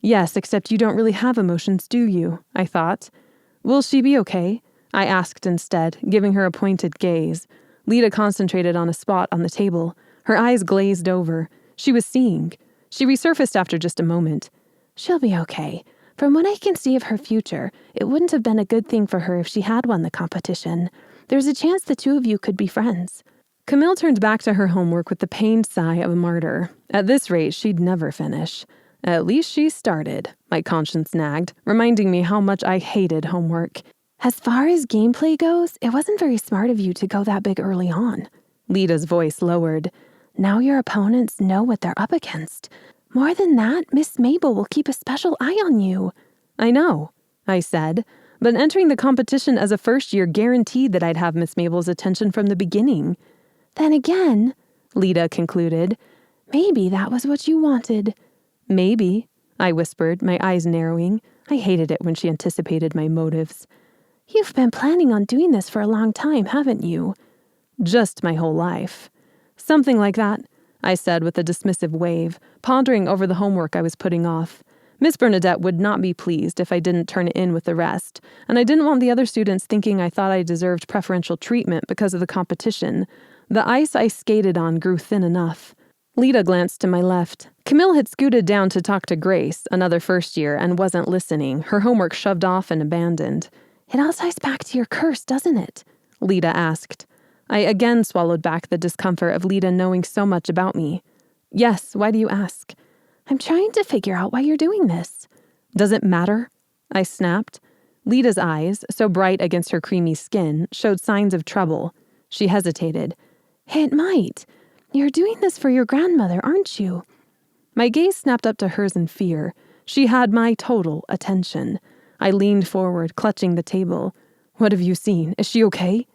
Yes, except you don't really have emotions, do you? I thought. Will she be okay? I asked instead, giving her a pointed gaze. Lita concentrated on a spot on the table. Her eyes glazed over. She was seeing. She resurfaced after just a moment. She'll be okay. From what I can see of her future, it wouldn't have been a good thing for her if she had won the competition. There's a chance the two of you could be friends. Camille turned back to her homework with the pained sigh of a martyr. At this rate, she'd never finish. At least she started, my conscience nagged, reminding me how much I hated homework. As far as gameplay goes, it wasn't very smart of you to go that big early on. Lita's voice lowered. Now your opponents know what they're up against. More than that, Miss Mabel will keep a special eye on you. I know, I said, but entering the competition as a first year guaranteed that I'd have Miss Mabel's attention from the beginning. Then again, Lita concluded, maybe that was what you wanted. Maybe, I whispered, my eyes narrowing. I hated it when she anticipated my motives. You've been planning on doing this for a long time, haven't you? Just my whole life. Something like that, I said with a dismissive wave, pondering over the homework I was putting off. Miss Bernadette would not be pleased if I didn't turn it in with the rest, and I didn't want the other students thinking I thought I deserved preferential treatment because of the competition. The ice I skated on grew thin enough. Lita glanced to my left. Camille had scooted down to talk to Grace, another first year, and wasn't listening, her homework shoved off and abandoned. It all ties back to your curse, doesn't it? Lita asked. I again swallowed back the discomfort of Lita knowing so much about me. Yes, why do you ask? I'm trying to figure out why you're doing this. Does it matter? I snapped. Lita's eyes, so bright against her creamy skin, showed signs of trouble. She hesitated. It might. You're doing this for your grandmother, aren't you? My gaze snapped up to hers in fear. She had my total attention. I leaned forward, clutching the table. What have you seen? Is she okay?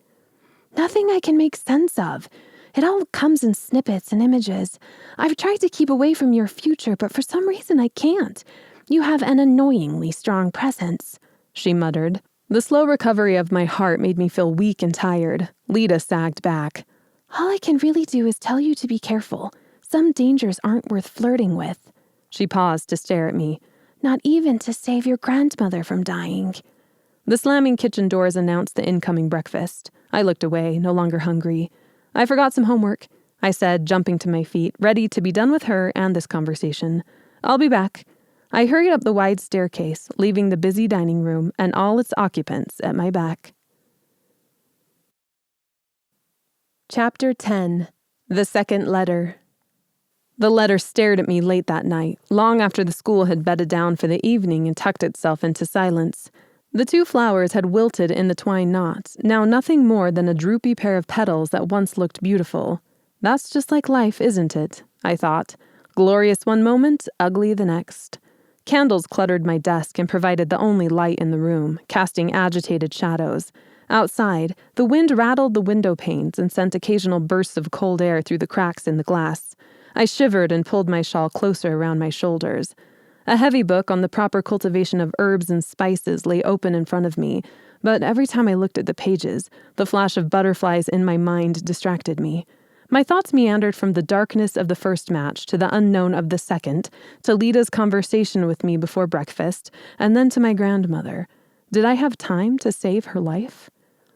Nothing I can make sense of. It all comes in snippets and images. I've tried to keep away from your future, but for some reason I can't. You have an annoyingly strong presence, she muttered. The slow recovery of my heart made me feel weak and tired. Lita sagged back. All I can really do is tell you to be careful. Some dangers aren't worth flirting with. She paused to stare at me. Not even to save your grandmother from dying. The slamming kitchen doors announced the incoming breakfast. I looked away, no longer hungry. I forgot some homework, I said, jumping to my feet, ready to be done with her and this conversation. I'll be back. I hurried up the wide staircase, leaving the busy dining room and all its occupants at my back. Chapter 10. The Second Letter. The letter stared at me late that night, long after the school had bedded down for the evening and tucked itself into silence. The 2 flowers had wilted in the twine knot, now nothing more than a droopy pair of petals that once looked beautiful. That's just like life, isn't it? I thought. Glorious one moment, ugly the next. Candles cluttered my desk and provided the only light in the room, casting agitated shadows. Outside, the wind rattled the window panes and sent occasional bursts of cold air through the cracks in the glass. I shivered and pulled my shawl closer around my shoulders. A heavy book on the proper cultivation of herbs and spices lay open in front of me, but every time I looked at the pages, the flash of butterflies in my mind distracted me. My thoughts meandered from the darkness of the first match to the unknown of the second, to Lita's conversation with me before breakfast, and then to my grandmother. Did I have time to save her life?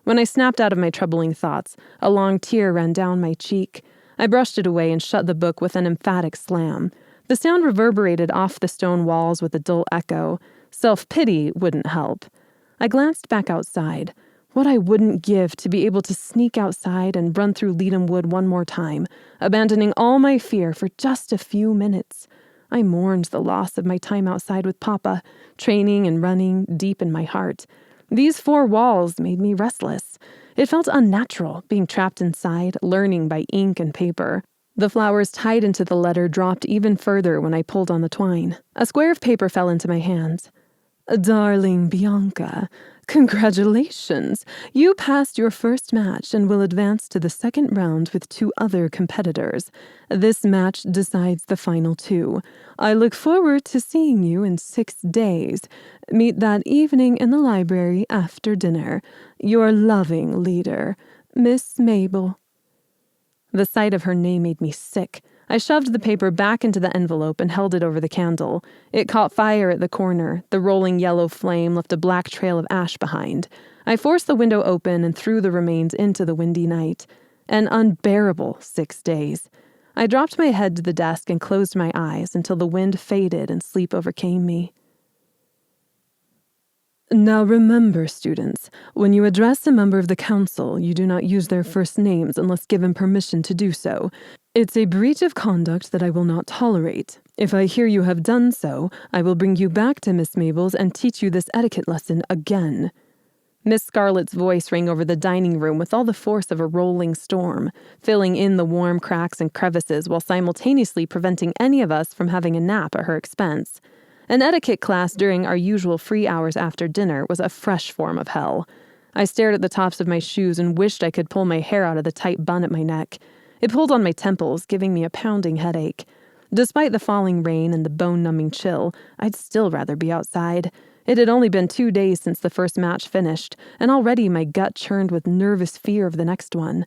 When I snapped out of my troubling thoughts, a long tear ran down my cheek. I brushed it away and shut the book with an emphatic slam. The sound reverberated off the stone walls with a dull echo. Self-pity wouldn't help. I glanced back outside. What I wouldn't give to be able to sneak outside and run through Leadham Wood one more time, abandoning all my fear for just a few minutes. I mourned the loss of my time outside with Papa, training and running deep in my heart. These 4 walls made me restless. It felt unnatural, being trapped inside, learning by ink and paper. The flowers tied into the letter dropped even further when I pulled on the twine. A square of paper fell into my hands. Darling Bianca, congratulations! You passed your first match and will advance to the second round with 2 other competitors. This match decides the final 2. I look forward to seeing you in 6 days. Meet that evening in the library after dinner. Your loving leader, Miss Mabel. The sight of her name made me sick. I shoved the paper back into the envelope and held it over the candle. It caught fire at the corner. The rolling yellow flame left a black trail of ash behind. I forced the window open and threw the remains into the windy night. An unbearable 6 days. I dropped my head to the desk and closed my eyes until the wind faded and sleep overcame me. Now remember, students, when you address a member of the council, you do not use their first names unless given permission to do so. It's a breach of conduct that I will not tolerate. If I hear you have done so, I will bring you back to Miss Mabel's and teach you this etiquette lesson again. Miss Scarlett's voice rang over the dining room with all the force of a rolling storm, filling in the warm cracks and crevices while simultaneously preventing any of us from having a nap at her expense. An etiquette class during our usual free hours after dinner was a fresh form of hell. I stared at the tops of my shoes and wished I could pull my hair out of the tight bun at my neck. It pulled on my temples, giving me a pounding headache. Despite the falling rain and the bone-numbing chill, I'd still rather be outside. It had only been 2 days since the first match finished, and already my gut churned with nervous fear of the next one.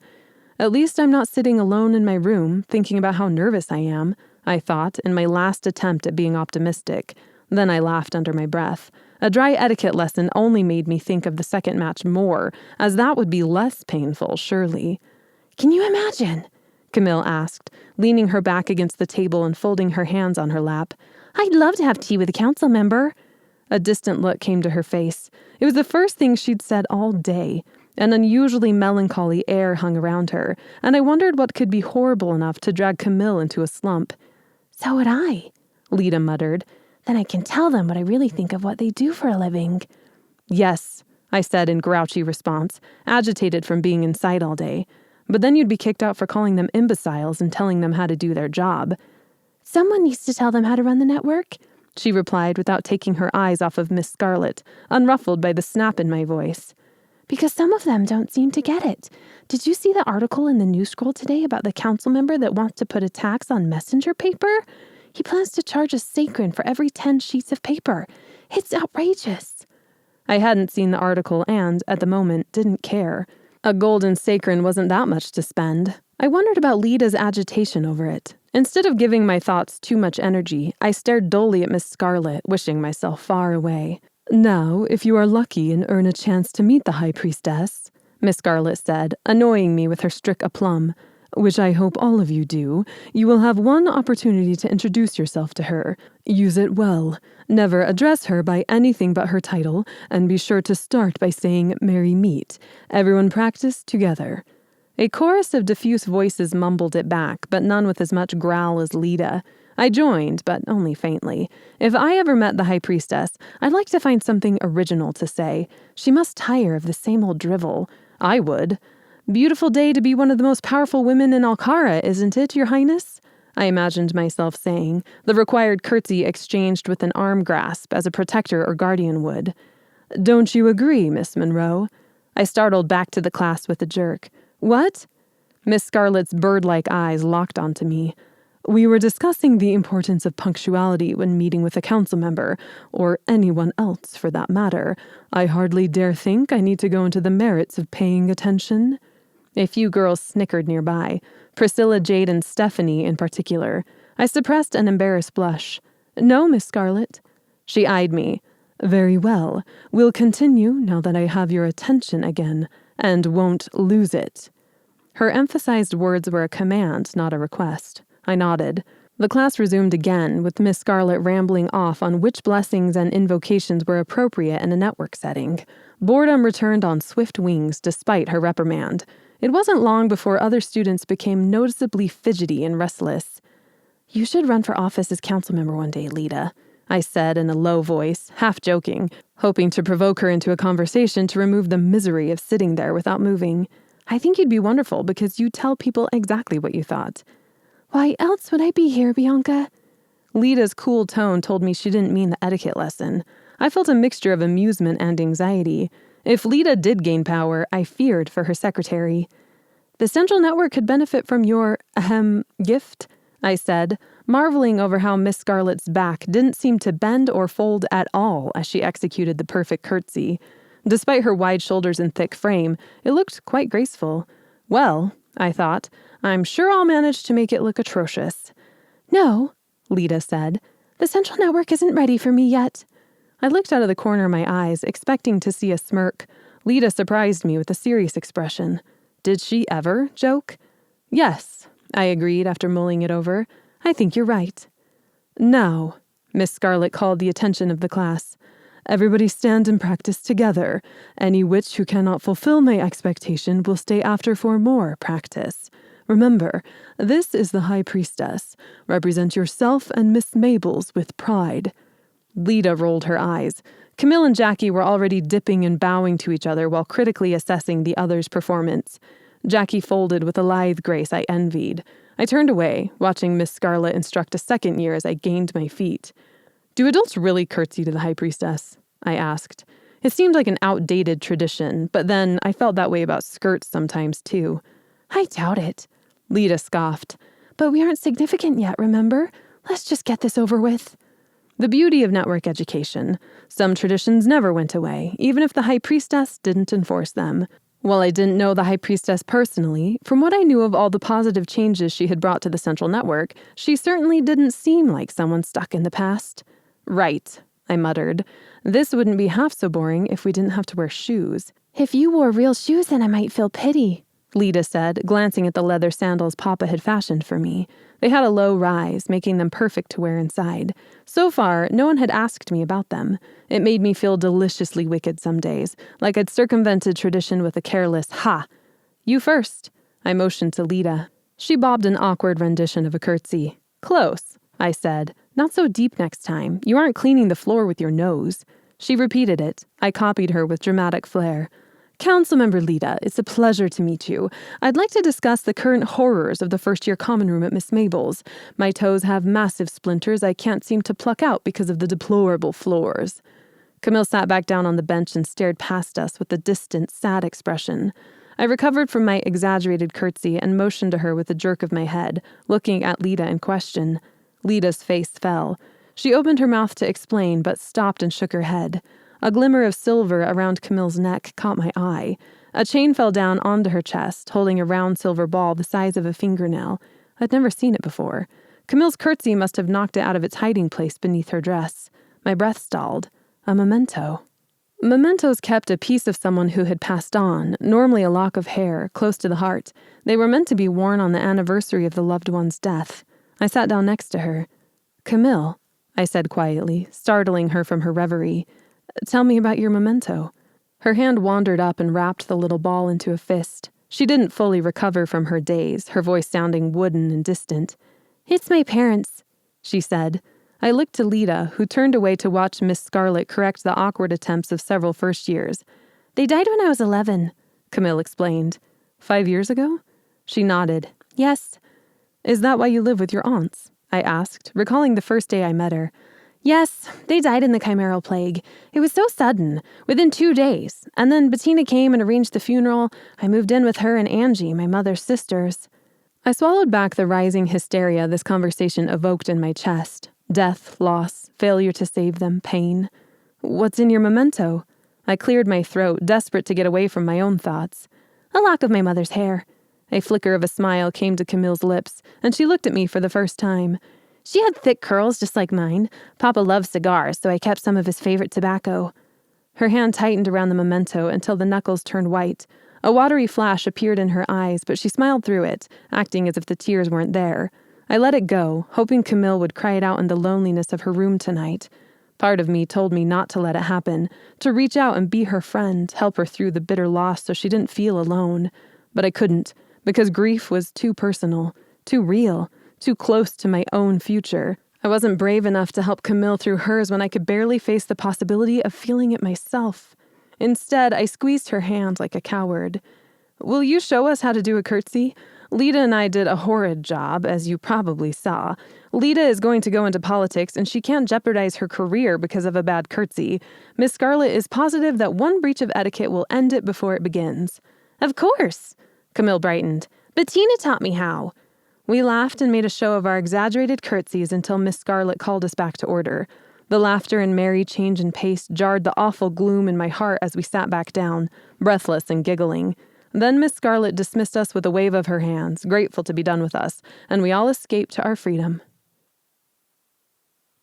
At least I'm not sitting alone in my room, thinking about how nervous I am, I thought, in my last attempt at being optimistic. Then I laughed under my breath. A dry etiquette lesson only made me think of the second match more, as that would be less painful, surely. Can you imagine? Camille asked, leaning her back against the table and folding her hands on her lap. I'd love to have tea with a council member. A distant look came to her face. It was the first thing she'd said all day. An unusually melancholy air hung around her, and I wondered what could be horrible enough to drag Camille into a slump. So would I, Lita muttered. Then I can tell them what I really think of what they do for a living. Yes, I said in grouchy response, agitated from being inside all day. But then you'd be kicked out for calling them imbeciles and telling them how to do their job. Someone needs to tell them how to run the network, she replied without taking her eyes off of Miss Scarlett, unruffled by the snap in my voice. Because some of them don't seem to get it. Did you see the article in the news scroll today about the council member that wants to put a tax on messenger paper? He plans to charge a sacred for every 10 sheets of paper. It's outrageous. I hadn't seen the article and, at the moment, didn't care. A golden sacrum wasn't that much to spend. I wondered about Lida's agitation over it. Instead of giving my thoughts too much energy, I stared dully at Miss Scarlet, wishing myself far away. "Now, if you are lucky and earn a chance to meet the High Priestess," Miss Scarlet said, annoying me with her strict aplomb, "which I hope all of you do, you will have one opportunity to introduce yourself to her. Use it well. Never address her by anything but her title, and be sure to start by saying 'Merry Meet.' Everyone practice together." A chorus of diffuse voices mumbled it back, but none with as much growl as Lida. I joined, but only faintly. If I ever met the High Priestess, I'd like to find something original to say. She must tire of the same old drivel. I would. "Beautiful day to be one of the most powerful women in Alcara, isn't it, Your Highness?" I imagined myself saying, the required curtsy exchanged with an arm grasp as a protector or guardian would. "Don't you agree, Miss Monroe?" I startled back to the class with a jerk. "What?" Miss Scarlet's bird-like eyes locked onto me. "We were discussing the importance of punctuality when meeting with a council member, or anyone else for that matter. I hardly dare think I need to go into the merits of paying attention." A few girls snickered nearby, Priscilla, Jade, and Stephanie in particular. I suppressed an embarrassed blush. "No, Miss Scarlet." She eyed me. "Very well. We'll continue now that I have your attention again, and won't lose it." Her emphasized words were a command, not a request. I nodded. The class resumed again, with Miss Scarlet rambling off on which blessings and invocations were appropriate in a network setting. Boredom returned on swift wings despite her reprimand. It wasn't long before other students became noticeably fidgety and restless. "You should run for office as council member one day, Lida," I said in a low voice, half joking, hoping to provoke her into a conversation to remove the misery of sitting there without moving. "I think you'd be wonderful because you tell people exactly what you thought." "Why else would I be here, Bianca?" Lida's cool tone told me she didn't mean the etiquette lesson. I felt a mixture of amusement and anxiety. If Lida did gain power, I feared for her secretary. "The Central Network could benefit from your, gift," I said, marveling over how Miss Scarlet's back didn't seem to bend or fold at all as she executed the perfect curtsy. Despite her wide shoulders and thick frame, it looked quite graceful. Well, I thought, I'm sure I'll manage to make it look atrocious. "No," Lida said, "the Central Network isn't ready for me yet." I looked out of the corner of my eyes, expecting to see a smirk. Lida surprised me with a serious expression. Did she ever joke? "Yes," I agreed after mulling it over. "I think you're right." "Now," Miss Scarlet called the attention of the class, "everybody stand and practice together. Any witch who cannot fulfill my expectation will stay after for more practice. Remember, this is the High Priestess. Represent yourself and Miss Mabel's with pride." Lida rolled her eyes. Camille and Jackie were already dipping and bowing to each other while critically assessing the other's performance. Jackie folded with a lithe grace I envied. I turned away, watching Miss Scarlet instruct a second year as I gained my feet. "Do adults really curtsy to the High Priestess?" I asked. It seemed like an outdated tradition, but then I felt that way about skirts sometimes too. "I doubt it," Lida scoffed. "But we aren't significant yet, remember? Let's just get this over with." The beauty of network education. Some traditions never went away, even if the High Priestess didn't enforce them. While I didn't know the High Priestess personally, from what I knew of all the positive changes she had brought to the Central Network, she certainly didn't seem like someone stuck in the past. "Right," I muttered. "This wouldn't be half so boring if we didn't have to wear shoes." "If you wore real shoes, then I might feel pity," Lida said, glancing at the leather sandals Papa had fashioned for me. They had a low rise, making them perfect to wear inside. So far, no one had asked me about them. It made me feel deliciously wicked some days, like I'd circumvented tradition with a careless "ha." "You first," I motioned to Lida. She bobbed an awkward rendition of a curtsy. "Close," I said. "Not so deep next time. You aren't cleaning the floor with your nose." She repeated it. I copied her with dramatic flair. "Councilmember Lida, it's a pleasure to meet you. I'd like to discuss the current horrors of the first-year common room at Miss Mabel's. My toes have massive splinters I can't seem to pluck out because of the deplorable floors." Camille sat back down on the bench and stared past us with a distant, sad expression. I recovered from my exaggerated curtsy and motioned to her with a jerk of my head, looking at Lida in question. Lida's face fell. She opened her mouth to explain, but stopped and shook her head. A glimmer of silver around Camille's neck caught my eye. A chain fell down onto her chest, holding a round silver ball the size of a fingernail. I'd never seen it before. Camille's curtsy must have knocked it out of its hiding place beneath her dress. My breath stalled. A memento. Mementos kept a piece of someone who had passed on, normally a lock of hair, close to the heart. They were meant to be worn on the anniversary of the loved one's death. I sat down next to her. "Camille," I said quietly, startling her from her reverie. "Tell me about your memento." Her hand wandered up and wrapped the little ball into a fist. She didn't fully recover from her daze, her voice sounding wooden and distant. "It's my parents," she said. I looked to Lita, who turned away to watch Miss Scarlet correct the awkward attempts of several first years. "They died when I was 11, Camille explained. 5 years ago? She nodded. "Yes." "Is that why you live with your aunts?" I asked, recalling the first day I met her. "Yes, they died in the chimeral plague. It was so sudden, within 2 days. And then Bettina came and arranged the funeral. I moved in with her and Angie, my mother's sisters." I swallowed back the rising hysteria this conversation evoked in my chest. Death, loss, failure to save them, pain. "What's in your memento?" I cleared my throat, desperate to get away from my own thoughts. "A lock of my mother's hair." A flicker of a smile came to Camille's lips, and she looked at me for the first time. "She had thick curls just like mine. Papa loves cigars, so I kept some of his favorite tobacco." Her hand tightened around the memento until the knuckles turned white. A watery flash appeared in her eyes, but she smiled through it, acting as if the tears weren't there. I let it go, hoping Camille would cry it out in the loneliness of her room tonight. Part of me told me not to let it happen, to reach out and be her friend, help her through the bitter loss so she didn't feel alone. But I couldn't, because grief was too personal, too real, too close to my own future. I wasn't brave enough to help Camille through hers when I could barely face the possibility of feeling it myself. Instead, I squeezed her hand like a coward. "Will you show us how to do a curtsy? Lita and I did a horrid job, as you probably saw. Lita is going to go into politics, and she can't jeopardize her career because of a bad curtsy. Miss Scarlet is positive that one breach of etiquette will end it before it begins." "Of course," Camille brightened. "Bettina taught me how." We laughed and made a show of our exaggerated curtsies until Miss Scarlet called us back to order. The laughter and merry change in pace jarred the awful gloom in my heart as we sat back down, breathless and giggling. Then Miss Scarlet dismissed us with a wave of her hands, grateful to be done with us, and we all escaped to our freedom.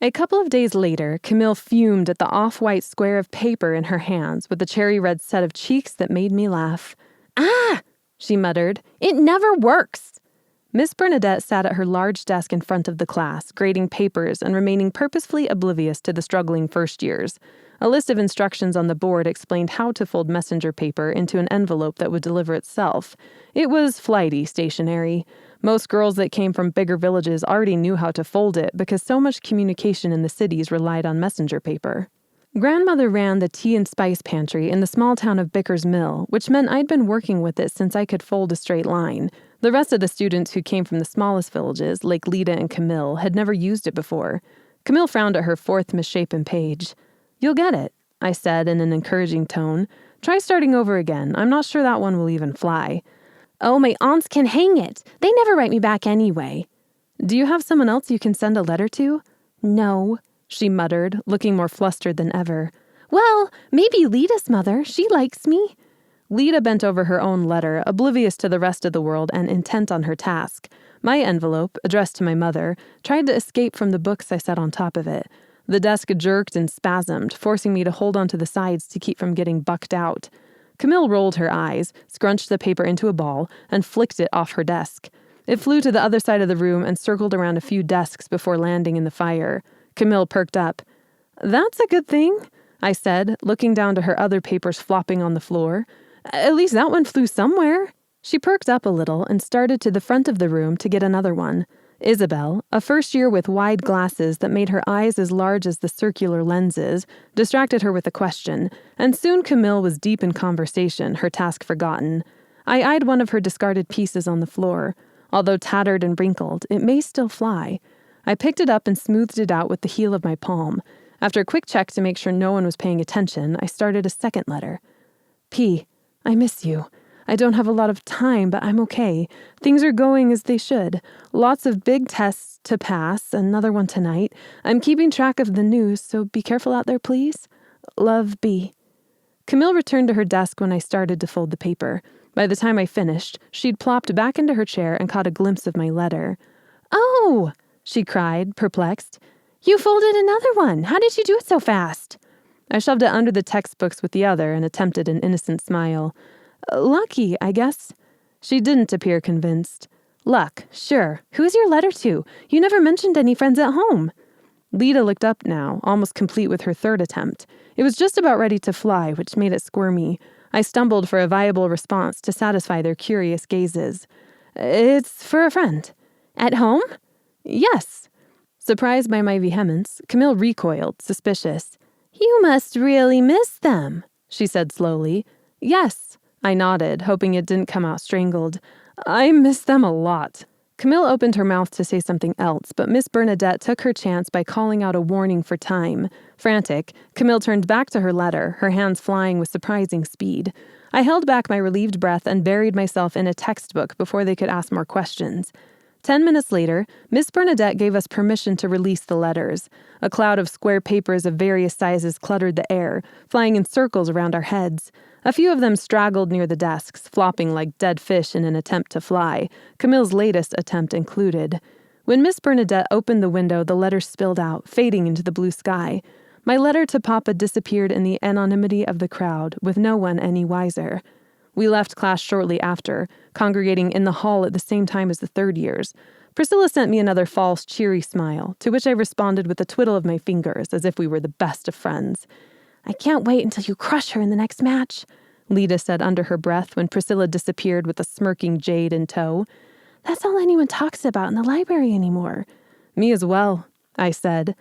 A couple of days later, Camille fumed at the off-white square of paper in her hands with the cherry-red set of cheeks that made me laugh. "Ah!" she muttered. "It never works!" Miss Bernadette sat at her large desk in front of the class, grading papers and remaining purposefully oblivious to the struggling first years. A list of instructions on the board explained how to fold messenger paper into an envelope that would deliver itself. It was flighty stationery. Most girls that came from bigger villages already knew how to fold it because so much communication in the cities relied on messenger paper. Grandmother ran the tea and spice pantry in the small town of Bicker's Mill, which meant I'd been working with it since I could fold a straight line. The rest of the students who came from the smallest villages, like Lita and Camille, had never used it before. Camille frowned at her fourth misshapen page. "You'll get it," I said in an encouraging tone. "Try starting over again. I'm not sure that one will even fly." "Oh, my aunts can hang it. They never write me back anyway." "Do you have someone else you can send a letter to?" "No," she muttered, looking more flustered than ever. "Well, maybe Lita's mother. She likes me." Lita bent over her own letter, oblivious to the rest of the world and intent on her task. My envelope, addressed to my mother, tried to escape from the books I set on top of it. The desk jerked and spasmed, forcing me to hold onto the sides to keep from getting bucked out. Camille rolled her eyes, scrunched the paper into a ball, and flicked it off her desk. It flew to the other side of the room and circled around a few desks before landing in the fire. Camille perked up. "That's a good thing," I said, looking down to her other papers flopping on the floor. "At least that one flew somewhere." She perked up a little and started to the front of the room to get another one. Isabel, a first year with wide glasses that made her eyes as large as the circular lenses, distracted her with a question, and soon Camille was deep in conversation, her task forgotten. I eyed one of her discarded pieces on the floor. Although tattered and wrinkled, it may still fly. I picked it up and smoothed it out with the heel of my palm. After a quick check to make sure no one was paying attention, I started a second letter. "P, I miss you. I don't have a lot of time, but I'm okay. Things are going as they should. Lots of big tests to pass, another one tonight. I'm keeping track of the news, so be careful out there, please. Love, B. Camille returned to her desk when I started to fold the paper. By the time I finished, she'd plopped back into her chair and caught a glimpse of my letter. Oh, she cried, perplexed. You folded another one. How did you do it so fast? I shoved it under the textbooks with the other and attempted an innocent smile. Lucky, I guess. She didn't appear convinced. Luck, sure. Who's your letter to? You never mentioned any friends at home. Lita looked up now, almost complete with her third attempt. It was just about ready to fly, which made it squirmy. I stumbled for a viable response to satisfy their curious gazes. It's for a friend. At home? Yes. Surprised by my vehemence, Camille recoiled, suspicious. You must really miss them, she said slowly. Yes, I nodded, hoping it didn't come out strangled. I miss them a lot. Camille opened her mouth to say something else, but Miss Bernadette took her chance by calling out a warning for time. Frantic, Camille turned back to her letter, her hands flying with surprising speed. I held back my relieved breath and buried myself in a textbook before they could ask more questions. 10 minutes later, Miss Bernadette gave us permission to release the letters. A cloud of square papers of various sizes cluttered the air, flying in circles around our heads. A few of them straggled near the desks, flopping like dead fish in an attempt to fly, Camille's latest attempt included. When Miss Bernadette opened the window, the letters spilled out, fading into the blue sky. My letter to Papa disappeared in the anonymity of the crowd, with no one any wiser. We left class shortly after, congregating in the hall at the same time as the third years. Priscilla sent me another false, cheery smile, to which I responded with a twiddle of my fingers, as if we were the best of friends. I can't wait until you crush her in the next match, Lita said under her breath when Priscilla disappeared with a smirking Jade in tow. That's all anyone talks about in the library anymore. Me as well, I said.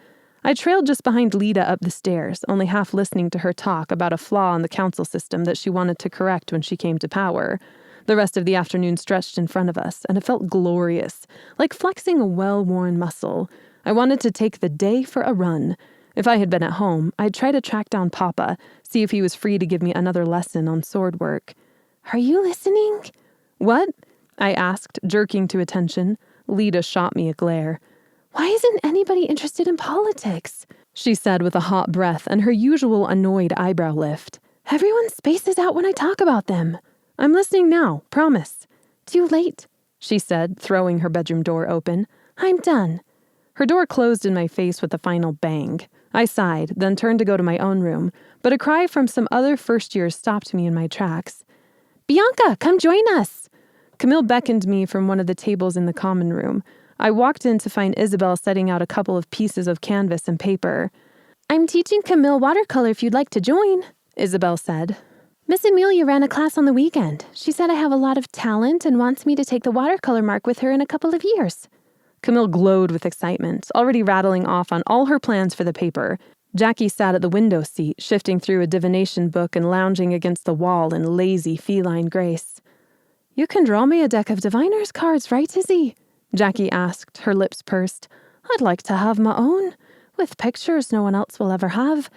I trailed just behind Lita up the stairs, only half listening to her talk about a flaw in the council system that she wanted to correct when she came to power. The rest of the afternoon stretched in front of us, and it felt glorious, like flexing a well-worn muscle. I wanted to take the day for a run. If I had been at home, I'd try to track down Papa, see if he was free to give me another lesson on sword work. Are you listening? What? I asked, jerking to attention. Lita shot me a glare. Why isn't anybody interested in politics? She said with a hot breath and her usual annoyed eyebrow lift. Everyone spaces out when I talk about them. I'm listening now, promise. Too late, she said, throwing her bedroom door open. I'm done. Her door closed in my face with a final bang. I sighed, then turned to go to my own room, but a cry from some other first years stopped me in my tracks. Bianca, come join us! Camille beckoned me from one of the tables in the common room. I walked in to find Isabel setting out a couple of pieces of canvas and paper. I'm teaching Camille watercolor if you'd like to join, Isabel said. Miss Amelia ran a class on the weekend. She said I have a lot of talent and wants me to take the watercolor mark with her in a couple of years. Camille glowed with excitement, already rattling off on all her plans for the paper. Jackie sat at the window seat, shifting through a divination book and lounging against the wall in lazy feline grace. You can draw me a deck of diviner's cards, right, Izzy? Jackie asked, her lips pursed. I'd like to have my own, with pictures no one else will ever have.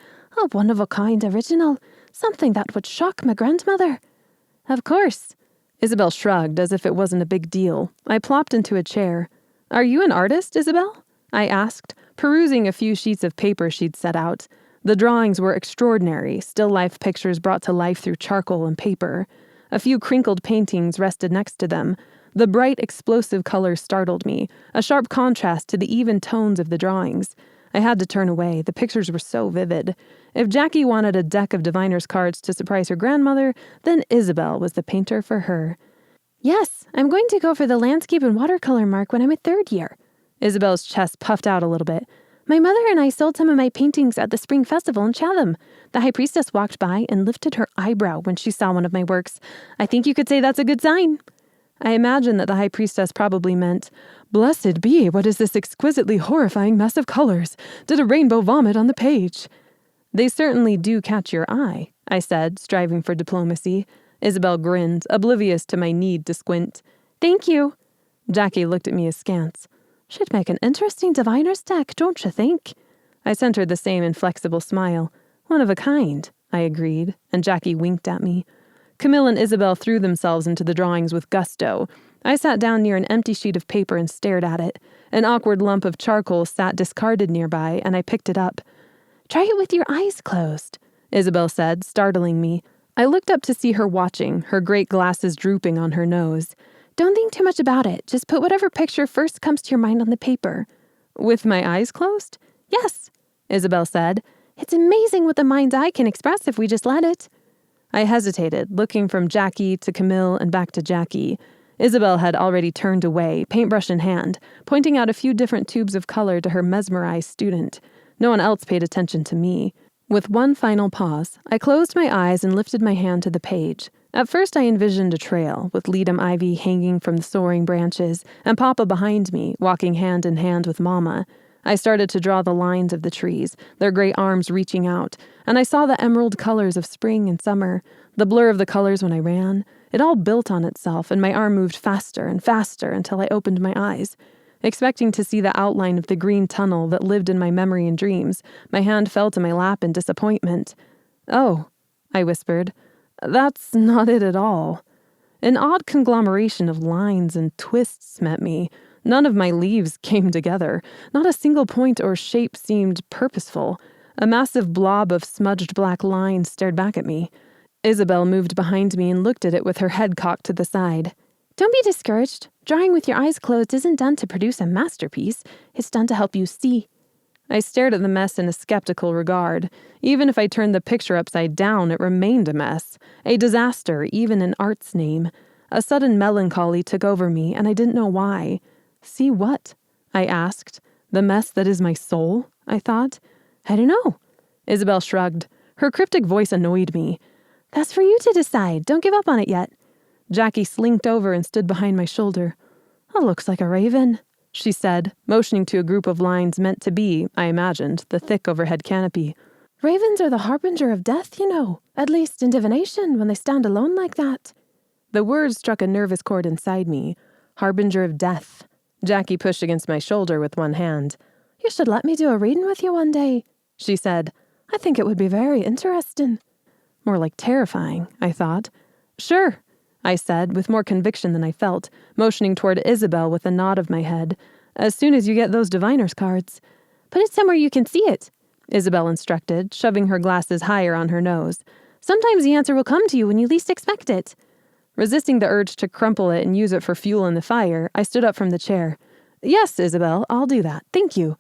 A one-of-a-kind original, something that would shock my grandmother. Of course. Isabel shrugged as if it wasn't a big deal. I plopped into a chair. Are you an artist, Isabel? I asked, perusing a few sheets of paper she'd set out. The drawings were extraordinary, still life pictures brought to life through charcoal and paper. A few crinkled paintings rested next to them. The bright, explosive colors startled me, a sharp contrast to the even tones of the drawings. I had to turn away. The pictures were so vivid. If Jackie wanted a deck of diviner's cards to surprise her grandmother, then Isabel was the painter for her. Yes, I'm going to go for the landscape and watercolor mark when I'm a third year. Isabel's chest puffed out a little bit. My mother and I sold some of my paintings at the spring festival in Chatham. The high priestess walked by and lifted her eyebrow when she saw one of my works. I think you could say that's a good sign. I imagine that the high priestess probably meant, "Blessed be, what is this exquisitely horrifying mess of colors? Did a rainbow vomit on the page?" They certainly do catch your eye, I said, striving for diplomacy. Isabel grinned, oblivious to my need to squint. Thank you. Jackie looked at me askance. Should make an interesting diviner's deck, don't you think? I sent her the same inflexible smile. One of a kind, I agreed, and Jackie winked at me. Camille and Isabel threw themselves into the drawings with gusto. I sat down near an empty sheet of paper and stared at it. An awkward lump of charcoal sat discarded nearby, and I picked it up. Try it with your eyes closed. Isabel said, startling me. I looked up to see her watching, her great glasses drooping on her nose. Don't think too much about it. Just put whatever picture first comes to your mind on the paper. With my eyes closed? Yes, Isabel said. It's amazing what the mind's eye can express if we just let it. I hesitated, looking from Jackie to Camille and back to Jackie. Isabel had already turned away, paintbrush in hand, pointing out a few different tubes of color to her mesmerized student. No one else paid attention to me. With one final pause, I closed my eyes and lifted my hand to the page. At first I envisioned a trail, with ledum ivy hanging from the soaring branches, and Papa behind me, walking hand in hand with Mama. I started to draw the lines of the trees, their great arms reaching out, and I saw the emerald colors of spring and summer, the blur of the colors when I ran. It all built on itself, and my arm moved faster and faster until I opened my eyes. Expecting to see the outline of the green tunnel that lived in my memory and dreams, my hand fell to my lap in disappointment. "Oh," I whispered, "that's not it at all." An odd conglomeration of lines and twists met me. None of my leaves came together. Not a single point or shape seemed purposeful. A massive blob of smudged black lines stared back at me. Isabel moved behind me and looked at it with her head cocked to the side. Don't be discouraged. Drawing with your eyes closed isn't done to produce a masterpiece. It's done to help you see. I stared at the mess in a skeptical regard. Even if I turned the picture upside down, it remained a mess. A disaster, even in art's name. A sudden melancholy took over me, and I didn't know why. See what? I asked. The mess that is my soul? I thought. I don't know. Isabel shrugged. Her cryptic voice annoyed me. That's for you to decide. Don't give up on it yet. Jackie slinked over and stood behind my shoulder. "That looks like a raven," she said, motioning to a group of lines meant to be, I imagined, the thick overhead canopy. "Ravens are the harbinger of death, you know. At least in divination, when they stand alone like that." The words struck a nervous chord inside me. Harbinger of death. Jackie pushed against my shoulder with one hand. "You should let me do a reading with you one day," she said. "I think it would be very interesting." More like terrifying, I thought. "Sure," I said, with more conviction than I felt, motioning toward Isabel with a nod of my head. "As soon as you get those diviner's cards." "Put it somewhere you can see it," Isabel instructed, shoving her glasses higher on her nose. "Sometimes the answer will come to you when you least expect it." Resisting the urge to crumple it and use it for fuel in the fire, I stood up from the chair. "Yes, Isabel, I'll do that. Thank you."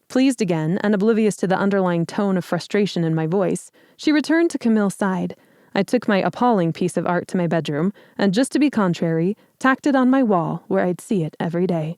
Pleased again, and oblivious to the underlying tone of frustration in my voice, she returned to Camille's side. I took my appalling piece of art to my bedroom, and just to be contrary, tacked it on my wall where I'd see it every day.